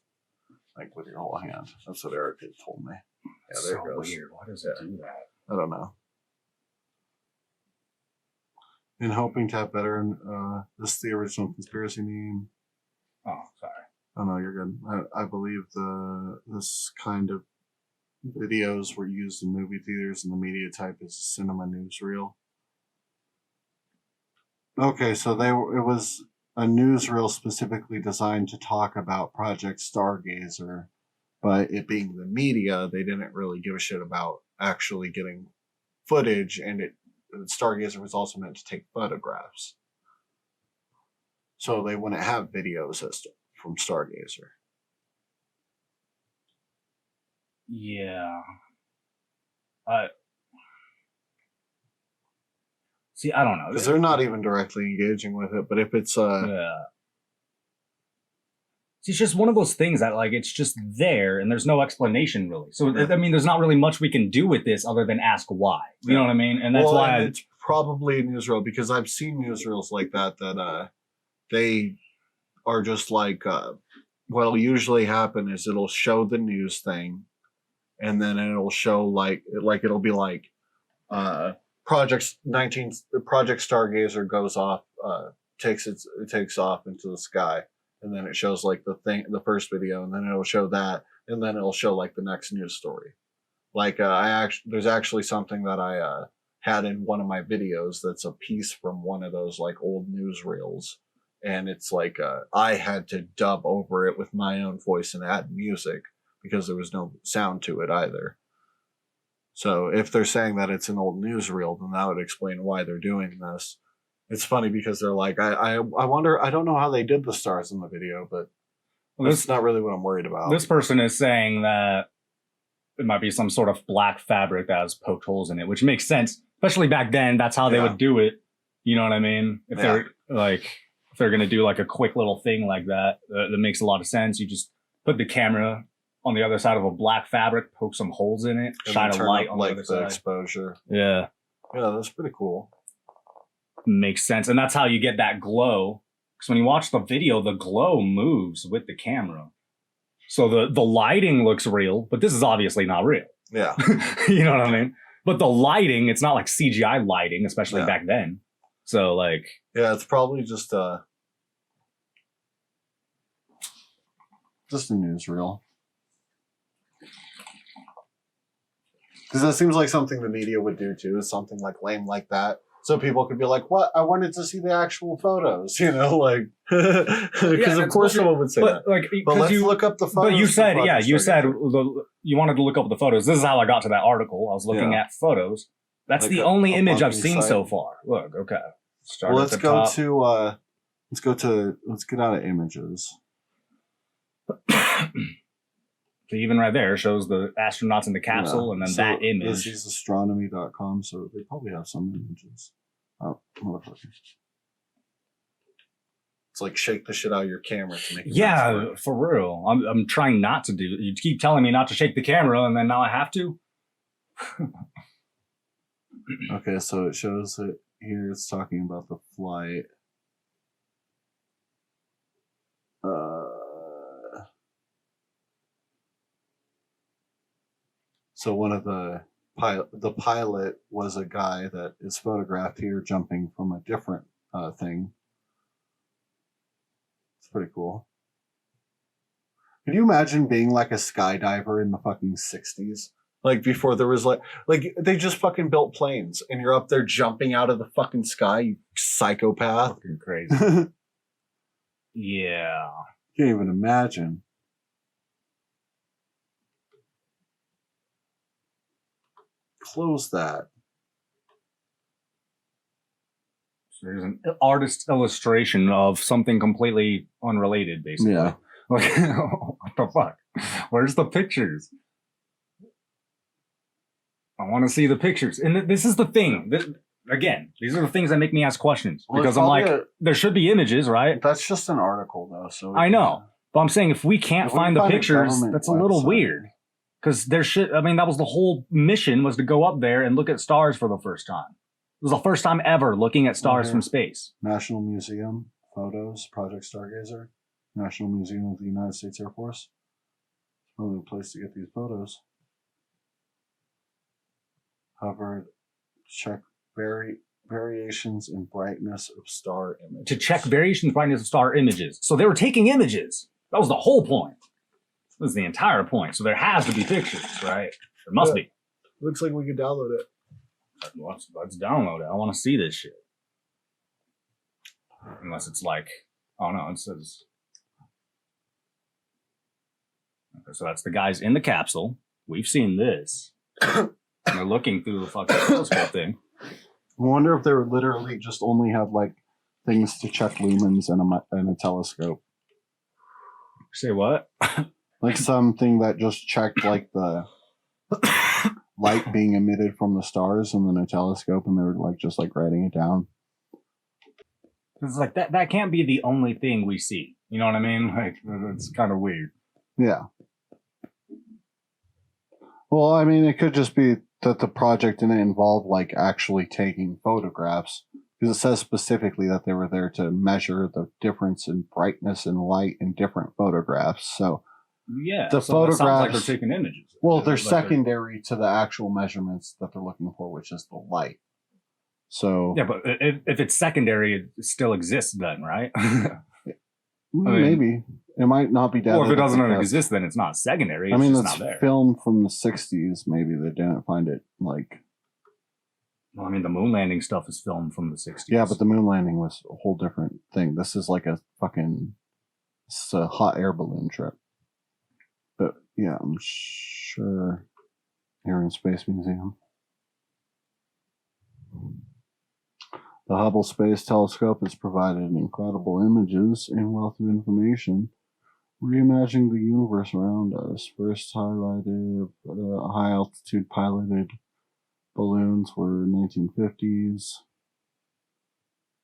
like with your whole hand. That's what Eric had told me. Yeah, there it goes. Weird. Why does it do that? I don't know. In hoping to have better, this is the original conspiracy meme. Oh, sorry. Oh no, you're good. I believe this kind of videos were used in movie theaters, and the media type is cinema newsreel. Okay, so it was a newsreel specifically designed to talk about Project Stargazer, but it being the media, they didn't really give a shit about actually getting footage, and Stargazer was also meant to take photographs. So they wouldn't have videos from Stargazer. Yeah. See, I don't know. Because they're not even directly engaging with it, but if it's yeah. See, it's just one of those things that, like, it's just there and there's no explanation really. So, I mean, there's not really much we can do with this other than ask why. You know what I mean? And that's why it's probably a newsreel, because I've seen newsreels like that they are just like what'll usually happen is it'll show the news thing, and then it'll show like it'll be like Project Stargazer goes off, takes off into the sky. And then it shows like the first video, and then it'll show that, and then it'll show like the next news story. Like there's actually something that I had in one of my videos that's a piece from one of those like old newsreels, and it's like I had to dub over it with my own voice and add music because there was no sound to it either. So if they're saying that it's an old newsreel, then that would explain why they're doing this. It's funny because they're like, I wonder, I don't know how they did the stars in the video, but that's not really what I'm worried about. This person is saying that it might be some sort of black fabric that has poked holes in it, which makes sense, especially back then. That's how they would do it. You know what I mean? If they're going to do like a quick little thing like that, that makes a lot of sense. You just put the camera on the other side of a black fabric, poke some holes in it, and shine a light on like the other side. Exposure. Yeah. Yeah, that's pretty cool. Makes sense. And that's how you get that glow. Because when you watch the video, the glow moves with the camera. So the lighting looks real, but this is obviously not real. Yeah. You know what I mean? But the lighting, it's not like CGI lighting, especially back then. So like... Yeah, it's probably just a newsreel. Because that seems like something the media would do too, is something like lame like that. So people could be like, what? I wanted to see the actual photos, you know, like, because of course someone would say that. Like, but let's look up the photos. But you said, you said you wanted to look up the photos. This is how I got to that article. I was looking at photos. That's like the only image I've seen so far. Look, okay. Well, let's get out of images. So even right there shows the astronauts in the capsule, and then So that image. This is astronomy.com, so they probably have some images. Oh, motherfucker. It's like shake the shit out of your camera to make it Yeah, work. for real. I'm trying not to do. You keep telling me not to shake the camera, and then now I have to. Okay, so it shows it here. It's talking about the flight. So one of the pilot was a guy that is photographed here jumping from a different thing. It's pretty cool. Can you imagine being like a skydiver in the fucking 60s? Like before there was like they just fucking built planes and you're up there jumping out of the fucking sky, you psychopath. Fucking crazy. Can't Yeah. even imagine. Close that. So there's an artist's illustration of something completely unrelated, basically. Yeah. Like, what the fuck? Where's the pictures? I want to see the pictures. And this is the thing. Again, these are the things that make me ask questions. Well, Because it's I'm like, probably there should be images, right? That's just an article though, so I know. But I'm saying if we can't If we find the find a pictures, government that's a little website. weird. Because there should, I mean, that was the whole mission, was to go up there and look at stars for the first time. It was the first time ever looking at stars from space. National Museum photos, Project Stargazer, National Museum of the United States Air Force. It's probably the place to get these photos. Hover, check variations in brightness of star images. To check variations brightness of star images. So they were taking images. That was the whole point. That was the entire point. So there has to be pictures, right? There must be. Looks like we could download it. Let's download it. I want to see this shit. Unless it's like, oh no, it says. Okay, so that's the guys in the capsule. We've seen this. They're looking through the fucking telescope thing. I wonder if they would literally just only have like things to check lumens and a telescope. Say what? Like something that just checked like the light being emitted from the stars and then a telescope, and they were like just like writing it down. It's like that can't be the only thing we see. You know what I mean? Like, it's kind of weird. Yeah. Well, I mean, it could just be that the project didn't involve like actually taking photographs, because it says specifically that they were there to measure the difference in brightness and light in different photographs. So Yeah. the so it sounds like photographs, they're taking images. well, they're Like secondary to the actual measurements that they're looking for, which is the light. So Yeah, but if it's secondary, it still exists then, right? maybe it might not be dead. Or if it doesn't exist, then it's not secondary. It's I mean, just it's not there. filmed from the 60s. Maybe they didn't find it like. Well, I mean, the moon landing stuff is filmed from the 60s. Yeah, but the moon landing was a whole different thing. This is like it's a hot air balloon trip. But yeah, I'm sure Air and Space Museum. The Hubble Space Telescope has provided incredible images and wealth of information, reimagining the universe around us. First highlighted high altitude piloted balloons were 1950s.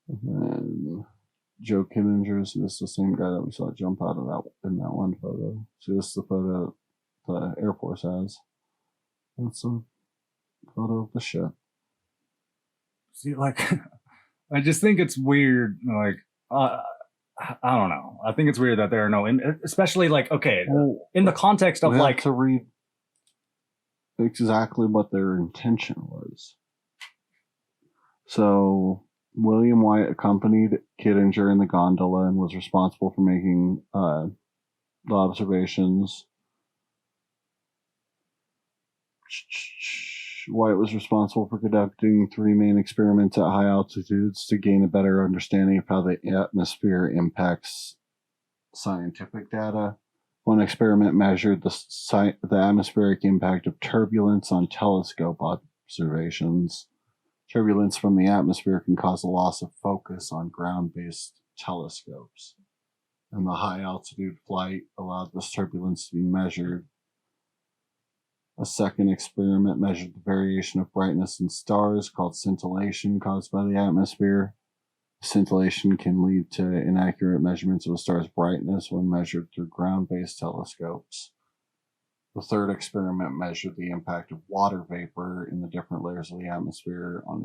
And then Joe Kinninger's, this is the same guy that we saw jump out of that in that one photo. So this is the photo the Air Force has. That's a photo of the ship. See, like, I just think it's weird. Like, I don't know. I think it's weird that there are no, especially like, okay, Well, in the context of we have like, to read exactly what their intention was. So William White accompanied Kittinger in the gondola and was responsible for making the observations. White was responsible for conducting 3 main experiments at high altitudes to gain a better understanding of how the atmosphere impacts scientific data. One experiment measured the atmospheric impact of turbulence on telescope observations. Turbulence from the atmosphere can cause a loss of focus on ground-based telescopes, and the high-altitude flight allowed this turbulence to be measured A second experiment measured the variation of brightness in stars called scintillation caused by the atmosphere. Scintillation can lead to inaccurate measurements of a star's brightness when measured through ground-based telescopes. The third experiment measured the impact of water vapor in the different layers of the atmosphere on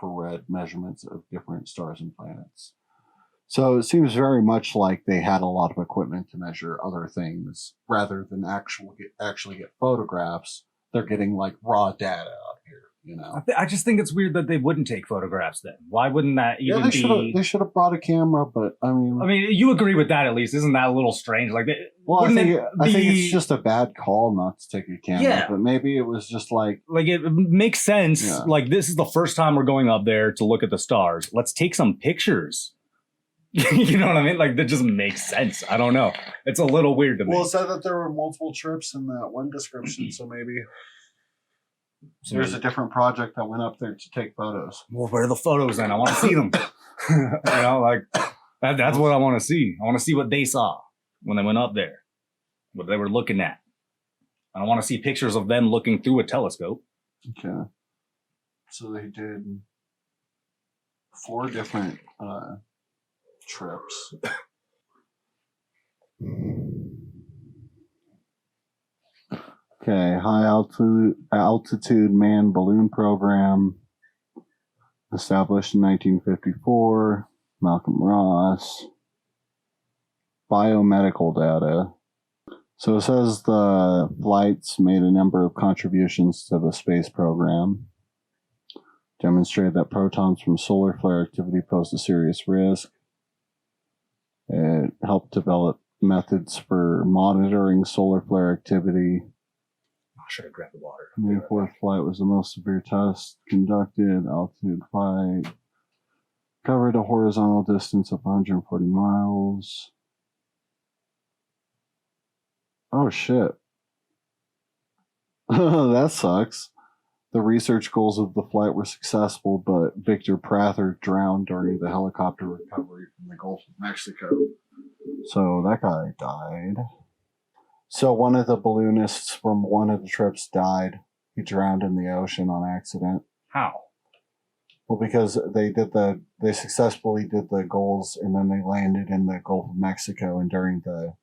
infrared measurements of different stars and planets. So it seems very much like they had a lot of equipment to measure other things rather than actually get photographs. They're getting like raw data up here, you know. I just think it's weird that they wouldn't take photographs then. Why wouldn't that even They should have brought a camera, but I mean, you agree with that at least. Isn't that a little strange? Like, well, I think it it's just a bad call not to take a camera. Yeah. But maybe it was just like it makes sense. Yeah. Like, this is the first time we're going up there to look at the stars. Let's take some pictures. You know what I mean? Like, that just makes sense. I don't know. It's a little weird to me. Well, it said that there were multiple trips in that one description, so maybe there's a different project that went up there to take photos. Well, where are the photos then? I want to see them. You know, like that's what I want to see. I want to see what they saw when they went up there, what they were looking at. I don't want to see pictures of them looking through a telescope. Okay. So they did 4 different trips. Okay, high altitude manned balloon program established in 1954. Malcolm Ross. Biomedical data. So it says the flights made a number of contributions to the space program. Demonstrated that protons from solar flare activity posed a serious risk. It helped develop methods for monitoring solar flare activity. I should have grabbed the water. The 4th flight was the most severe test conducted. Altitude flight covered a horizontal distance of 140 miles. Oh shit. That sucks. The research goals of the flight were successful, but Victor Prather drowned during the helicopter recovery from the Gulf of Mexico. So that guy died. So one of the balloonists from one of the trips died. He drowned in the ocean on accident. How? Well, because they successfully did the goals, and then they landed in the Gulf of Mexico, and during the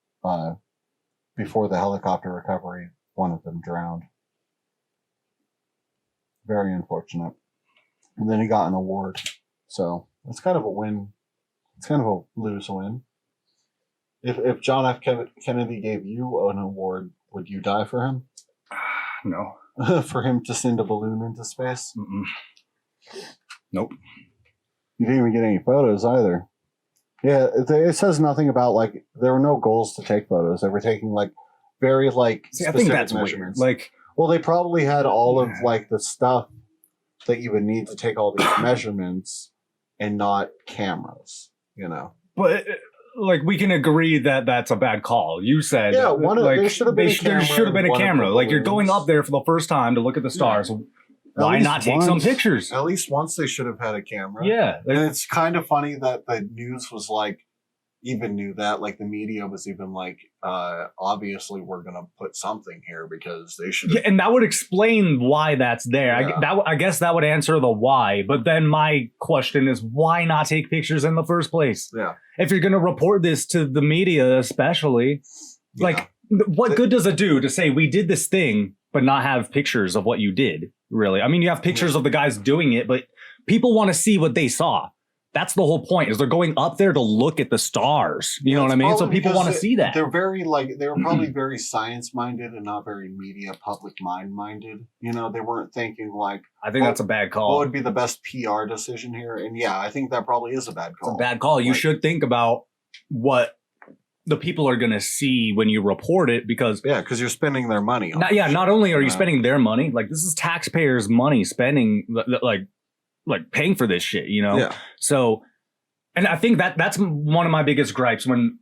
before the helicopter recovery, one of them drowned. Very unfortunate. And then he got an award. So it's kind of a win. It's kind of a lose-win. If John F. Kennedy gave you an award, would you die for him? No. For him to send a balloon into space? Mm-mm. Nope. You didn't even get any photos either. Yeah, it says nothing about, like, there were no goals to take photos. They were taking, like, very, like, See, I specific think that's measurements. weird. Like, well, they probably had all of, like, the stuff that you would need to take all these measurements and not cameras, you know? but like, we can agree that that's a bad call. You said, Yeah, like, there should have been a camera. There should have been a one of the camera. Like, you're going balloons. up there for the first time to look at the stars. Why least not take some once. pictures? At least once they should have had a camera. Yeah. And it's kind of funny that the news was like, even knew that, like the media was even like, obviously we're going to put something here because they should. Yeah, and that would explain why that's there. Yeah. I guess that would answer the why. But then my question is, why not take pictures in the first place? Yeah. If you're going to report this to the media, especially, like, what good does it do to say we did this thing, but not have pictures of what you did? Really? I mean, you have pictures of the guys doing it, but people want to see what they saw. That's the whole point, is they're going up there to look at the stars. You know what I mean? So people want to see that. They're very they were probably very science minded and not very media public mind minded. You know, they weren't thinking like, I think that's a bad call. what would be the best PR decision here? And yeah, I think that probably is a bad call. It's a bad call. You should think about what the people are going to see when you report it, because because you're spending their money on not only are you spending their money, like, this is taxpayers' money spending, like paying for this shit, you know? Yeah. So, and I think that's one of my biggest gripes when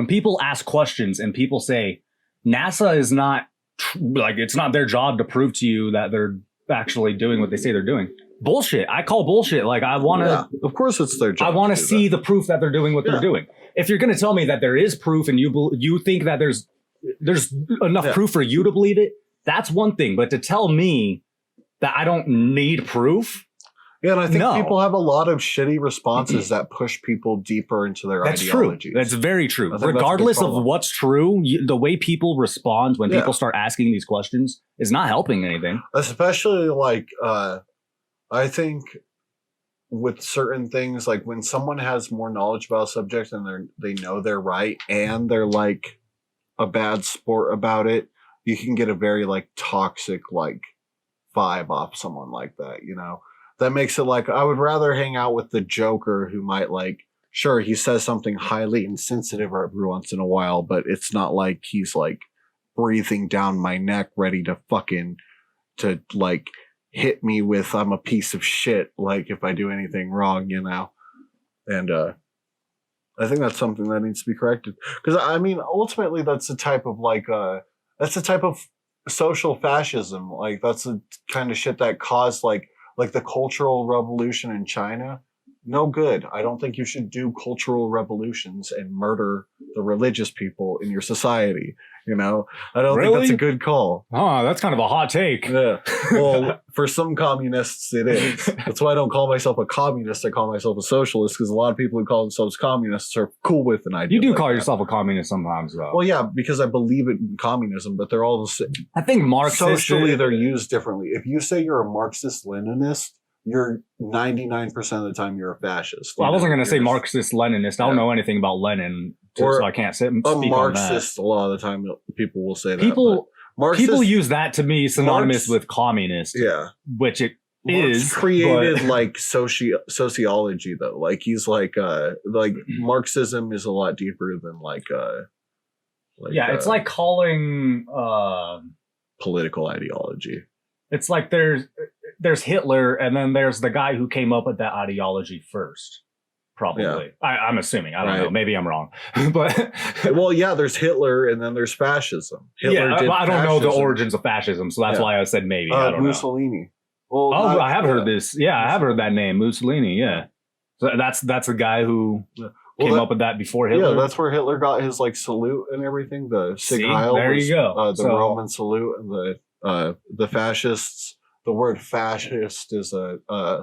people ask questions and people say NASA is not it's not their job to prove to you that they're actually doing what they say they're doing. Bullshit. I call bullshit. Like, I want to, of course it's their job. I want to do see that. the proof that they're doing what they're doing. If you're going to tell me that there is proof and you think that there's enough proof for you to believe it, that's one thing. But to tell me that I don't need proof, Yeah, and I think No. people have a lot of shitty responses that push people deeper into their that's ideologies. true. That's very true. I think that's a big Regardless of problem. what's true, the way people respond when Yeah. people start asking these questions is not helping anything. Especially like I think with certain things, like when someone has more knowledge about a subject and they know they're right and they're like a bad sport about it, you can get a very like toxic like vibe off someone like that, you know. That makes it like I would rather hang out with the Joker who might like, sure, he says something highly insensitive every once in a while, but it's not like he's like breathing down my neck ready to fucking to like hit me with I'm a piece of shit, like if I do anything wrong, you know. And I think that's something that needs to be corrected, because I mean ultimately that's a type of like that's a type of social fascism. Like that's the kind of shit that caused like the Cultural Revolution in China. No good. I don't think you should do cultural revolutions and murder the religious people in your society. You know, I don't think that's a good call. Oh, that's kind of a hot take. Yeah. Well, for some communists, it is. That's why I don't call myself a communist. I call myself a socialist, because a lot of people who call themselves communists are cool with an idea. You do like call that. yourself a communist sometimes, though. Well, yeah, because I believe in communism, but they're all the same. I think Marxist. Socially, they're used differently. If you say you're a Marxist-Leninist, you're 99% of the time you're a fascist. Well, I wasn't going to say You're Marxist-Leninist. I don't know anything about Lenin, Or so I can't sit and a speak on that. Marxist. A lot of the time, people will say that. People, but Marxist, people use that to me synonymous Marx- with communist, yeah. which it Marx is. created but- like sociology though. Like he's like Marxism is a lot deeper than yeah, it's like calling. political ideology. It's like there's Hitler, and then there's the guy who came up with that ideology first. Probably, Yeah. I'm assuming. I don't Right. know. Maybe I'm wrong, but Well, yeah, there's Hitler and then there's fascism. Hitler yeah, did I don't know the fascism. origins of fascism, so that's Yeah. why I said maybe. I don't know. Mussolini. Well, Oh, not- I have heard this. Yeah, I have heard that name, Mussolini. Yeah, so that's the guy who came up with that before Hitler. Yeah, that's where Hitler got his like salute and everything. The Sig See? Heil There was, you go. the So- Roman salute, and the fascists. The word fascist is a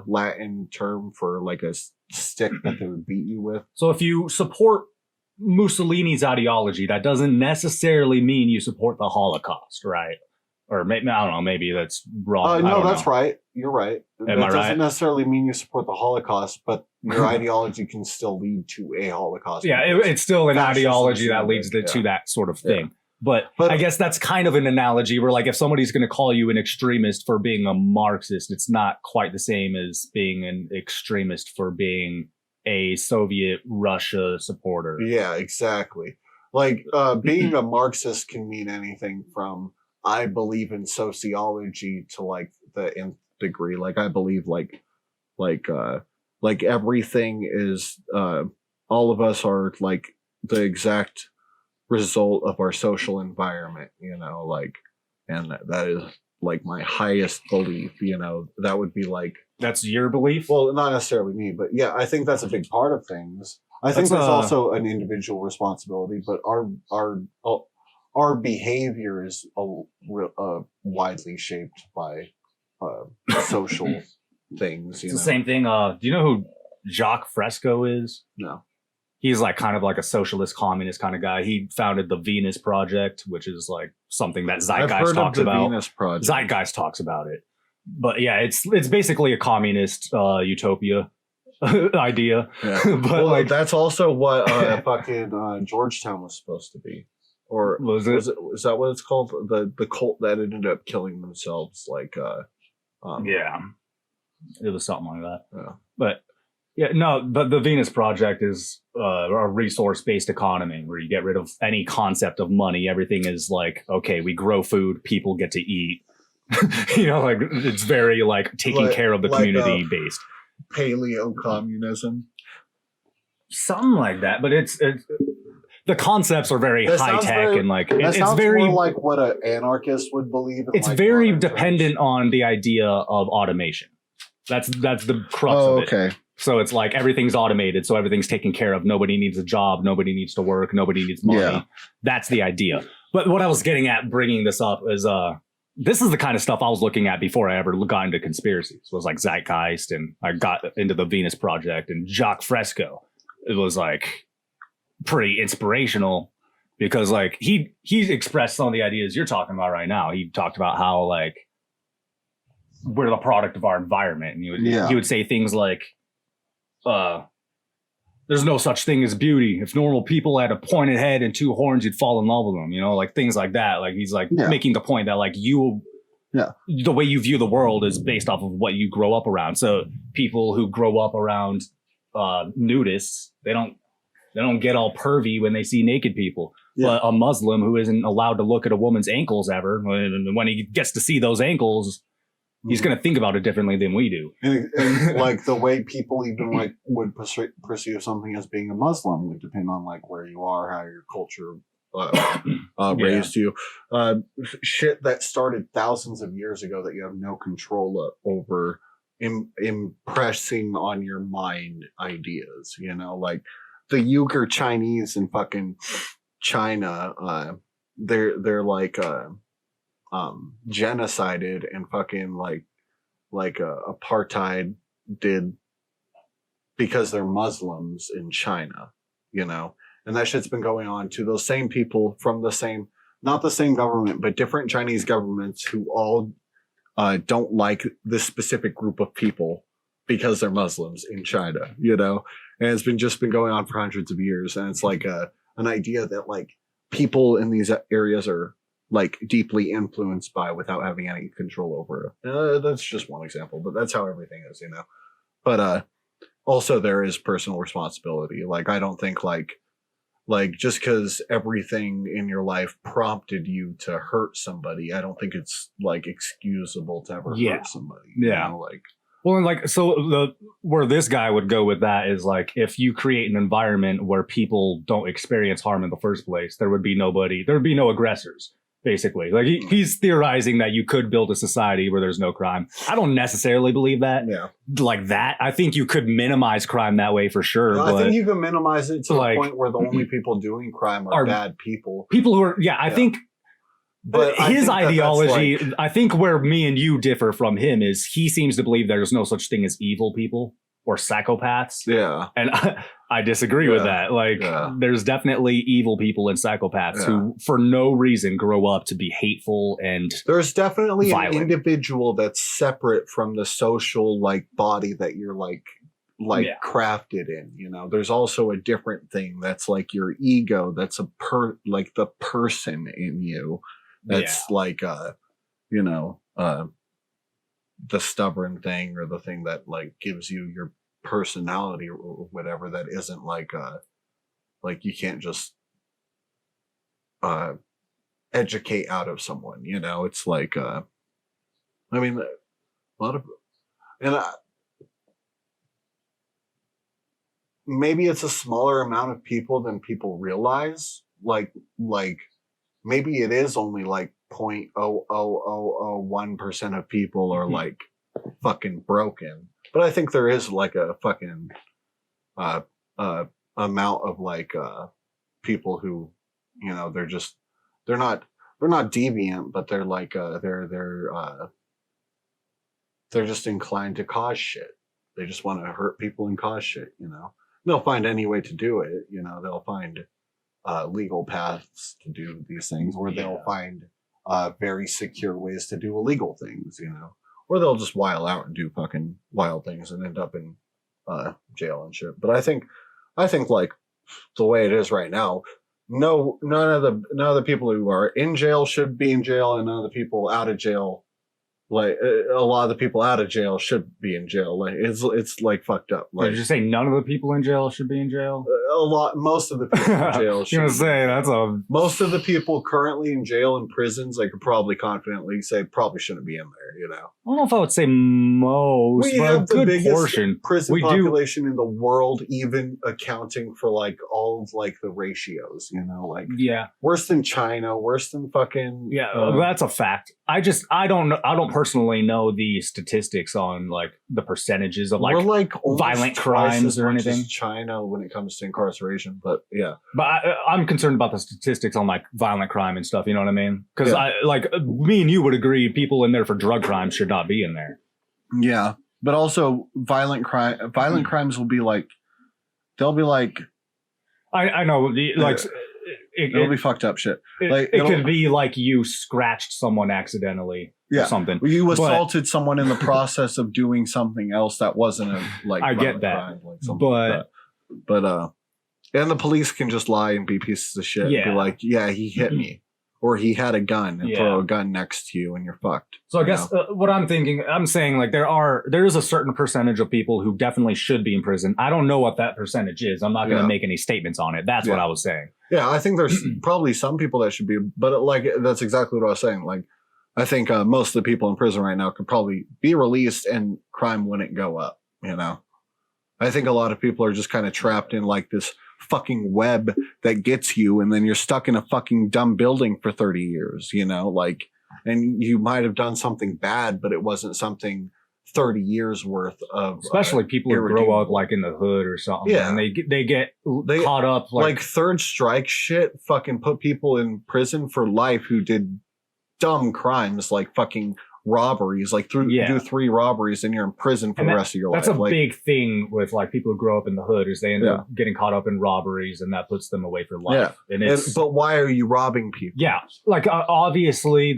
Latin term for like a stick that they would beat you with. So if you support Mussolini's ideology, that doesn't necessarily mean you support the Holocaust, right? Or maybe I don't know. Maybe that's wrong. I No, don't that's know. right. You're right. That Am I doesn't right? necessarily mean you support the Holocaust, but your ideology can still lead to a Holocaust. Yeah, because it's still an fascism ideology is that not leads good, to yeah. that sort of thing. Yeah. But I guess that's kind of an analogy where, like, if somebody's going to call you an extremist for being a Marxist, it's not quite the same as being an extremist for being a Soviet Russia supporter. Yeah, exactly. Like being a Marxist can mean anything from I believe in sociology to like the nth degree. Like I believe like everything is all of us are like the exact result of our social environment, you know, like, and that is like my highest belief, you know. That would be like, That's your belief? well, not necessarily me, but yeah, I think that's a big part of things. I think That's, there's also an individual responsibility, but our behavior is widely shaped by social things. You It's know? the same thing. Do you know who Jacques Fresco is? No. He's like kind of like a socialist communist kind of guy. He founded the Venus Project, which is like something that I've Zeitgeist heard of talks the about. Venus Project. Zeitgeist talks about it. But yeah, it's basically a communist utopia idea. Yeah. But Well, like, that's also what fucking Georgetown was supposed to be. Or was it? is that what it's called? The cult that ended up killing themselves, like Yeah, it was something like that. Yeah. But yeah, no, but the Venus Project is a resource-based economy where you get rid of any concept of money. Everything is like, okay, we grow food, people get to eat. You know, like it's very like taking Like- care of the like, community based. paleo communism. Something like that, but it's the concepts are very That high sounds tech very- and like That it's sounds very more like what an anarchist would believe in. it's like very modern dependent times. on the idea of automation. That's the crux Oh, of it. okay. So it's like everything's automated, so everything's taken care of. Nobody needs a job. Nobody needs to work. Nobody needs money. Yeah. That's the idea. But what I was getting at bringing this up is this is the kind of stuff I was looking at before I ever got into conspiracies. It was like Zeitgeist, and I got into the Venus Project and Jacques Fresco. It was like pretty inspirational because like he expressed some of the ideas you're talking about right now. He talked about how like we're the product of our environment, and he would say things like, there's no such thing as beauty. If normal people had a pointed head and two horns, you'd fall in love with them, you know, like things like that. Like he's like making the point that like the way you view the world is based off of what you grow up around. So people who grow up around nudists, they don't get all pervy when they see naked people. But a Muslim who isn't allowed to look at a woman's ankles ever, when he gets to see those ankles, he's going to think about it differently than we do. And like the way people even like would perceive something as being a Muslim would depend on like where you are, how your culture raised you. Shit that started thousands of years ago that you have no control over impressing on your mind ideas, you know, like the Uyghur Chinese in fucking China, they're like genocided and fucking like apartheid did because they're Muslims in China, you know, and that shit's been going on to those same people from the same, not the same government, but different Chinese governments who all don't like this specific group of people because they're Muslims in China, you know, and it's just been going on for hundreds of years. And it's like an idea that like people in these areas are like deeply influenced by without having any control over it. That's just one example, but that's how everything is, you know. But also there is personal responsibility. Like I don't think like just because everything in your life prompted you to hurt somebody, I don't think it's like excusable to ever hurt somebody. You know? Like, well, and like so where this guy would go with that is like if you create an environment where people don't experience harm in the first place, there would be no aggressors. Basically, like he's theorizing that you could build a society where there's no crime. I don't necessarily believe that. Like that. I think you could minimize crime that way for sure. No, but I think you can minimize it to the point where the only people doing crime are bad people. People who are, I think. But his ideology, I think where me and you differ from him is he seems to believe there's no such thing as evil people or psychopaths. Yeah. And I disagree with that. Like, there's definitely evil people and psychopaths who, for no reason, grow up to be hateful and there's definitely violent. An individual that's separate from the social like body that you're like crafted in. You know, there's also a different thing that's like your ego. That's like the person in you. That's like you know, the stubborn thing or the thing that like gives you your personality or whatever, that isn't like you can't just educate out of someone, you know. It's like I mean a lot of, and maybe it's a smaller amount of people than people realize, like maybe it is only like 0.00001% of people are like fucking broken. But I think there is like a fucking amount of like people who, you know, they're not deviant, but they're like they're just inclined to cause shit. They just want to hurt people and cause shit, you know. They'll find any way to do it, you know. They'll find legal paths to do these things, or they'll find very secure ways to do illegal things, you know. Or they'll just wild out and do fucking wild things and end up in jail and shit. But I think like the way it is right now, none of the people who are in jail should be in jail, and none of the people out of jail, like a lot of the people out of jail should be in jail. Like it's like fucked up. Like, did you say none of the people in jail should be in jail? Most of the people in jail should. You know, say that's most of the people currently in jail and prisons, I could probably confidently say probably shouldn't be in there. You know, I don't know if I would say most, we but have a the good biggest portion. prison population in the world, even accounting for like all of like the ratios. You know, like worse than China, worse than fucking that's a fact. I don't personally know the statistics on like the percentages of like we're like violent crimes or anything. China when it comes to incarceration. But yeah, But I'm concerned about the statistics on like violent crime and stuff. You know what I mean? Because Yeah. I like me and you would agree people in there for drug crimes should not be in there. yeah. But also violent crimes will be like, they'll be like, I know, like it'll be fucked up shit. It, Like, it it'll- could be like you scratched someone accidentally Yeah. or something. You But- assaulted someone in the process of doing something else that wasn't a like. I get violent that. crime, like something like that. But and the police can just lie and be pieces of shit. Yeah. Be like, yeah, he hit me, or he had a gun, and Yeah. throw a gun next to you, and you're fucked. So I you guess know? what I'm saying like there is a certain percentage of people who definitely should be in prison. I don't know what that percentage is. I'm not going to Yeah. make any statements on it. That's what Yeah. I was saying. Yeah, I think there's probably some people that should be, but like that's exactly what I was saying. Like, I think most of the people in prison right now could probably be released and crime wouldn't go up. You know, I think a lot of people are just kind of trapped in like this fucking web that gets you, and then you're stuck in a fucking dumb building for 30 years. You know, like, and you might have done something bad, but it wasn't something 30 years worth of. Especially people who grow irredeemable. up like in the hood or something. Yeah. And they get caught up like third strike shit fucking put people in prison for life who did dumb crimes like fucking robberies, like do 3 robberies and you're in prison for And the that- rest of your life. That's a Like, big thing with like people who grow up in the hood is they end up getting caught up in robberies and that puts them away for life. yeah. And it's but why are you robbing people? yeah, like obviously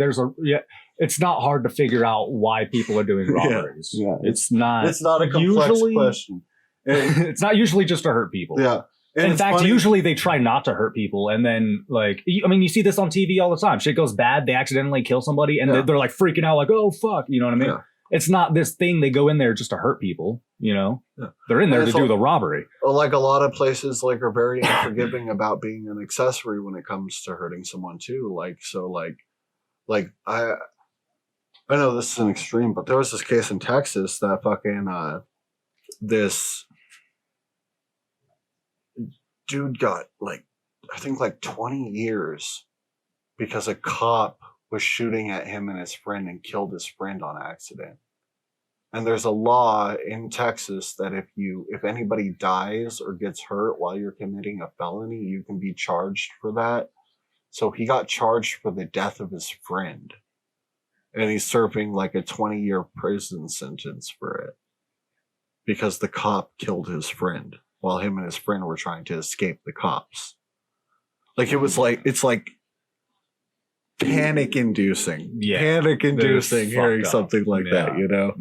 it's not hard to figure out why people are doing Yeah. robberies. Yeah. It's not It's not a complex usually- question. And- it's not usually just to hurt people. yeah. And In it's fact, funny- usually they try not to hurt people, and then like you see this on TV all the time. Shit goes bad, they accidentally kill somebody, and Yeah. they're like freaking out, like, "Oh fuck," you know what I mean? Yeah. It's not this thing they go in there just to hurt people. You know, Yeah. they're in there And to it's do the robbery. like a lot of places like are very unforgiving about being an accessory when it comes to hurting someone too. Like so like I know this is an extreme, but there was this case in Texas that fucking this dude got like I think like 20 years because a cop was shooting at him and his friend and killed his friend on accident. And there's a law in Texas that if anybody dies or gets hurt while you're committing a felony, you can be charged for that. So he got charged for the death of his friend. And he's serving like a 20-year prison sentence for it. Because the cop killed his friend while him and his friend were trying to escape the cops. Like it's like panic inducing. Yeah. Panic inducing It's hearing fucked up. something like that, Yeah. you know?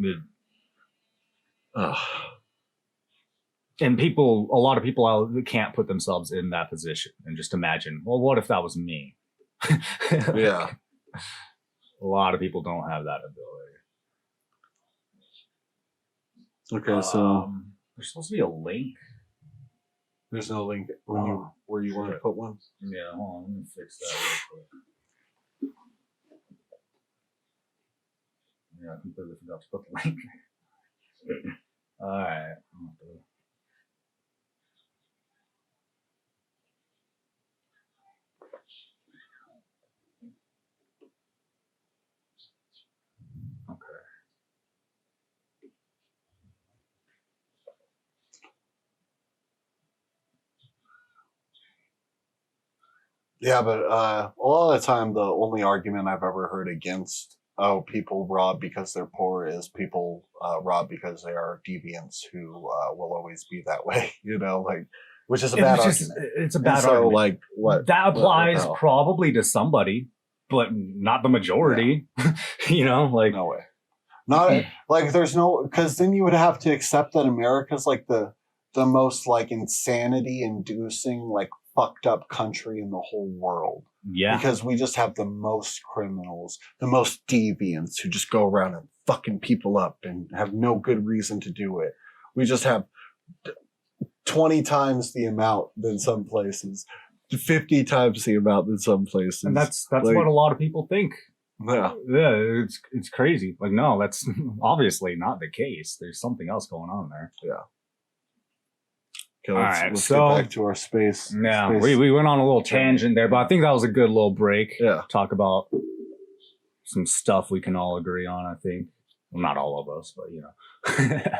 And a lot of people out can't put themselves in that position and just imagine, well, what if that was me? Yeah. A lot of people don't have that ability. Okay, so there's supposed to be a link. there's no link where you want to put one. Yeah, hold on, let me fix that real quick. Yeah, I completely forgot to put the link. All right. Yeah, but a lot of the time, the only argument I've ever heard against people rob because they're poor is people rob because they are deviants who will always be that way. You know, like which is a bad argument. It's a And bad so, argument. like what That what the applies hell? probably to somebody, but not the majority. You know, like No way. Not like there's no because then you would have to accept that America's like the most like insanity inducing like fucked up country in the whole world. yeah. Because we just have the most criminals, the most deviants who just go around and fucking people up and have no good reason to do it. We just have 20 times the amount than some places, 50 times the amount than some places. And that's like, what a lot of people think. yeah. Yeah, it's crazy. Like, no, that's obviously not the case. There's something else going on there. Okay, let's so- get back to our space. Yeah, space. we went on a little tangent there, but I think that was a good little break. Yeah. Talk about some stuff we can all agree on, I think. Well, not all of us, but you know.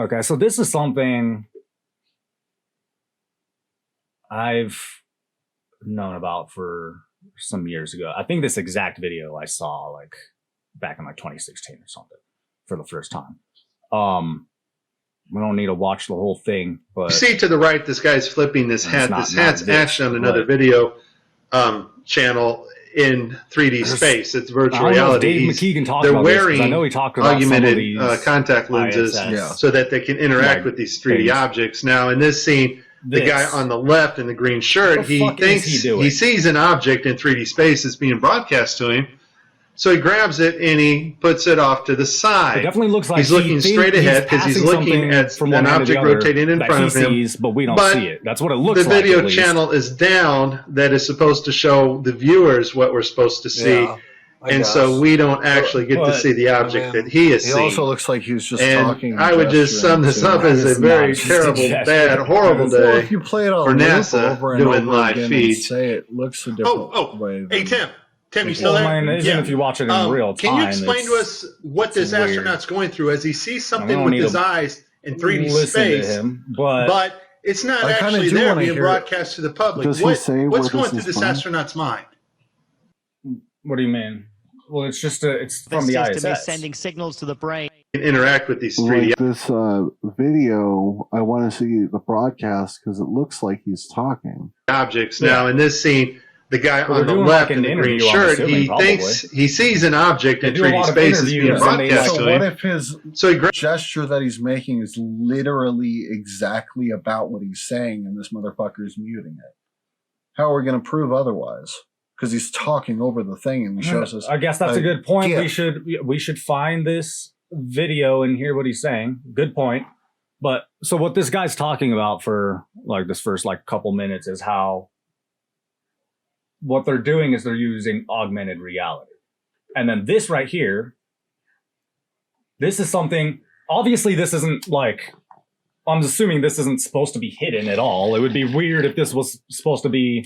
Okay, so this is something I've known about for some years ago. I think this exact video I saw like back in like 2016 or something for the first time. We don't need to watch the whole thing, but You see to the right, this guy's flipping this hat. This hat's actually on another video channel in 3D space. It's virtual I don't know if reality. Dave McKegan talked They're about this, 'cause wearing I know he talked about some of augmented these contact lenses ISS so that they can interact with these 3D things. objects. Now, in this scene, the This. guy on the left in the green shirt, What the he fuck is thinks he doing? he sees an object in 3D space that's being broadcast to him. So he grabs it and he puts it off to the side. It definitely looks like he's looking straight ahead because he's looking at from an one hand to object the other rotating in that front he of him. sees, but we don't But see it. That's what it looks the like. video at least. channel is down that is supposed to show the viewers what we're supposed to see. Yeah, I and guess. so we don't actually get to But- see the object that he is He seeing. also looks like he was just and talking. I would just sum this up as a very terrible, bad, horrible Well, day if you play it on for loop NASA over and doing over live again and feeds. say it looks a different way. Hey, than- Tim, you still there? I mean, even if you watch it in real Can you time, explain to it's- us what this weird. astronaut's going through as he sees I something don't with need his to eyes in 3D listen space, to him, but but it's not I kinda actually do there wanna being hear- broadcast to the public? Does he say What's where going this through is this from? astronaut's mind? what do you mean? Well, it's just it's This from the system is ISS. sending signals to the brain. Interact with these 3D. Like this video, I want to see the broadcast because it looks like he's talking. objects. Now, in this scene, the guy Well, on they're the doing left like in an the green interview, I'm shirt, assuming, he probably. thinks he sees an object They in do a 3D lot of space that's being interviews and they, broadcast So to what him. if his So he gesture that he's making is literally exactly about what he's saying and this motherfucker's muting it? How are we going to prove otherwise? Because he's talking over the thing and he shows us. I guess that's a good point. GIF. We should find this video and hear what he's saying. Good point. But so what this guy's talking about for like this first like couple minutes is how what they're doing is they're using augmented reality. And then this right here, this is something, obviously this isn't like, I'm assuming this isn't supposed to be hidden at all. It would be weird if this was supposed to be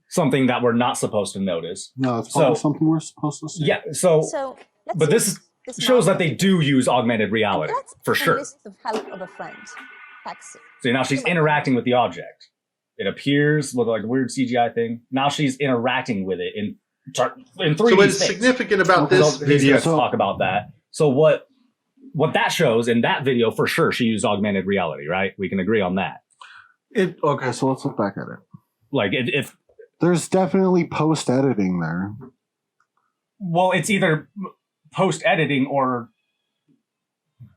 something that we're not supposed to notice. No, it's probably So- something we're supposed to see. Yeah, so let's but this use this shows that model. they do use augmented And reality let's for sure. enlist the help of a friend. Taxi. So now she's interacting with the object. It appears with like a weird CGI thing. Now she's interacting with it in 3D So what's space. significant about this He's video? going to talk about that. So what that shows in that video for sure, she used augmented reality, right? We can agree on that. Okay, so let's look back at it. Like if There's definitely post editing there. well, it's either post editing or.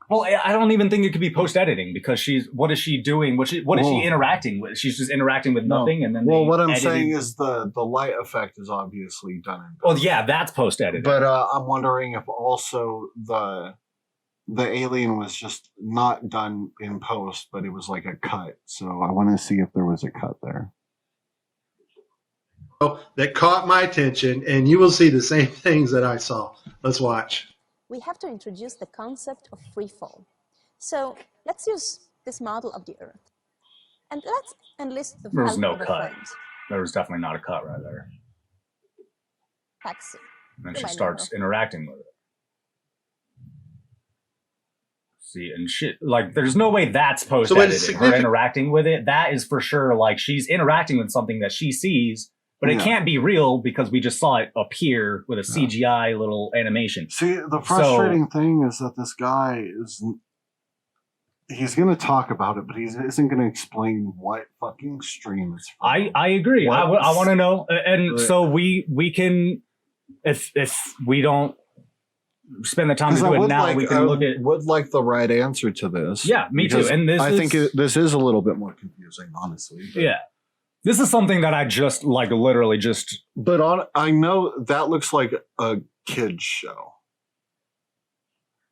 Well, I don't even think it could be post editing because what is she doing? What is Whoa. she interacting with? She's just interacting with No. nothing, and then Well, they what I'm edited- saying is the light effect is obviously done in well, yeah, that's post editing. But I'm wondering if also the alien was just not done in post, but it was like a cut. So I want to see if there was a cut there. That caught my attention, and you will see the same things that I saw. Let's watch. We have to introduce the concept of free fall. So let's use this model of the Earth. And let's enlist the There was help no of a cut. friend. There was definitely not a cut right there. Taxi. And then To she my starts number. interacting with it. See, and shit, like, there's no way that's post So it's editing. Her significant- interacting with it, that is for sure, like, she's interacting with something that she sees, but it Yeah. can't be real because we just saw it appear with a CGI little animation. See, the frustrating thing is that this guy he's going to talk about it, but he isn't going to explain what fucking stream it's from. I agree. I want to know, and Right. so we can, if we don't spend the time to 'Cause do I it would now, like, we can look at. would like the right answer to this. Yeah, me too. because And this I think is- this is a little bit more confusing, honestly. But, Yeah, this is something that I just like literally just. But I know that looks like a kid's show.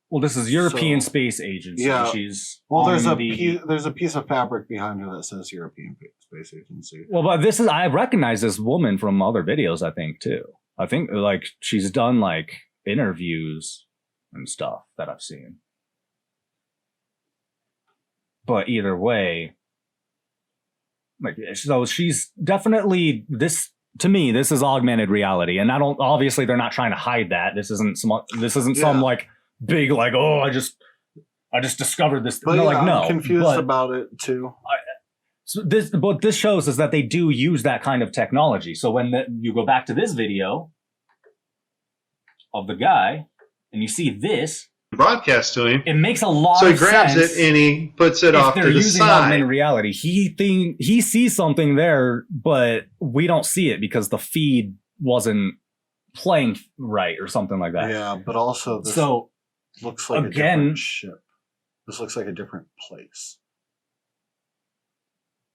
Well, this is European So- Space Agency. Yeah. She's Well, there's on a piece of fabric behind her that says European Space Agency. Well, but this is I recognize this woman from other videos. I think too. I think like she's done like interviews and stuff that I've seen. But either way, like so she's definitely this. To me, this is augmented reality, and I don't. Obviously, they're not trying to hide that. This isn't some. This isn't some Yeah. like big like. Oh, I just discovered this. But no, yeah, like no. I'm confused but about it too. So what this shows is that they do use that kind of technology. So when you go back to this video of the guy and you see this broadcast to him, it makes a lot so of he grabs sense. it and he puts it If off they're to the using side. augmented reality, he sees something there, but we don't see it because the feed wasn't playing right or something like that. Yeah, but also this So looks like a again, different ship. This looks like a different place.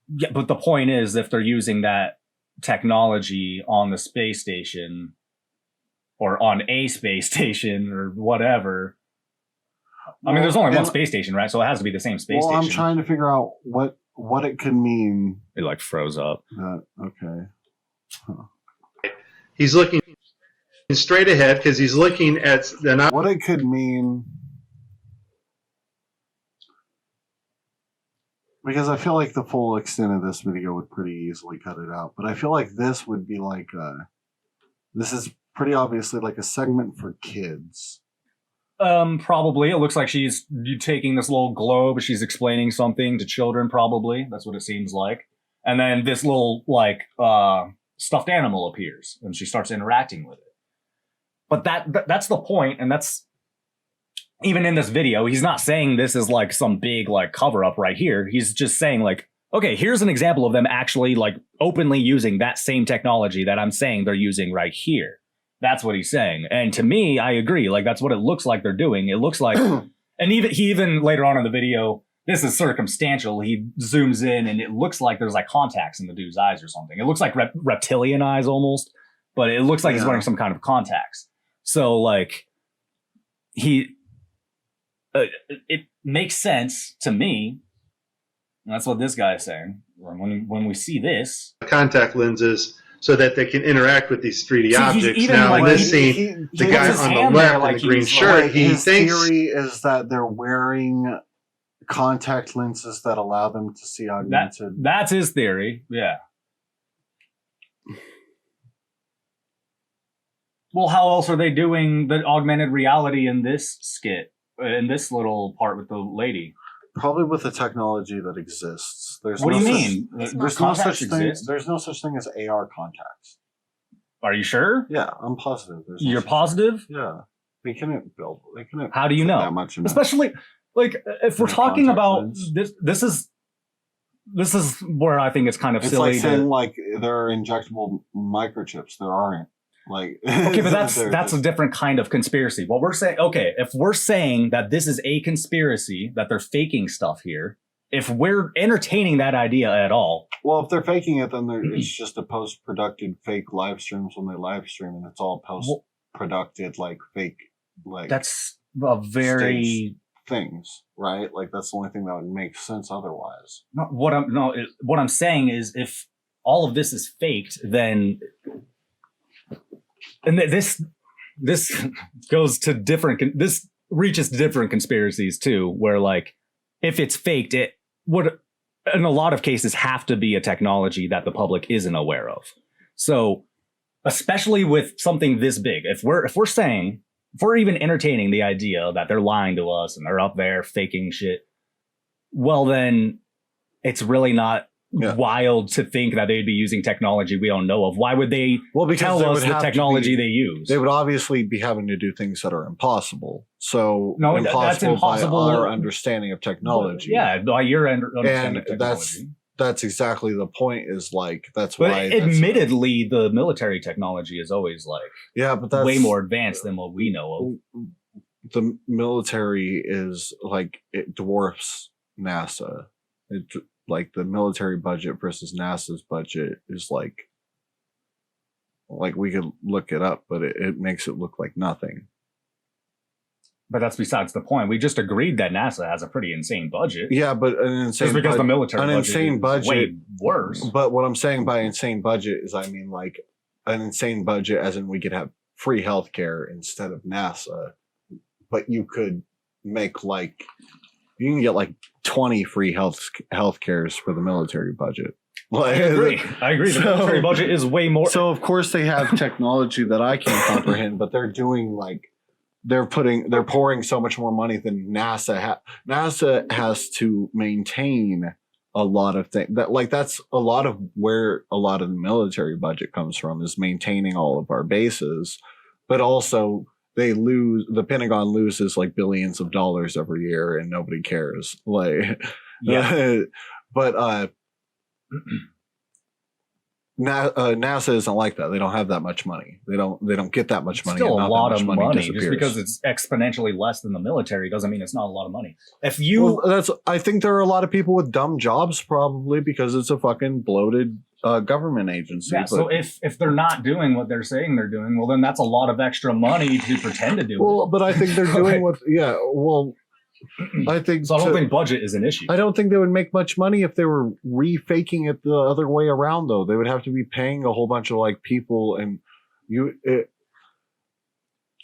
yeah, but the point is, if they're using that technology on the space station or on a space station or whatever, I mean, there's only one and- space station, right? So it has to be the same space Well, station. I'm trying to figure out what it could mean. It like froze up. Okay. He's looking straight ahead because he's looking at the. What it could mean. Because I feel like the full extent of this video would pretty easily cut it out. But I feel like this would be like this is pretty obviously like a segment for kids. Probably. It looks like she's taking this little globe. She's explaining something to children. Probably that's what it seems like. And then this little like stuffed animal appears, and she starts interacting with it. But that's the point, and that's even in this video. He's not saying this is like some big like cover up right here. He's just saying like, okay, here's an example of them actually like openly using that same technology that I'm saying they're using right here. That's what he's saying. And to me, I agree. Like, that's what it looks like they're doing. It looks like, and he even later on in the video, this is circumstantial. He zooms in and it looks like there's like contacts in the dude's eyes or something. It looks like reptilian eyes almost, but it looks like he's wearing some kind of contacts. So like it makes sense to me. And that's what this guy is saying. When we see this, contact lenses so that they can interact with these 3D objects. even Now, like in this scene, the guy on the left in the green shirt, he his thinks theory is that they're wearing contact lenses that allow them to see augmented. that's his theory. Yeah. Well, how else are they doing the augmented reality in this skit, in this little part with the lady? Probably with the technology that exists. There's What no do you such- mean? There's no Contacts such thing. exist? There's no such thing as AR contacts. Are you sure? Yeah, I'm positive. There's no You're such- positive? Yeah, they couldn't build. They couldn't. How do you put know? that much in it. Especially like if we're In a talking contact about lens. this is where I think it's kind of It's silly. like saying like there are injectable microchips. There aren't. Like Okay, but that's they're a just- different kind of conspiracy. What we're saying, okay, if we're saying that this is a conspiracy, that they're faking stuff here, if we're entertaining that idea at all, Well, if they're faking it, then it's just a post-produced fake live streams when they live stream, and it's all post-produced like fake like that's a very staged things, right? Like that's the only thing that would make sense otherwise. what I'm saying is if all of this is faked, then and this goes to this reaches different conspiracies too, where like if it's faked, it would in a lot of cases have to be a technology that the public isn't aware of. So especially with something this big, if we're even entertaining the idea that they're lying to us and they're up there faking shit, well then it's really not wild to think that they'd be using technology we don't know of. Why would they tell us the technology they use? They would obviously be having to do things that are impossible. So No, impossible, that's impossible. by our understanding of technology. Yeah, by your understanding and of technology. that's exactly the point. Is like that's But why. admittedly, the military technology is always like but that's way more advanced than what we know of. The military is like it dwarfs NASA. Like the military budget versus NASA's budget is like we could look it up, but it makes it look like nothing. But that's besides the point. We just agreed that NASA has a pretty insane budget. Yeah, but an insane Just because the military an budget insane is budget way worse. But what I'm saying by insane budget is I mean like an insane budget as in we could have free healthcare instead of NASA, but you could make like you can get like 20 free health cares for the military budget. Like, I agree. The military budget is way more. So of course they have technology that I can't comprehend, but they're doing like they're pouring so much more money than NASA. NASA has to maintain a lot of things that's a lot of where a lot of the military budget comes from, is maintaining all of our bases, but also the Pentagon loses like billions of dollars every year and nobody cares. Like, Yeah. but NASA isn't like that. They don't have that much money. They don't get that much money. Still and a not lot that of much money. Just disappears. because it's exponentially less than the military doesn't mean it's not a lot of money. If you I think there are a lot of people with dumb jobs, probably because it's a fucking bloated government agency. yeah, so but- if they're not doing what they're saying they're doing, well then that's a lot of extra money to pretend to do. well, but I think they're doing what. Yeah, well, I think So I don't think budget is an issue. I don't think they would make much money if they were refaking it the other way around, though. They would have to be paying a whole bunch of like people, and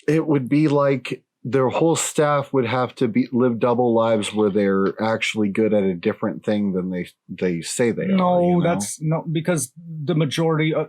it would be like their whole staff would have to live double lives where they're actually good at a different thing than they say they are. No, you know? that's no, because the majority of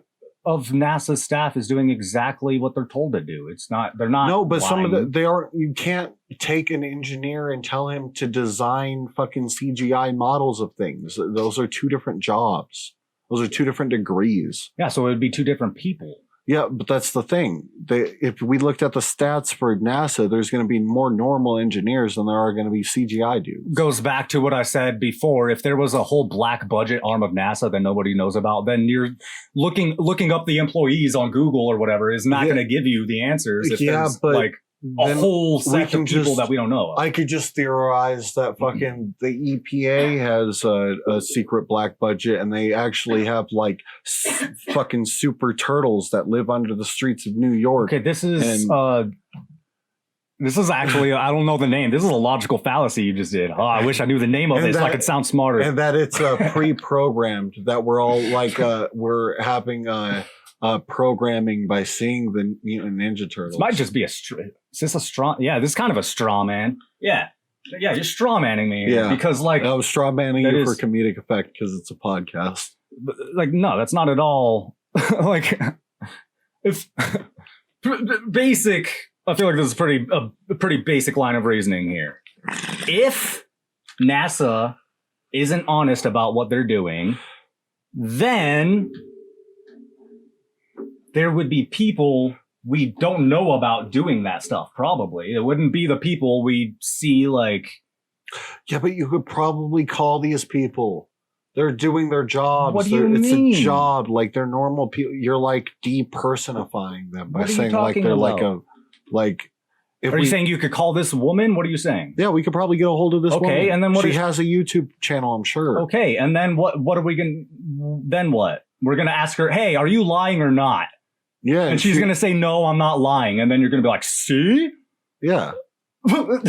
NASA's staff is doing exactly what they're told to do. It's not, they're not. No, but some of lying. they are. You can't take an engineer and tell him to design fucking CGI models of things. Those are two different jobs. Those are two different degrees. Yeah, so it would be two different people. Yeah, but that's the thing. If we looked at the stats for NASA, there's going to be more normal engineers than there are going to be CGI dudes. Goes back to what I said before. If there was a whole black budget arm of NASA that nobody knows about, then you're looking up the employees on Google or whatever is not going to give you the answers. If Yeah, there's but like a then whole we set can of people just- that we don't know of. I could just theorize that fucking the EPA has a secret black budget, and they actually have like fucking super turtles that live under the streets of New York. Okay, this is actually, I don't know the name. This is a logical fallacy you just did. Oh, I wish I knew the name of And it so I could sound smarter. And that it's pre-programmed, that we're all like we're having programming by seeing the Ninja Turtles. This might just be is this a straw? Yeah, this is kind of a straw man. Yeah, you're straw manning me. Yeah, because like I was straw manning that you is- for comedic effect because it's a podcast. like no, that's not at all. Like if basic, I feel like this is a pretty basic line of reasoning here. If NASA isn't honest about what they're doing, then there would be people we don't know about doing that stuff. Probably it wouldn't be the people we see. Like, yeah, but you could probably call these people. They're doing their jobs. What do you it's mean? a job. Like they're normal people. You're like depersonifying them by What are you saying like talking they're like about? a like. If are we, you saying you could call this woman? What are you saying? Yeah, we could probably get a hold of this woman. Okay, and then what she is- has a YouTube channel, I'm sure. Okay, and then what are we gonna? Then what? We're gonna ask her, "Hey, are you lying or not?" Yeah, and she's gonna say, "No, I'm not lying." And then you're gonna be like, "See?" Yeah.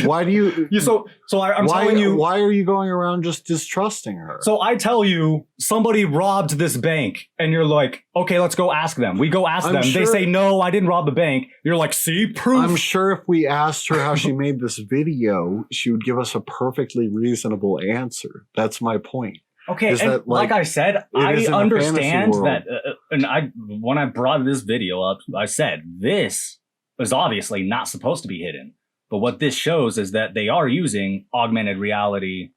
Why do you? So I'm telling you. Why are you going around just distrusting her? So I tell you, somebody robbed this bank, and you're like, "Okay, let's go ask them." We go ask I'm them. sure- They say, "No, I didn't rob the bank." You're like, "See, proof." I'm sure if we asked her how she made this video, she would give us a perfectly reasonable answer. That's my point. Okay, Is and that, like I said, it I is in a understand fantasy that, world. and when I brought this video up, I said this is obviously not supposed to be hidden. But what this shows is that they are using augmented reality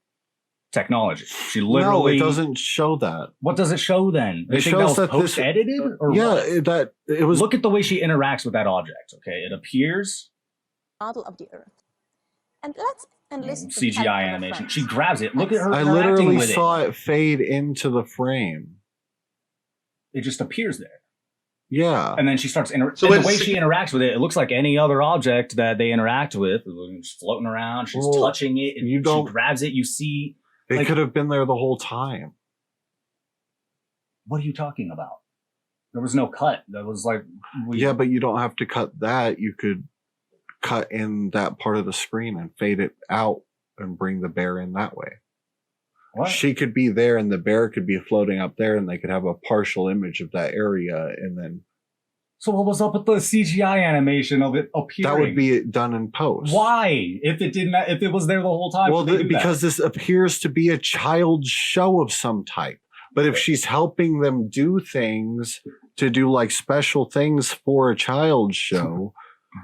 technology. She literally No, it doesn't show that. What does it show then? It You think shows was that this- post-edited, or Yeah, what? that it was. Look at the way she interacts with that object. Okay, it appears Model of the Earth. And let's enlist the help CGI of a animation. friend. She grabs it. Look at her I interacting literally with saw it fade into the frame. It just appears there. Yeah. And then she starts So and the it's- way she interacts with it, it looks like any other object that they interact with. She's floating around, she's Well, touching it, and you don't- she grabs it. You see, It like- could have been there the whole time. what are you talking about? There was no cut. That was like, Yeah, but you don't have to cut that. You could cut in that part of the screen and fade it out and bring the bear in that way. What? She could be there and the bear could be floating up there and they could have a partial image of that area and then So what was up with the CGI animation of it appearing? that would be done in post. Why? If it didn't, if it was there the whole time, Well, would they do that? because this appears to be a child's show of some type. But if she's helping them do things to do like special things for a child's show,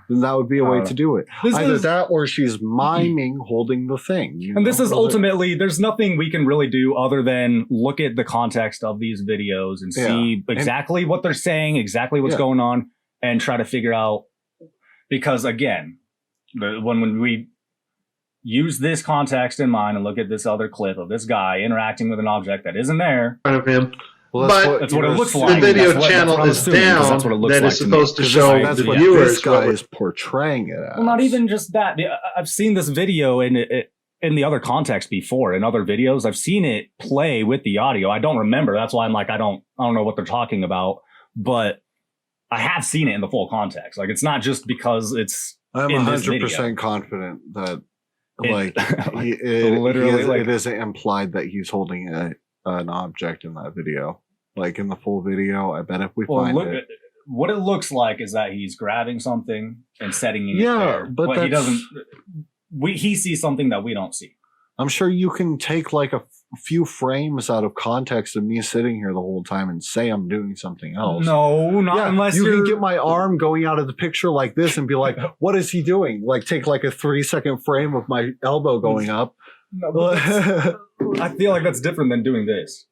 then that would be a way to do it. This Either is- that or she's miming holding the thing. you And this know? is Those are- ultimately, there's nothing we can really do other than look at the context of these videos and see exactly what they're saying, exactly what's going on, and try to figure out. Because again, when we use this context in mind and look at this other clip of this guy interacting with an object that isn't there, in front of him. Well, But that's what it looks the like. video That's what channel I'm is assuming, 'cause down that's what it looks that like is to me. supposed to 'Cause show that's the what viewers this guy what is portraying it as. well, not even just that. I've seen this video in the other context before. In other videos, I've seen it play with the audio. I don't remember. That's why I'm like, I don't know what they're talking about. But I have seen it in the full context. Like, it's not just because it's. I'm in this 100% confident that, like, literally, it isn't implied that he's holding an object in that video. Like in the full video, I bet if we find it. What it looks like is that he's grabbing something and setting it Yeah, there. but he doesn't. He sees something that we don't see. I'm sure you can take like a few frames out of context of me sitting here the whole time and say I'm doing something else. No, not unless you you're... can get my arm going out of the picture like this and be like, "What is he doing?" Like take like a 3-second frame of my elbow going up. No, but I feel like that's different than doing this.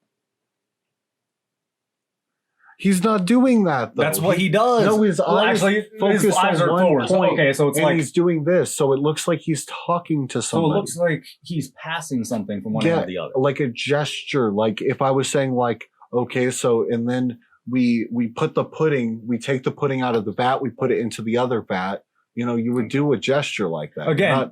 He's not doing that though. That's what he does. No, his eyes focus his eyes on are one forward. So, point, okay, so it's and like he's doing this, so it looks like he's talking to so. somebody. It looks like he's passing something from one end to the other. Like a gesture. Like if I was saying like, okay, so and then we put the pudding, we take the pudding out of the vat, we put it into the other vat. You know, you would do a gesture like that. Again,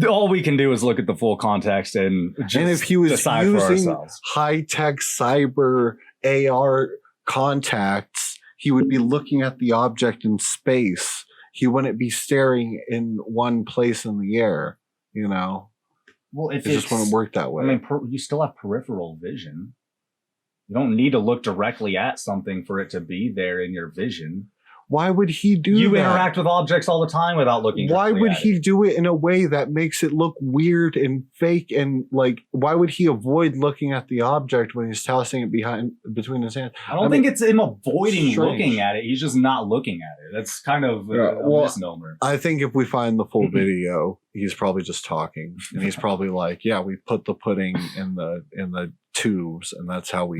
all we can do is look at the full context and just and if he was decide for using ourselves. high-tech cyber AR contacts, he would be looking at the object in space. He wouldn't be staring in one place in the air, you know? Well, if it just wouldn't work that way. I mean, you still have peripheral vision. You don't need to look directly at something for it to be there in your vision. Why would he do You that? interact with objects all the time without looking. Why directly would at he it. do it in a way that makes it look weird and fake? And like, why would he avoid looking at the object when he's tossing it between his hands? I don't think it's him avoiding strange. looking at it. He's just not looking at it. That's kind of a misnomer. I think if we find the full video, he's probably just talking, and he's probably like, "Yeah, we put the pudding in the tubes, and that's how we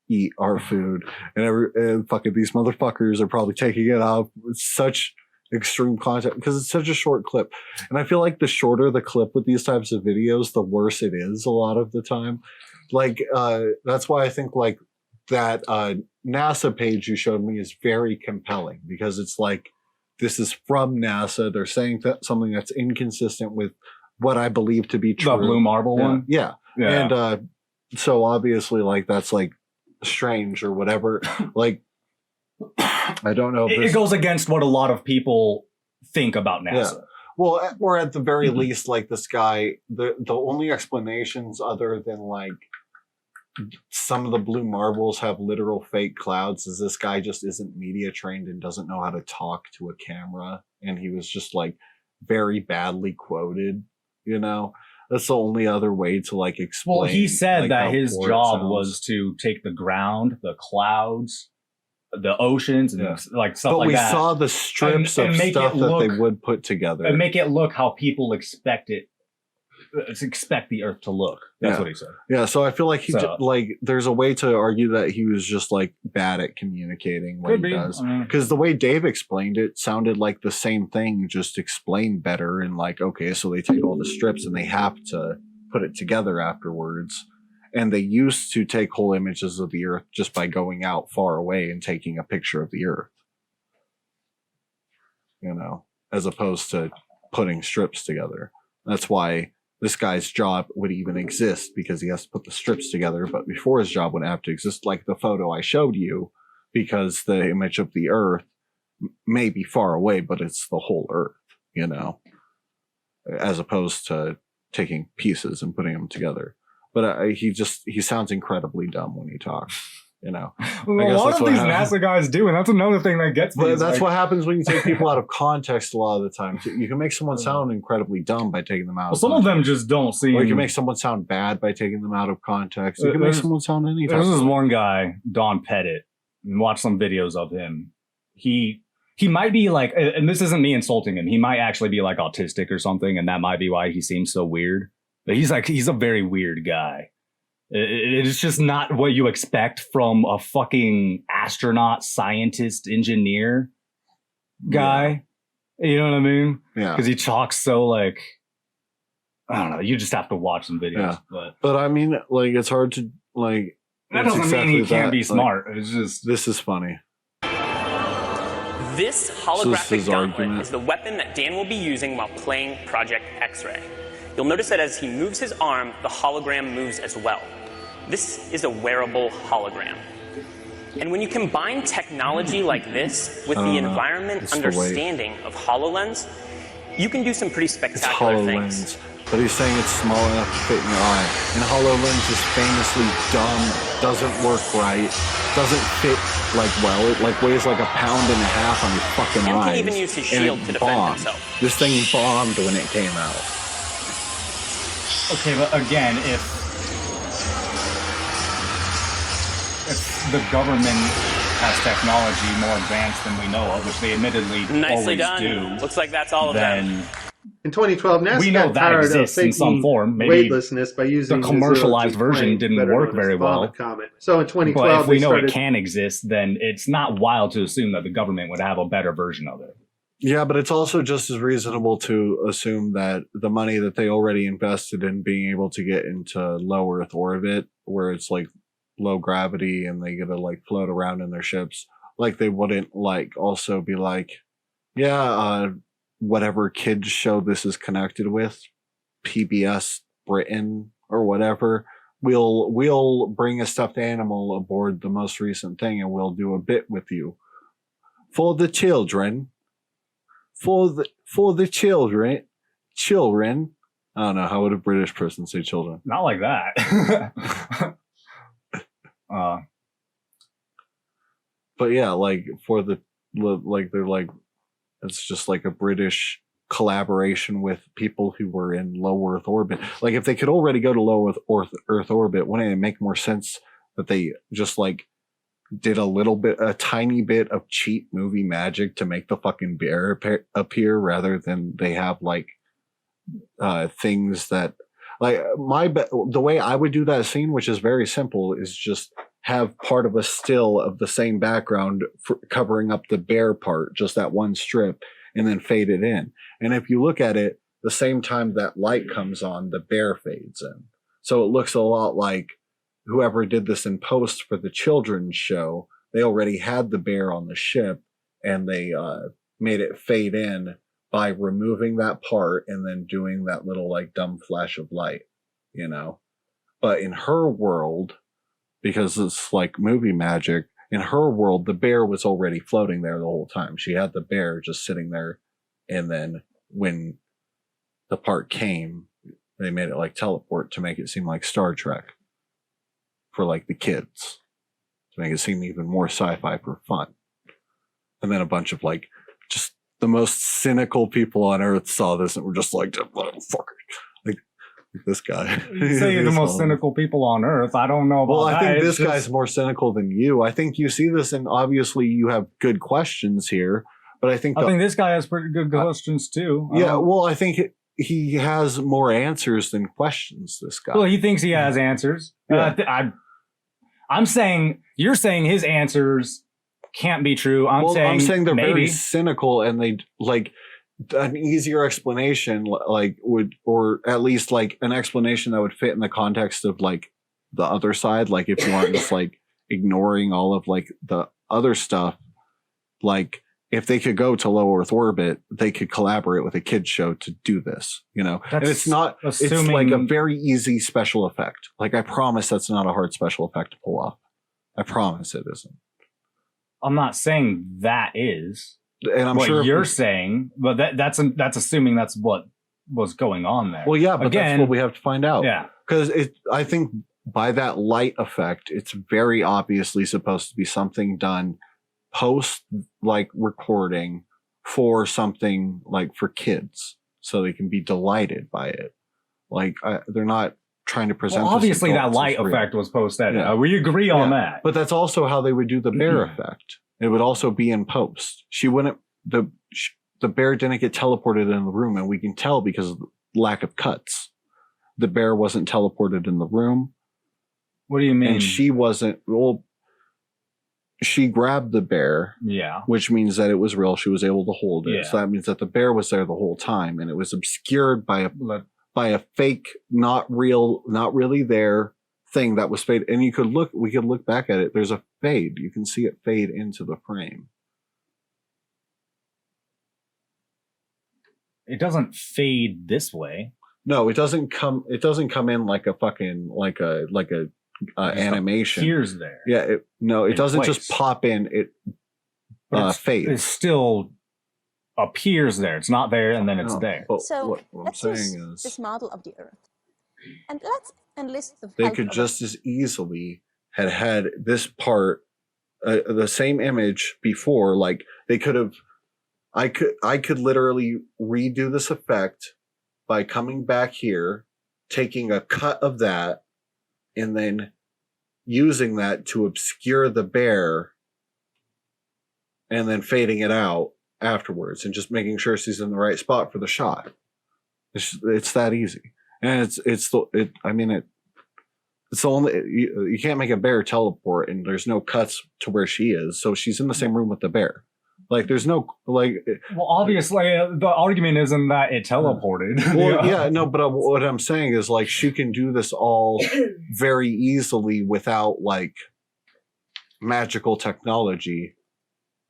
eat our food." And fucking these motherfuckers are probably taking it out with such extreme content because it's such a short clip. And I feel like the shorter the clip with these types of videos, the worse it is a lot of the time. Like that's why I think like that NASA page you showed me is very compelling because it's like, this is from NASA. They're saying that something that's inconsistent with what I believe to be true. The Blue Marble one? Yeah. And so obviously like that's like strange or whatever. Like I don't know. If It goes against what a lot of people think about NASA. Yeah. Well, or at the very least, like this guy, the only explanations other than like some of the blue marbles have literal fake clouds is this guy just isn't media trained and doesn't know how to talk to a camera, and he was just like very badly quoted, you know. That's the only other way to like explain. Well, he said like, that how his poor it job sounds. was to take the ground, the clouds, the oceans, and like stuff but like we that. saw the strips and of make stuff it that they look- would put together and make it look how people expect it, expect the Earth to look. That's Yeah. what he said. Yeah, so I feel like So- like there's a way to argue that he was just like bad at communicating what Could he be. does. I mean- Because the way Dave explained it sounded like the same thing, just explained better. And like, okay, so they take all the strips and they have to put it together afterwards. And they used to take whole images of the Earth just by going out far away and taking a picture of the Earth. You know, as opposed to putting strips together. That's why this guy's job would even exist, because he has to put the strips together. But before his job wouldn't have to exist, like the photo I showed you, because the image of the Earth may be far away, but it's the whole Earth, you know, as opposed to taking pieces and putting them together. But he sounds incredibly dumb when he talks, you know. Well, a lot of these NASA guys do, and that's another thing that gets me. But is that's like- what happens when you take people out of context a lot of the time. You can make someone sound incredibly dumb by taking them out. Well, some of them just don't seem. Or you can make someone sound bad by taking them out of context. You can make There's- someone sound anything. There's this one guy, Don Pettit, and watch some videos of him. He he might be like, and this isn't me insulting him. He might actually be like autistic or something, and that might be why he seems so weird. But he's a very weird guy. It's just not what you expect from a fucking astronaut, scientist, engineer guy. You know what I mean? Yeah. Because he talks so like, I don't know. You just have to watch some videos. Yeah. But I mean, like, it's hard to like. That it's doesn't mean he can't that, be like, smart. It's just this is funny. This holographic his gauntlet argument. is the weapon that Dan will be using while playing Project X-Ray. You'll notice that as he moves his arm, the hologram moves as well. This is a wearable hologram. And when you combine technology like this with the environment It's the weight. understanding of HoloLens, you can do some pretty It's spectacular things. HoloLens. But he's saying it's small enough to fit in your eye. And HoloLens is famously dumb, doesn't work right, doesn't fit like well. It like weighs like 1.5 pounds on your fucking And eyes. can even use his and shield it to defend bombed. himself. This thing bombed when it came out. okay. But again, if the government has technology more advanced than we know of, which they admittedly Nicely always done. do, Looks like that's all of them. then In 2012, NASA we know got that tired exists of in some faking form. Maybe weightlessness by using the commercialized 0G version plane, didn't better work known as very the well. Vomit Comet. So in 2012, But if we they know started, it can exist, then it's not wild to assume that the government would have a better version of it. Yeah, but it's also just as reasonable to assume that the money that they already invested in being able to get into low Earth orbit, where it's like low gravity and they get to like float around in their ships, like they wouldn't like also be like, yeah, whatever kids show this is connected with, PBS Britain or whatever, we'll bring a stuffed animal aboard the most recent thing and we'll do a bit with you for the children. For the children. I don't know, how would a British person say children? Not like that. But yeah, like for the like they're like it's just like a British collaboration with people who were in low Earth orbit. Like if they could already go to low Earth orbit, wouldn't it make more sense that they just like did a tiny bit of cheap movie magic to make the fucking bear appear rather than they have like things that like the way I would do that scene, which is very simple, is just have part of a still of the same background covering up the bear part, just that one strip, and then fade it in. And if you look at it, the same time that light comes on, the bear fades in. So it looks a lot like whoever did this in post for the children's show, they already had the bear on the ship and they made it fade in by removing that part and then doing that little like dumb flash of light, you know? But in her world, because it's like movie magic, in her world, the bear was already floating there the whole time. She had the bear just sitting there. And then when the part came, they made it like teleport to make it seem like Star Trek for like the kids, to make it seem even more sci-fi for fun. And then a bunch of like just the most cynical people on earth saw this and were just like, motherfucker, like this guy. You say you're the most cynical people on earth. I don't know about Well, I that. think It's this just- guy's more cynical than you. I think you see this, and obviously you have good questions here. But I think this guy has pretty good questions too. Yeah, well, I think he has more answers than questions. This guy. Well, he thinks he has answers. Yeah. I'm saying you're saying his answers can't be true. I'm saying they're maybe. very cynical, and they like an easier explanation, like would, or at least like an explanation that would fit in the context of like the other side. Like if you aren't just like ignoring all of like the other stuff, like if they could go to low Earth orbit, they could collaborate with a kids show to do this, you know. And it's not, it's like a very easy special effect. Like I promise that's not a hard special effect to pull off. I promise it isn't. I'm not saying that is. And I'm what sure you're saying, but that's assuming that's what was going on there. Well, yeah, but again, that's what we have to find out. Yeah, because I think by that light effect, it's very obviously supposed to be something done post like recording for something like for kids, so they can be delighted by it. Like they're not trying to present. Well, obviously, that adults light as real. effect was post edit. Yeah. We agree on that. But that's also how they would do the bear effect. It would also be in post. She wouldn't the bear didn't get teleported in the room, and we can tell because of the lack of cuts. The bear wasn't teleported in the room. What do you mean? And she wasn't. Well, she grabbed the bear. Yeah. Which means that it was real. She was able to hold it. Yeah. So that means that the bear was there the whole time, and it was obscured by a fake, not real, not really there thing that was fade. And we could look back at it. There's a fade. You can see it fade into the frame. It doesn't fade this way. No, it doesn't come in like a fucking animation. Appears there. Yeah, it In doesn't place. just pop in. It But fades. It still appears there. It's not there, and then it's No, there. but So what I'm let's saying use is this model of the Earth. And let's enlist the they help could of just as easily had this part, the same image before. Like they could have. I could literally redo this effect by coming back here, taking a cut of that, and then using that to obscure the bear, and then fading it out afterwards, and just making sure she's in the right spot for the shot. It's that easy, and it's the only you can't make a bear teleport, and there's no cuts to where she is, so she's in the same room with the bear. Like there's no like. Well, obviously, the argument isn't that it teleported. Well, yeah, no, but what I'm saying is like she can do this all very easily without like magical technology,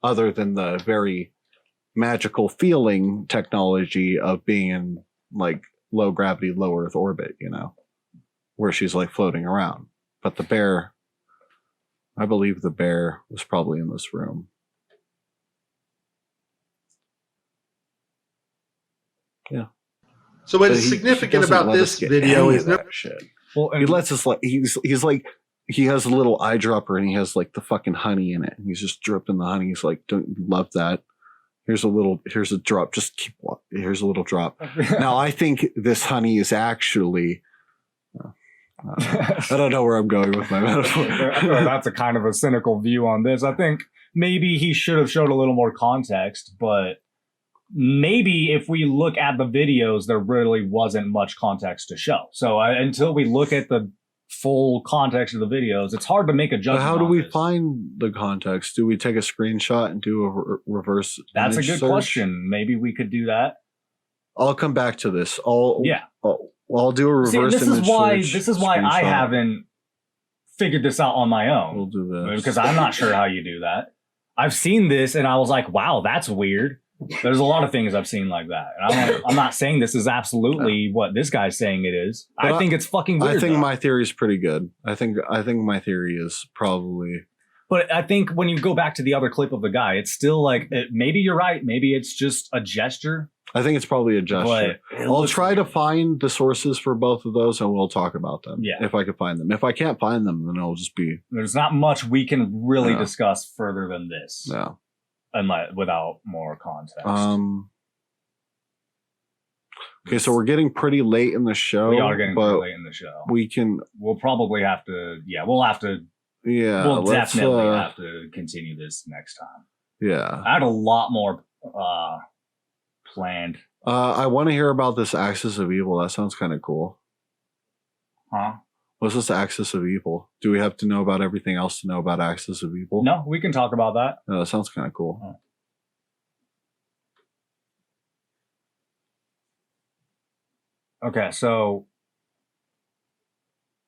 other than the very magical feeling technology of being in like low gravity, low Earth orbit, where she's like floating around. But the bear, I believe the bear was probably in this room. Yeah. So what is significant about this video is that shit. Well, he lets us like he's like he has a little eyedropper and he has like the fucking honey in it, and he's just dripping the honey. He's like, "Don't you love that? Here's a drop. Just keep. Here's a little drop." Now I think this honey is actually. I don't know where I'm going with my metaphor. That's a kind of a cynical view on this. I think maybe he should have showed a little more context, but maybe if we look at the videos, there really wasn't much context to show. So until we look at the full context of the videos, it's hard to make a judgment. But how do on we this. find the context? Do we take a screenshot and do a reverse? That's a image good search? question. Maybe we could do that. I'll come back to this. Yeah. I'll do a reverse See, image search. this is why I screenshot. haven't figured this out on my own. We'll do this because I'm not sure how you do that. I've seen this and I was like, wow, that's weird. There's a lot of things I've seen like that. And I'm not saying this is absolutely what this guy's saying it is. But I think it's fucking weird. I think though. my theory is pretty good. I think my theory is probably. But I think when you go back to the other clip of the guy, it's still like, maybe you're right. Maybe it's just a gesture. I think it's probably a gesture. But I'll try to find the sources for both of those, and we'll talk about them. Yeah. If I can find them. If I can't find them, then it'll just be. There's not much we can really Yeah. discuss further than this. Yeah. Without more context. Okay, so we're getting pretty late in the show. We are getting but pretty late in the show. We'll probably have to. Yeah, we'll have to. Yeah, we'll let's, definitely have to continue this next time. Yeah. I had a lot more planned. I want to hear about this Axis of Evil. That sounds kind of cool. Huh? What's this Axis of Evil? Do we have to know about everything else to know about Axis of Evil? No, we can talk about that. No, that sounds kind of cool. Okay, so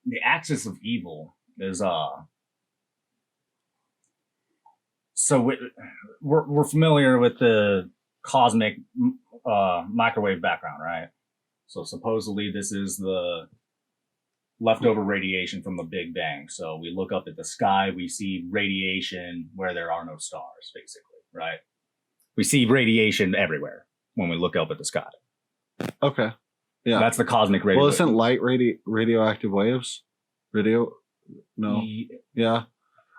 the Axis of Evil is so we're familiar with the cosmic microwave background, right? So supposedly this is the leftover radiation from the Big Bang. So we look up at the sky, we see radiation where there are no stars, basically, right? We see radiation everywhere when we look up at the sky. Okay. Yeah. That's the cosmic radio. Well, isn't light radioactive waves? No. Yeah.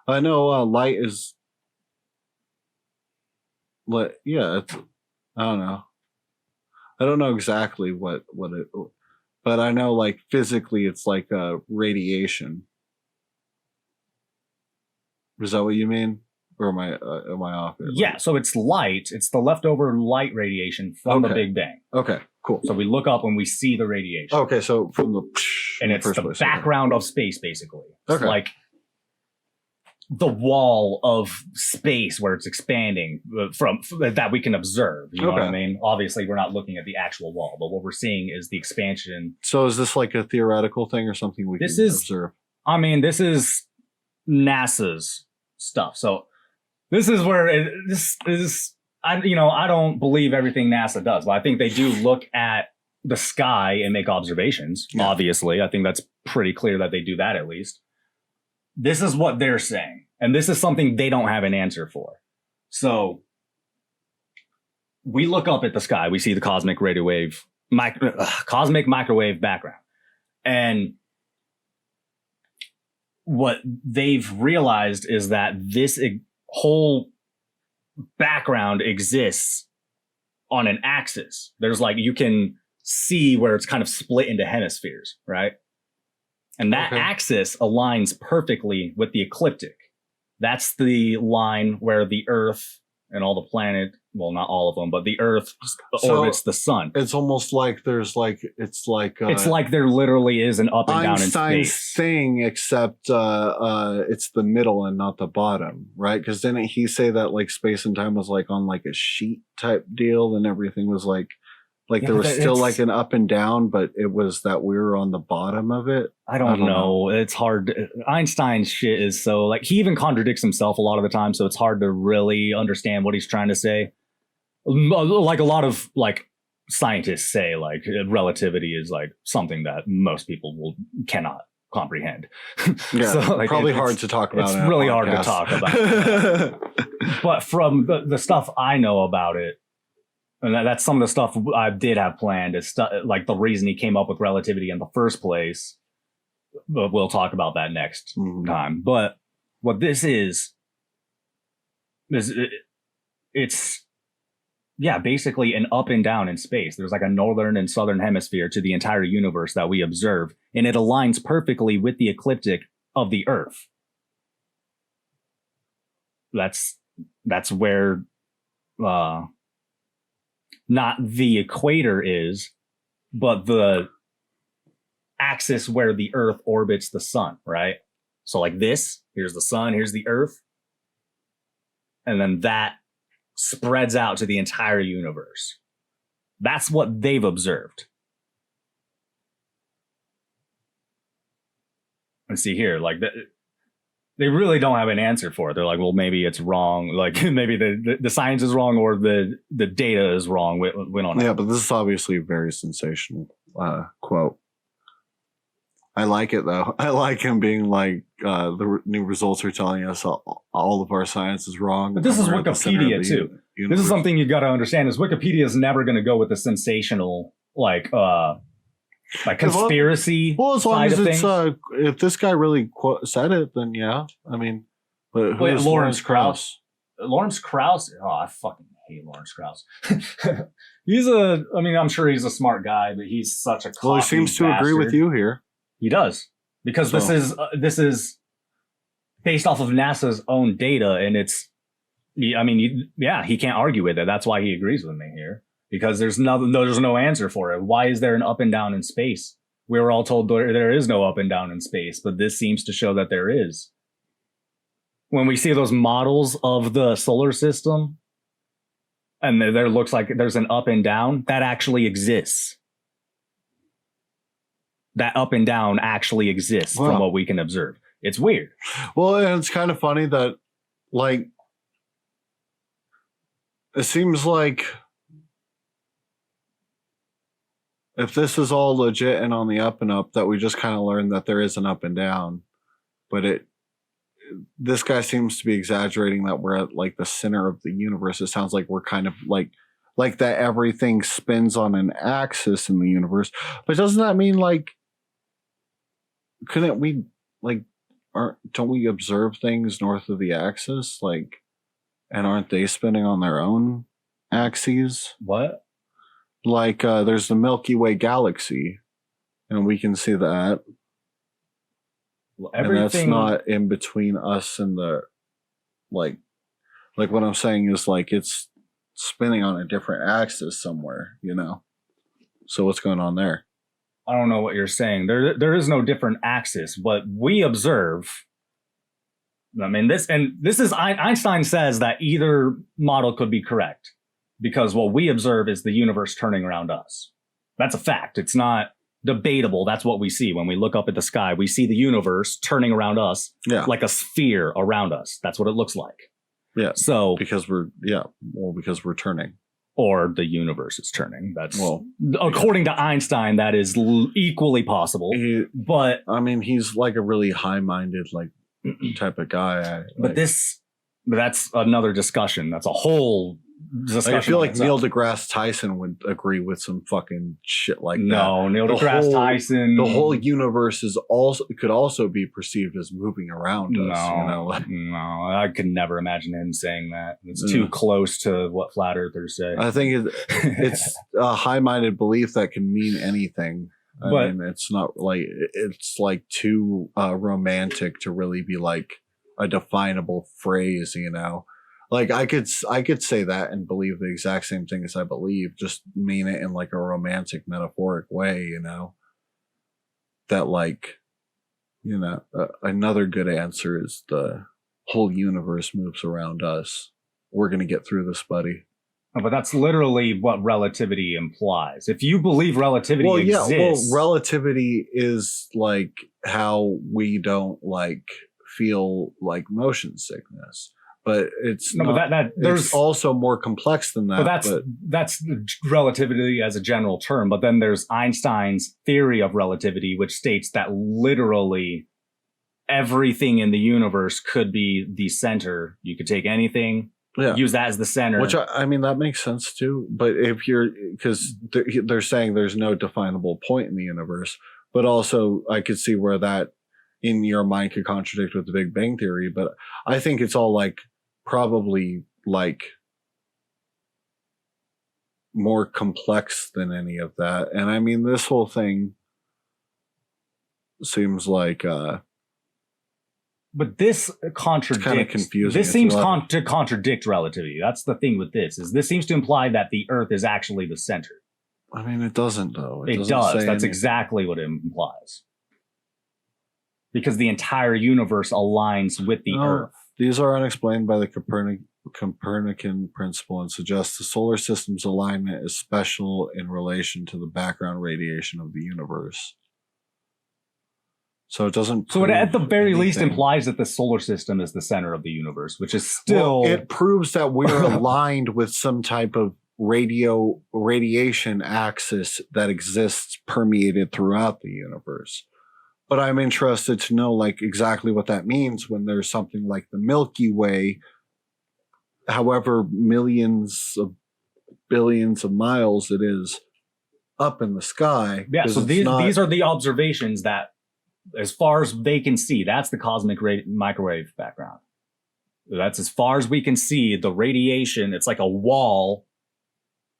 I know light is. Yeah. It's, I don't know. I don't know exactly what it. But I know, like, physically, it's like radiation. Is that what you mean? Or am I off? Yeah, so it's light. It's the leftover light radiation from the Okay. Big Bang. Okay, cool. So we look up and we see the radiation. Okay, so from the And it's first the place, okay. background of space, basically. It's Okay. like the wall of space where it's expanding from that we can observe. You know what I Okay. mean? Obviously, we're not looking at the actual wall, but what we're seeing is the expansion. So is this like a theoretical thing or something we This can is- observe? I mean, this is NASA's stuff. So this is where this is. I don't believe everything NASA does, but I think they do look at the sky and make observations. Yeah. Obviously, I think that's pretty clear that they do that at least. This is what they're saying, and this is something they don't have an answer for. So we look up at the sky, we see the cosmic radio wave, cosmic microwave background, and what they've realized is that this whole background exists on an axis. There's like, you can see where it's kind of split into hemispheres, right? And that Okay. axis aligns perfectly with the ecliptic. That's the line where the Earth and all the planet, well, not all of them, but the Earth So- orbits the sun. It's almost like there's like it's like there literally is an up and down in Einstein's space. thing, except it's the middle and not the bottom, right? Because didn't he say that like space and time was like on like a sheet type deal, and everything was like Yeah, there was but still it's- like an up and down, but it was that we were on the bottom of it. I don't know. It's hard. Einstein's shit is so like, he even contradicts himself a lot of the time, so it's hard to really understand what he's trying to say. Like a lot of like scientists say, like relativity is like something that most people cannot comprehend. Yeah, like, probably it's hard to talk about. It's in a really hard to podcast. talk about. But from the stuff I know about it, and that's some of the stuff I did have planned, is like the reason he came up with relativity in the first place. But we'll talk about that next time. But what this is it's basically an up and down in space. There's like a northern and southern hemisphere to the entire universe that we observe, and it aligns perfectly with the ecliptic of the Earth. That's where not the equator is, but the axis where the Earth orbits the sun, right? So like this, here's the sun, here's the Earth, and then that spreads out to the entire universe. That's what they've observed. And see here, like they really don't have an answer for it. They're like, well, maybe it's wrong. Like maybe the science is wrong, or the data is wrong. We don't know. Yeah, but this is obviously a very sensational quote. I like it though. I like him being like, the new results are telling us all of our science is wrong. But this is We're at the center of Wikipedia the too. This universe. is something you got to understand: is Wikipedia is never going to go with the sensational like conspiracy. Well, as long side as of it's things. if this guy really said it, then yeah. I mean, but who Wait, is Lawrence Krauss. Lawrence Krauss. Oh, I fucking hate Lawrence Krauss. I'm sure he's a smart guy, but he's such a Well, he cocky seems to agree with bastard. you here. He does, because this is based off of NASA's own data, and it's. He can't argue with it. That's why he agrees with me here, because there's no answer for it. Why is there an up and down in space? We were all told there is no up and down in space, but this seems to show that there is. When we see those models of the solar system, and there looks like there's an up and down, that actually exists. That up and down actually exists from Wow. what we can observe. It's weird. Well, and it's kind of funny that, like, it seems like if this is all legit and on the up and up, that we just kind of learned that there is an up and down, but this guy seems to be exaggerating that we're at like the center of the universe. It sounds like we're kind of like that everything spins on an axis in the universe. But doesn't that mean like, couldn't we like, don't we observe things north of the axis? Like, and aren't they spinning on their own axes? What? Like, there's the Milky Way galaxy, and we can see that. And that's not in between us and the, like, Like what I'm saying is like it's spinning on a different axis somewhere, you know. So what's going on there? I don't know what you're saying. There is no different axis, but we observe. I mean, this is Einstein says that either model could be correct because what we observe is the universe turning around us. That's a fact. It's not debatable. That's what we see when we look up at the sky. We see the universe turning around us like a sphere around us. That's what it looks like. Yeah. So because we're turning. Or the universe is turning. That's according to Einstein, that is equally possible. But I mean, he's like a really high-minded like type of guy. But that's another discussion. That's a whole discussion. I feel like Neil deGrasse Tyson would agree with some fucking shit like that. No, Neil deGrasse Tyson. The whole universe could also be perceived as moving around us. No, I could never imagine him saying that. It's too close to what flat earthers say. I think it's a high-minded belief that can mean anything. I mean, it's not like it's like too romantic to really be like a definable phrase, you know. Like I could say that and believe the exact same thing as I believe, just mean it in like a romantic, metaphoric way, you know. That like, you know, another good answer is the whole universe moves around us. We're gonna get through this, buddy. But that's literally what relativity implies. If you believe relativity exists, relativity is like how we don't like feel like motion sickness. But it's there's also more complex than that. But that's relativity as a general term. But then there's Einstein's theory of relativity, which states that literally everything in the universe could be the center. You could take anything, use that as the center. Which I mean that makes sense too. But if because they're saying there's no definable point in the universe, but also I could see where that in your mind could contradict with the Big Bang Theory. But I think it's all like probably like more complex than any of that. And I mean, this whole thing seems like but this contradicts kind of confusing. This seems to contradict relativity. That's the thing with this, is this seems to imply that the Earth is actually the center. I mean, it doesn't though. It does. That's exactly what it implies. Because the entire universe aligns with the Earth. These are unexplained by the Copernican principle and suggest the solar system's alignment is special in relation to the background radiation of the universe. So it doesn't. So it at the very least implies that the solar system is the center of the universe, which is still. Well, it proves that we're aligned with some type of radiation axis that exists permeated throughout the universe. But I'm interested to know like exactly what that means when there's something like the Milky Way, however millions of billions of miles it is up in the sky. Yeah, so these are the observations that, as far as they can see, that's the cosmic microwave background. That's as far as we can see the radiation. It's like a wall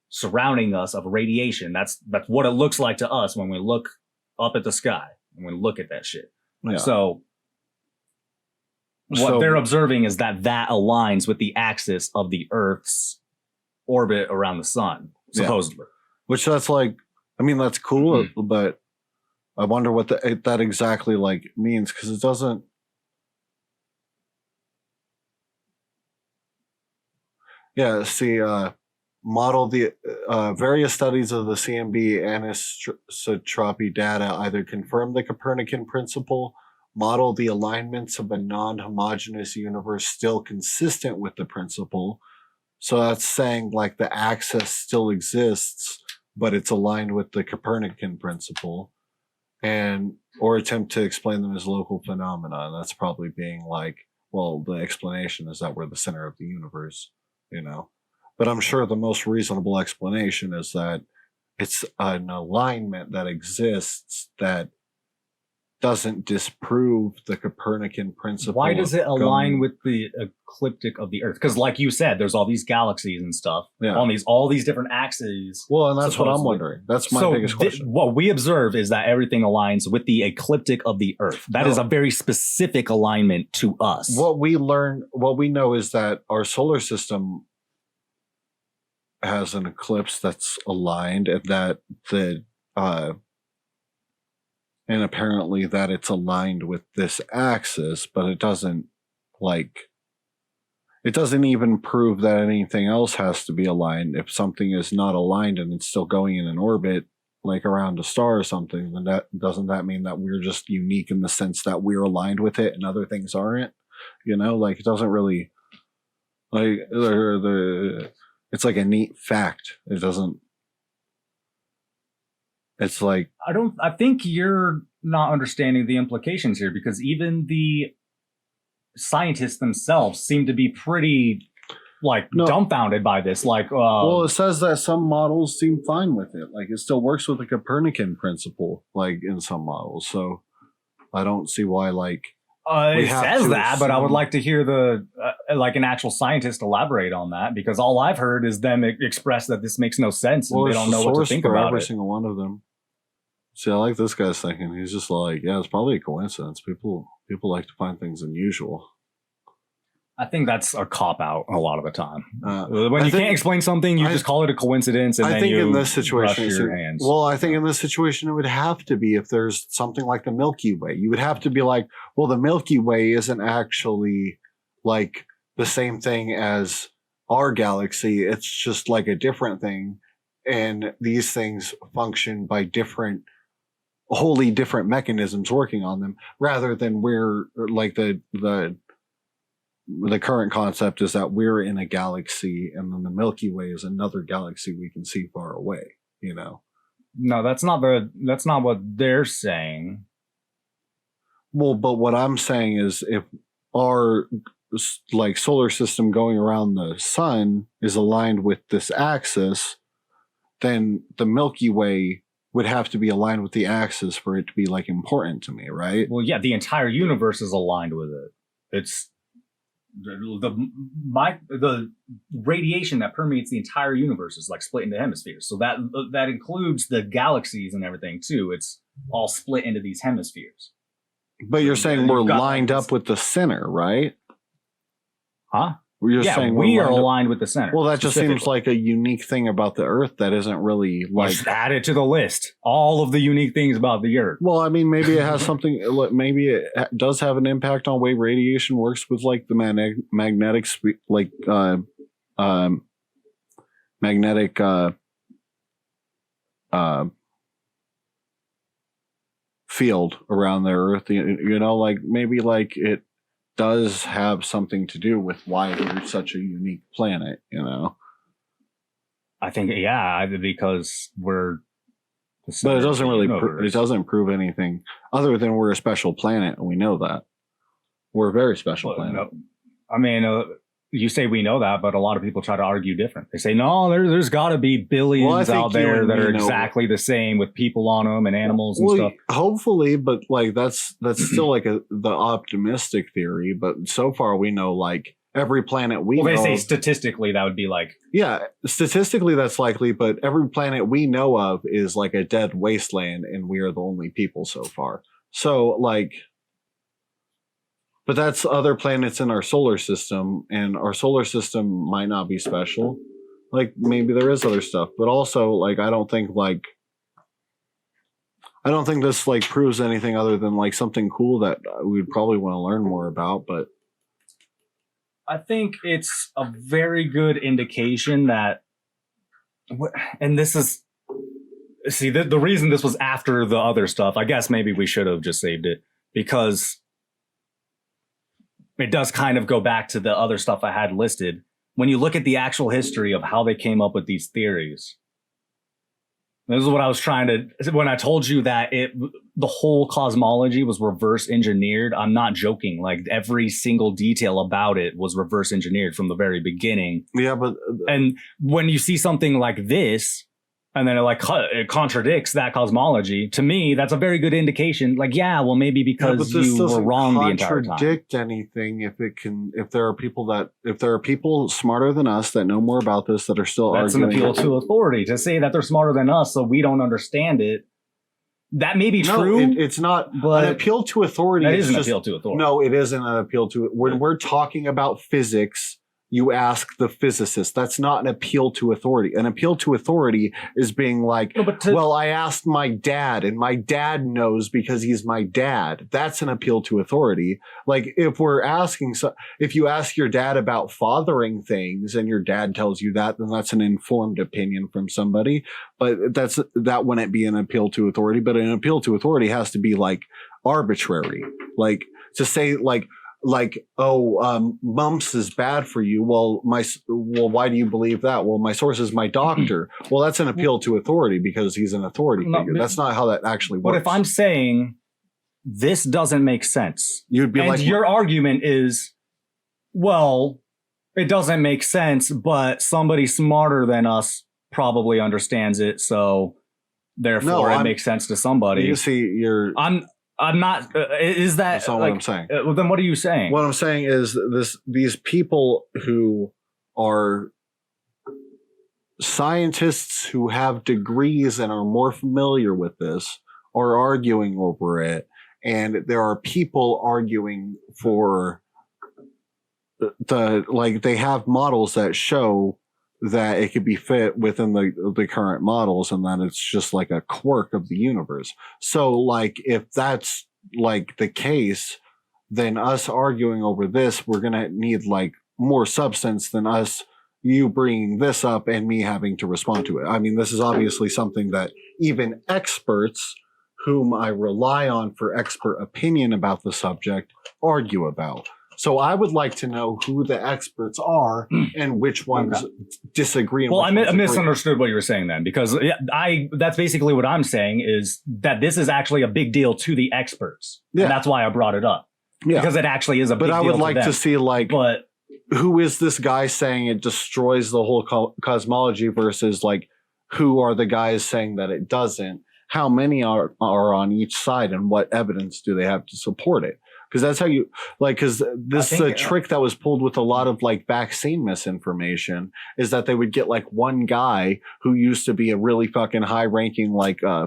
surrounding us of radiation. That's what it looks like to us when we look up at the sky. And we look at that shit. Yeah. So what they're observing is that aligns with the axis of the Earth's orbit around the sun, supposedly. Which that's like, I mean, that's cool, but I wonder what that exactly like means, because it doesn't. Yeah, see, model the various studies of the CMB anisotropy data either confirm the Copernican principle, model the alignments of a non-homogeneous universe still consistent with the principle. So that's saying like the axis still exists, but it's aligned with the Copernican principle, or attempt to explain them as local phenomena. And that's probably being like, well, the explanation is that we're the center of the universe, you know. But I'm sure the most reasonable explanation is that it's an alignment that exists that doesn't disprove the Copernican principle. Why does of it align going- with the ecliptic of the Earth? Because, like you said, there's all these galaxies and stuff Yeah. on all these different axes. Well, and that's what I'm supposedly. wondering. That's my So biggest question. what we observe is that everything aligns with the ecliptic of the Earth. That is No. a very specific alignment to us. What we know is that our solar system has an eclipse that's aligned, and that and apparently that it's aligned with this axis, but it doesn't even prove that anything else has to be aligned. If something is not aligned and it's still going in an orbit, like around a star or something, then doesn't that mean that we're just unique in the sense that we're aligned with it and other things aren't? You know, like it doesn't really it's like a neat fact. It doesn't. It's like I think you're not understanding the implications here, because even the scientists themselves seem to be pretty dumbfounded by this. well, it says that some models seem fine with it. Like it still works with the Copernican principle, like in some models. So I don't see why it says that, but I would like to hear the an actual scientist elaborate on that, because all I've heard is them express that this makes no sense and they don't know what to think about every it. single one of them. See, I like this guy's thinking. He's just like, yeah, it's probably a coincidence. People like to find things unusual. I think that's a cop out a lot of the time. When I you think- can't explain something, you just call it a coincidence, and I then think you in this situation, brush your hands. well, I think in this situation, it would have to be if there's something like the Milky Way. You would have to be like, well, the Milky Way isn't actually like the same thing as our galaxy. It's just like a different thing. And these things function by wholly different mechanisms working on them, rather than we're like the current concept is that we're in a galaxy and then the Milky Way is another galaxy we can see far away, you know? No, that's not what they're saying. Well, but what I'm saying is if our solar system going around the sun is aligned with this axis, then the Milky Way would have to be aligned with the axis for it to be important to me, right? Well, yeah, the entire universe is aligned with it. It's the radiation that permeates the entire universe is split into hemispheres. So that includes the galaxies and everything too. It's all split into these hemispheres. But you're saying you've we're got, lined up with the center, right? Huh? You're yeah, saying we we're are aligned with the center. Well, that just seems specifically. like a unique thing about the Earth that isn't really Let's add it to the list. All of the unique things about the Earth. Well, I mean, maybe it has something. Maybe it does have an impact on way radiation works with the magnetic magnetic field around the Earth. You know, maybe it does have something to do with why we're such a unique planet. You know. I think because we're. But it doesn't really. It doesn't prove anything other than we're a special planet, and we know that we're a very special planet. No, I mean, you say we know that, but a lot of people try to argue different. They say no, there's got to be billions out there that are exactly the same with people on them and animals and stuff. Hopefully, but that's still the optimistic theory. But so far, we know every planet we know. They say statistically that would be yeah, statistically that's likely, but every planet we know of is a dead wasteland, and we are the only people so far. So but that's other planets in our solar system, and our solar system might not be special. Maybe there is other stuff, but also I don't think this proves anything other than something cool that we'd probably want to learn more about. But I think it's a very good indication that, and this is, the reason this was after the other stuff, I guess maybe we should have just saved it, because it does kind of go back to the other stuff I had listed. When you look at the actual history of how they came up with these theories, this is what I was trying to, when I told you that the whole cosmology was reverse engineered, I'm not joking. Every single detail about it was reverse engineered from the very beginning. Yeah, but and when you see something like this, and then it contradicts that cosmology. To me, that's a very good indication. Like, yeah, well, maybe because you were wrong the entire time. Contradict anything if there are people smarter than us that know more about this that are still That's arguing. an appeal to authority to say that they're smarter than us, so we don't understand it. That may be true. It's not. But an appeal to authority. That is an appeal to authority. No, it isn't an appeal to. When we're talking about physics, you ask the physicist. That's not an appeal to authority. An appeal to authority is being like, well, I asked my dad, and my dad knows because he's my dad. That's an appeal to authority. Like if if you ask your dad about fathering things and your dad tells you that, then that's an informed opinion from somebody. But that wouldn't be an appeal to authority. But an appeal to authority has to be like arbitrary. Like to say mumps is bad for you. Well, why do you believe that? Well, my source is my doctor. Well, that's an appeal to authority because he's an authority figure. That's not how that actually works. But if I'm saying this doesn't make sense, you'd be like, your argument is, well, it doesn't make sense, but somebody smarter than us probably understands it, so therefore it makes sense to somebody. You see, I'm not. Is that? That's not what I'm saying. Well, then what are you saying? What I'm saying is these people who are scientists who have degrees and are more familiar with this are arguing over it, and there are people arguing for they have models that show that it could be fit within the current models, and then it's just like a quirk of the universe. So like if that's like the case, then us arguing over this, we're gonna need like more substance than you bringing this up and me having to respond to it. I mean, this is obviously something that even experts whom I rely on for expert opinion about the subject argue about. So I would like to know who the experts are and which ones disagree. Well, I misunderstood what you were saying then, because that's basically what I'm saying is that this is actually a big deal to the experts. Yeah. And that's why I brought it up. Yeah. Because it actually is a big deal. But I would like to see who is this guy saying it destroys the whole cosmology versus like who are the guys saying that it doesn't? How many are on each side and what evidence do they have to support it? Because that's how you because this is a trick that was pulled with a lot of like vaccine misinformation is that they would get like one guy who used to be a really fucking high ranking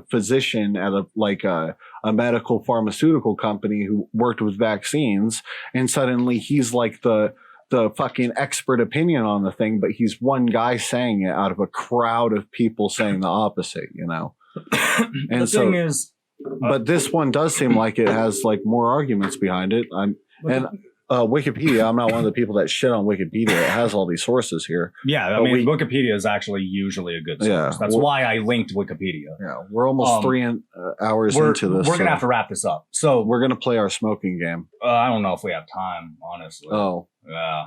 physician at a medical pharmaceutical company who worked with vaccines, and suddenly he's like the fucking expert opinion on the thing, but he's one guy saying it out of a crowd of people saying the opposite, you know. And the thing is, but this one does seem like it has like more arguments behind it. Wikipedia, I'm not one of the people that shit on Wikipedia. It has all these sources here. Yeah, I mean, Wikipedia is actually usually a good source. Yeah, that's why I linked Wikipedia. Yeah, we're almost 3 hours into this. We're going to have to wrap this up. So we're going to play our smoking game. I don't know if we have time, honestly. Oh. Yeah.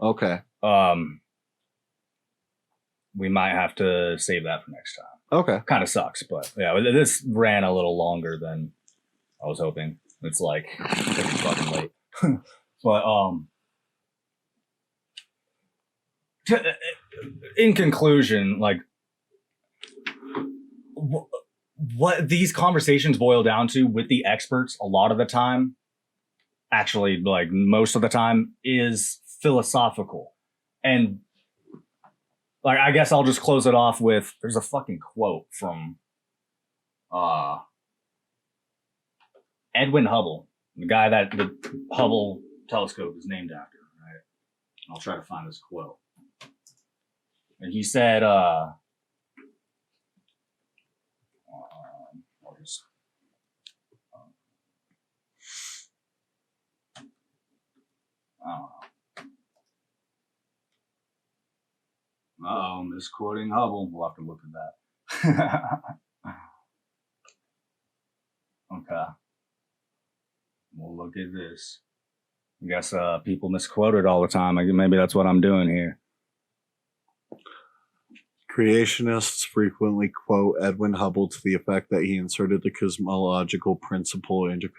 Okay. We might have to save that for next time. Okay. Kind of sucks, but yeah, this ran a little longer than I was hoping. It's like pretty fucking late. But in conclusion, like what these conversations boil down to with the experts a lot of the time, actually like most of the time, is philosophical. And like, I guess I'll just close it off with, there's a fucking quote from Edwin Hubble, the guy that the Hubble telescope is named after, right? I'll try to find this quote. And he said, misquoting Hubble. We'll have to look at that. Okay. We'll look at this. I guess people misquote it all the time. Maybe that's what I'm doing here. Creationists frequently quote Edwin Hubble to the effect that he inserted the cosmological principle into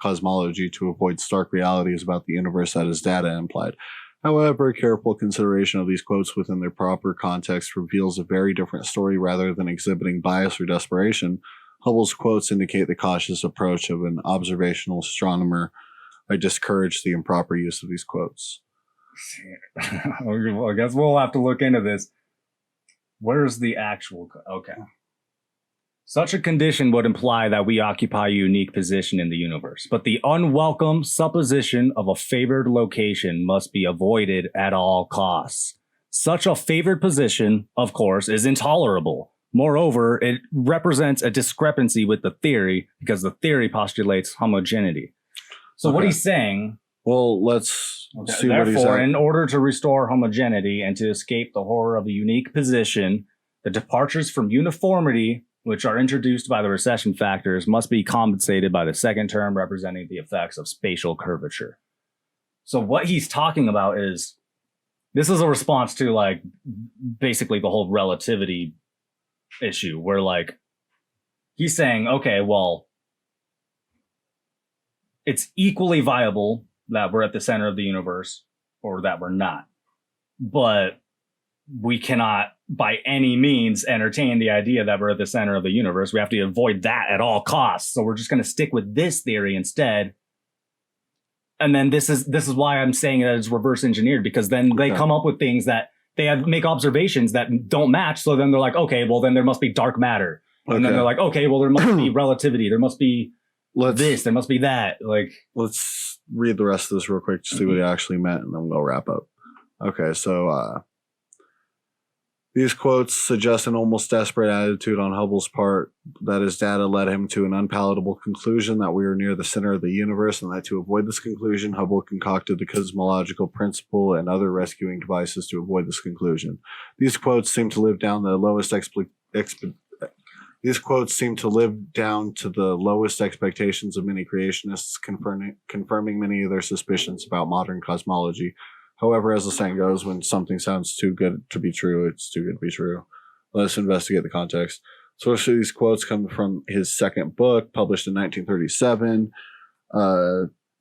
cosmology to avoid stark realities about the universe that his data implied. However, careful consideration of these quotes within their proper context reveals a very different story rather than exhibiting bias or desperation. Hubble's quotes indicate the cautious approach of an observational astronomer. I discourage the improper use of these quotes. Well, I guess we'll have to look into this. Where's the actual... Okay. Such a condition would imply that we occupy a unique position in the universe, but the unwelcome supposition of a favored location must be avoided at all costs. Such a favored position, of course, is intolerable. Moreover, it represents a discrepancy with the theory because the theory postulates homogeneity. So what he's saying... Well, let's see what he's Therefore, saying. in order to restore homogeneity and to escape the horror of a unique position, the departures from uniformity, which are introduced by the recession factors, must be compensated by the second term representing the effects of spatial curvature. So what he's talking about is, this is a response to like basically the whole relativity issue where like he's saying, okay, well, it's equally viable that we're at the center of the universe or that we're not. But we cannot by any means entertain the idea that we're at the center of the universe. We have to avoid that at all costs. So we're just going to stick with this theory instead. And then this is why I'm saying that it's reverse engineered, because then they come up with things that make observations that don't match. So then they're like, okay, well then there must be dark matter. And then they're like, okay, well there must be relativity. There must be there must be that. Like, let's read the rest of this real quick to see what he actually meant, and then we'll wrap up. Okay, so these quotes suggest an almost desperate attitude on Hubble's part, that his data led him to an unpalatable conclusion that we are near the center of the universe, and that to avoid this conclusion, Hubble concocted the cosmological principle and other rescuing devices to avoid this conclusion. These quotes seem to live down to the lowest expectations of many creationists, confirming many of their suspicions about modern cosmology. However, as the saying goes, when something sounds too good to be true, it's too good to be true. Let's investigate the context. Source of these quotes come from his second book, published in 1937.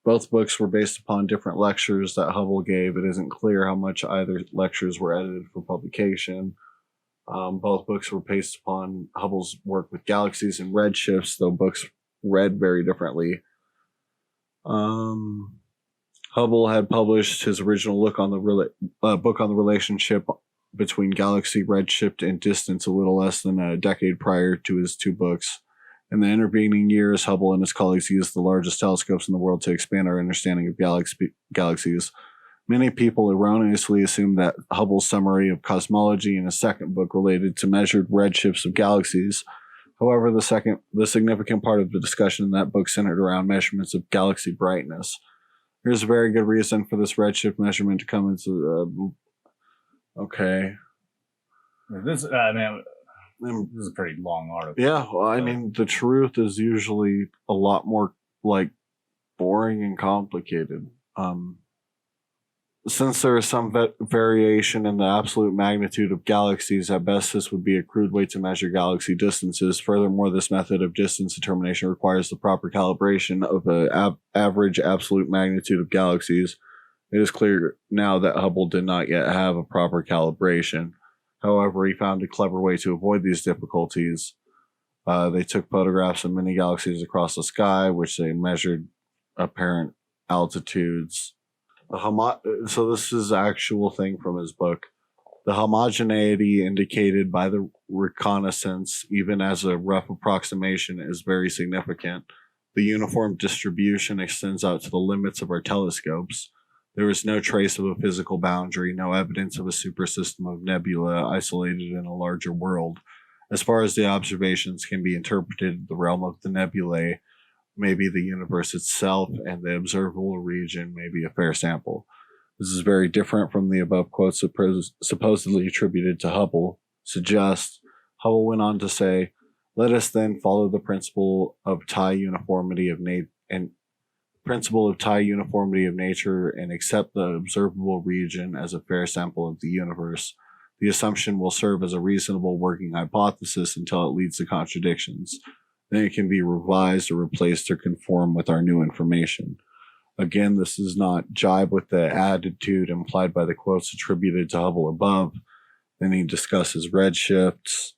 Both books were based upon different lectures that Hubble gave. It isn't clear how much either lectures were edited for publication. Both books were based upon Hubble's work with galaxies and redshifts, though books read very differently. Hubble had published his original book on the relationship between galaxy redshift and distance a little less than a decade prior to his two books. In the intervening years, Hubble and his colleagues used the largest telescopes in the world to expand our understanding of galaxies. Many people erroneously assume that Hubble's summary of cosmology in his second book related to measured redshifts of galaxies. However, the significant part of the discussion in that book centered around measurements of galaxy brightness. There's a very good reason for this redshift measurement to come into. Okay. This is a pretty long article. Yeah, well, I mean, the truth is usually a lot more like boring and complicated. Since there is some variation in the absolute magnitude of galaxies, at best this would be a crude way to measure galaxy distances. Furthermore, this method of distance determination requires the proper calibration of an average absolute magnitude of galaxies. It is clear now that Hubble did not yet have a proper calibration. However, he found a clever way to avoid these difficulties. They took photographs of many galaxies across the sky, which they measured apparent altitudes. So this is the actual thing from his book. The homogeneity indicated by the reconnaissance, even as a rough approximation, is very significant. The uniform distribution extends out to the limits of our telescopes. There is no trace of a physical boundary, no evidence of a supersystem of nebula isolated in a larger world. As far as the observations can be interpreted, the realm of the nebulae may be the universe itself, and the observable region may be a fair sample. This is very different from the above quotes supposedly attributed to Hubble. Hubble went on to say, "Let us then follow the principle of tie uniformity of nature and accept the observable region as a fair sample of the universe. The assumption will serve as a reasonable working hypothesis until it leads to contradictions. Then it can be revised or replaced to conform with our new information." Again, this does not jibe with the attitude implied by the quotes attributed to Hubble above. Then he discusses redshifts.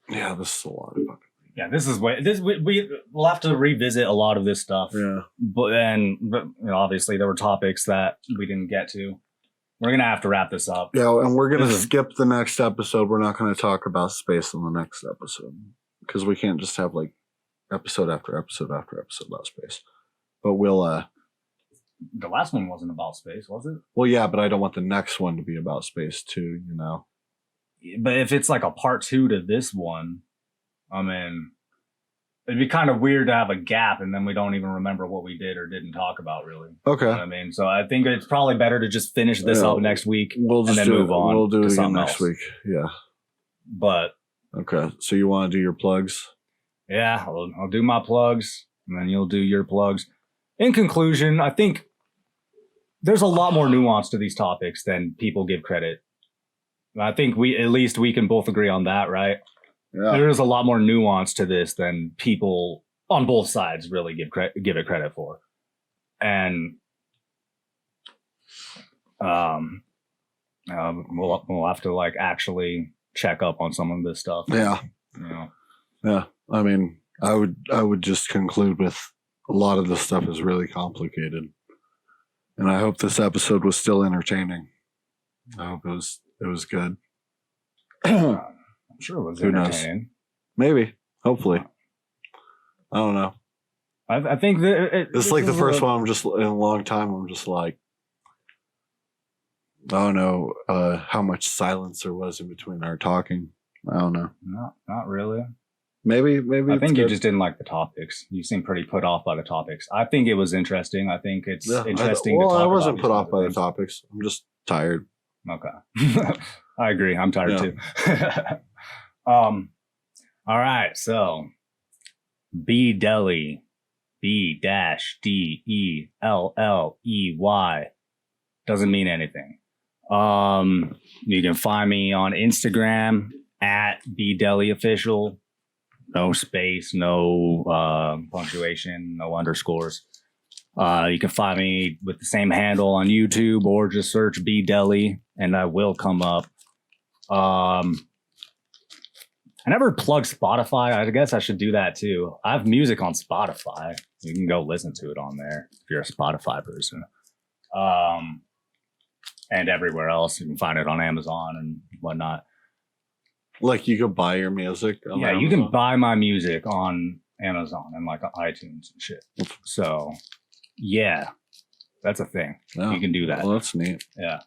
Yeah, this is a lot of fucking. Yeah, this is way. We'll have to revisit a lot of this stuff. Yeah, but obviously there were topics that we didn't get to. We're gonna have to wrap this up. Yeah, and we're gonna skip the next episode. We're not gonna talk about space in the next episode because we can't just have like episode after episode after episode about space. But we'll. The last one wasn't about space, was it? Well, yeah, but I don't want the next one to be about space too. You know. But if it's like a part 2 to this one, I mean, it'd be kind of weird to have a gap and then we don't even remember what we did or didn't talk about, really. Okay. You know what I mean, so I think it's probably better to just finish this up next week and then move on. We'll do to it again something next else. week. Yeah. But okay, so you want to do your plugs? Yeah, I'll do my plugs, and then you'll do your plugs. In conclusion, I think there's a lot more nuance to these topics than people give credit. I think we can both agree on that, right? Yeah. There's a lot more nuance to this than people on both sides really give it credit for. And we'll have to like actually check up on some of this stuff. Yeah. You know. Yeah. I mean, I would just conclude with a lot of this stuff is really complicated. And I hope this episode was still entertaining. I hope it was good. I'm sure it was Who knows? entertaining. Maybe. Hopefully. I don't know. I think that It's like the first one I'm just in a long time. I'm just like, I don't know how much silence there was in between our talking. I don't know. Not really. Maybe. I think you just didn't like the topics. You seem pretty put off by the topics. I think it was interesting. I think it's interesting. Well, to talk I wasn't about put these off by the things. topics. I'm just tired. Okay. I agree. I'm tired too. All right. So B-Delley, B-D-E-L-L-E-Y doesn't mean anything. You can find me on Instagram at B-Delley-Official. No space, no punctuation, no underscores. You can find me with the same handle on YouTube or just search B-Delley and I will come up. I never plugged Spotify. I guess I should do that too. I have music on Spotify. You can go listen to it on there if you're a Spotify person. And everywhere else. You can find it on Amazon and whatnot. Like you could buy your music on Yeah, you can buy my music on Amazon and like on iTunes and shit. So yeah, that's a thing. Yeah. You can do that. Well, that's neat. Yeah.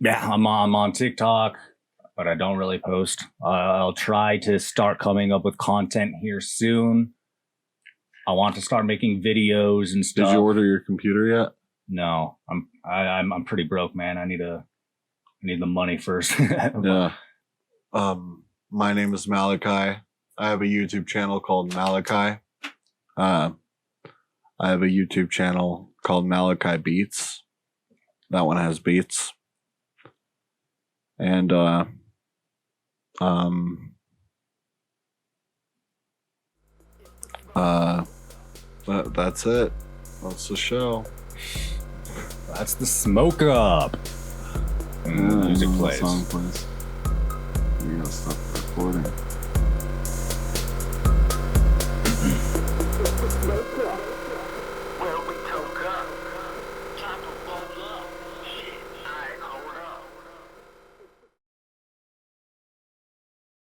Yeah, I'm on TikTok, but I don't really post. I'll try to start coming up with content here soon. I want to start making videos and stuff. Did you order your computer yet? No, I'm pretty broke, man. I need the money first. Yeah. My name is Malachi. I have a YouTube channel called Malachi. I have a YouTube channel called Malachi Beats. That one has beats. And that's it. That's the show. That's the smoke up. And the music the plays. song plays. You gotta stop the recording. Smoke up.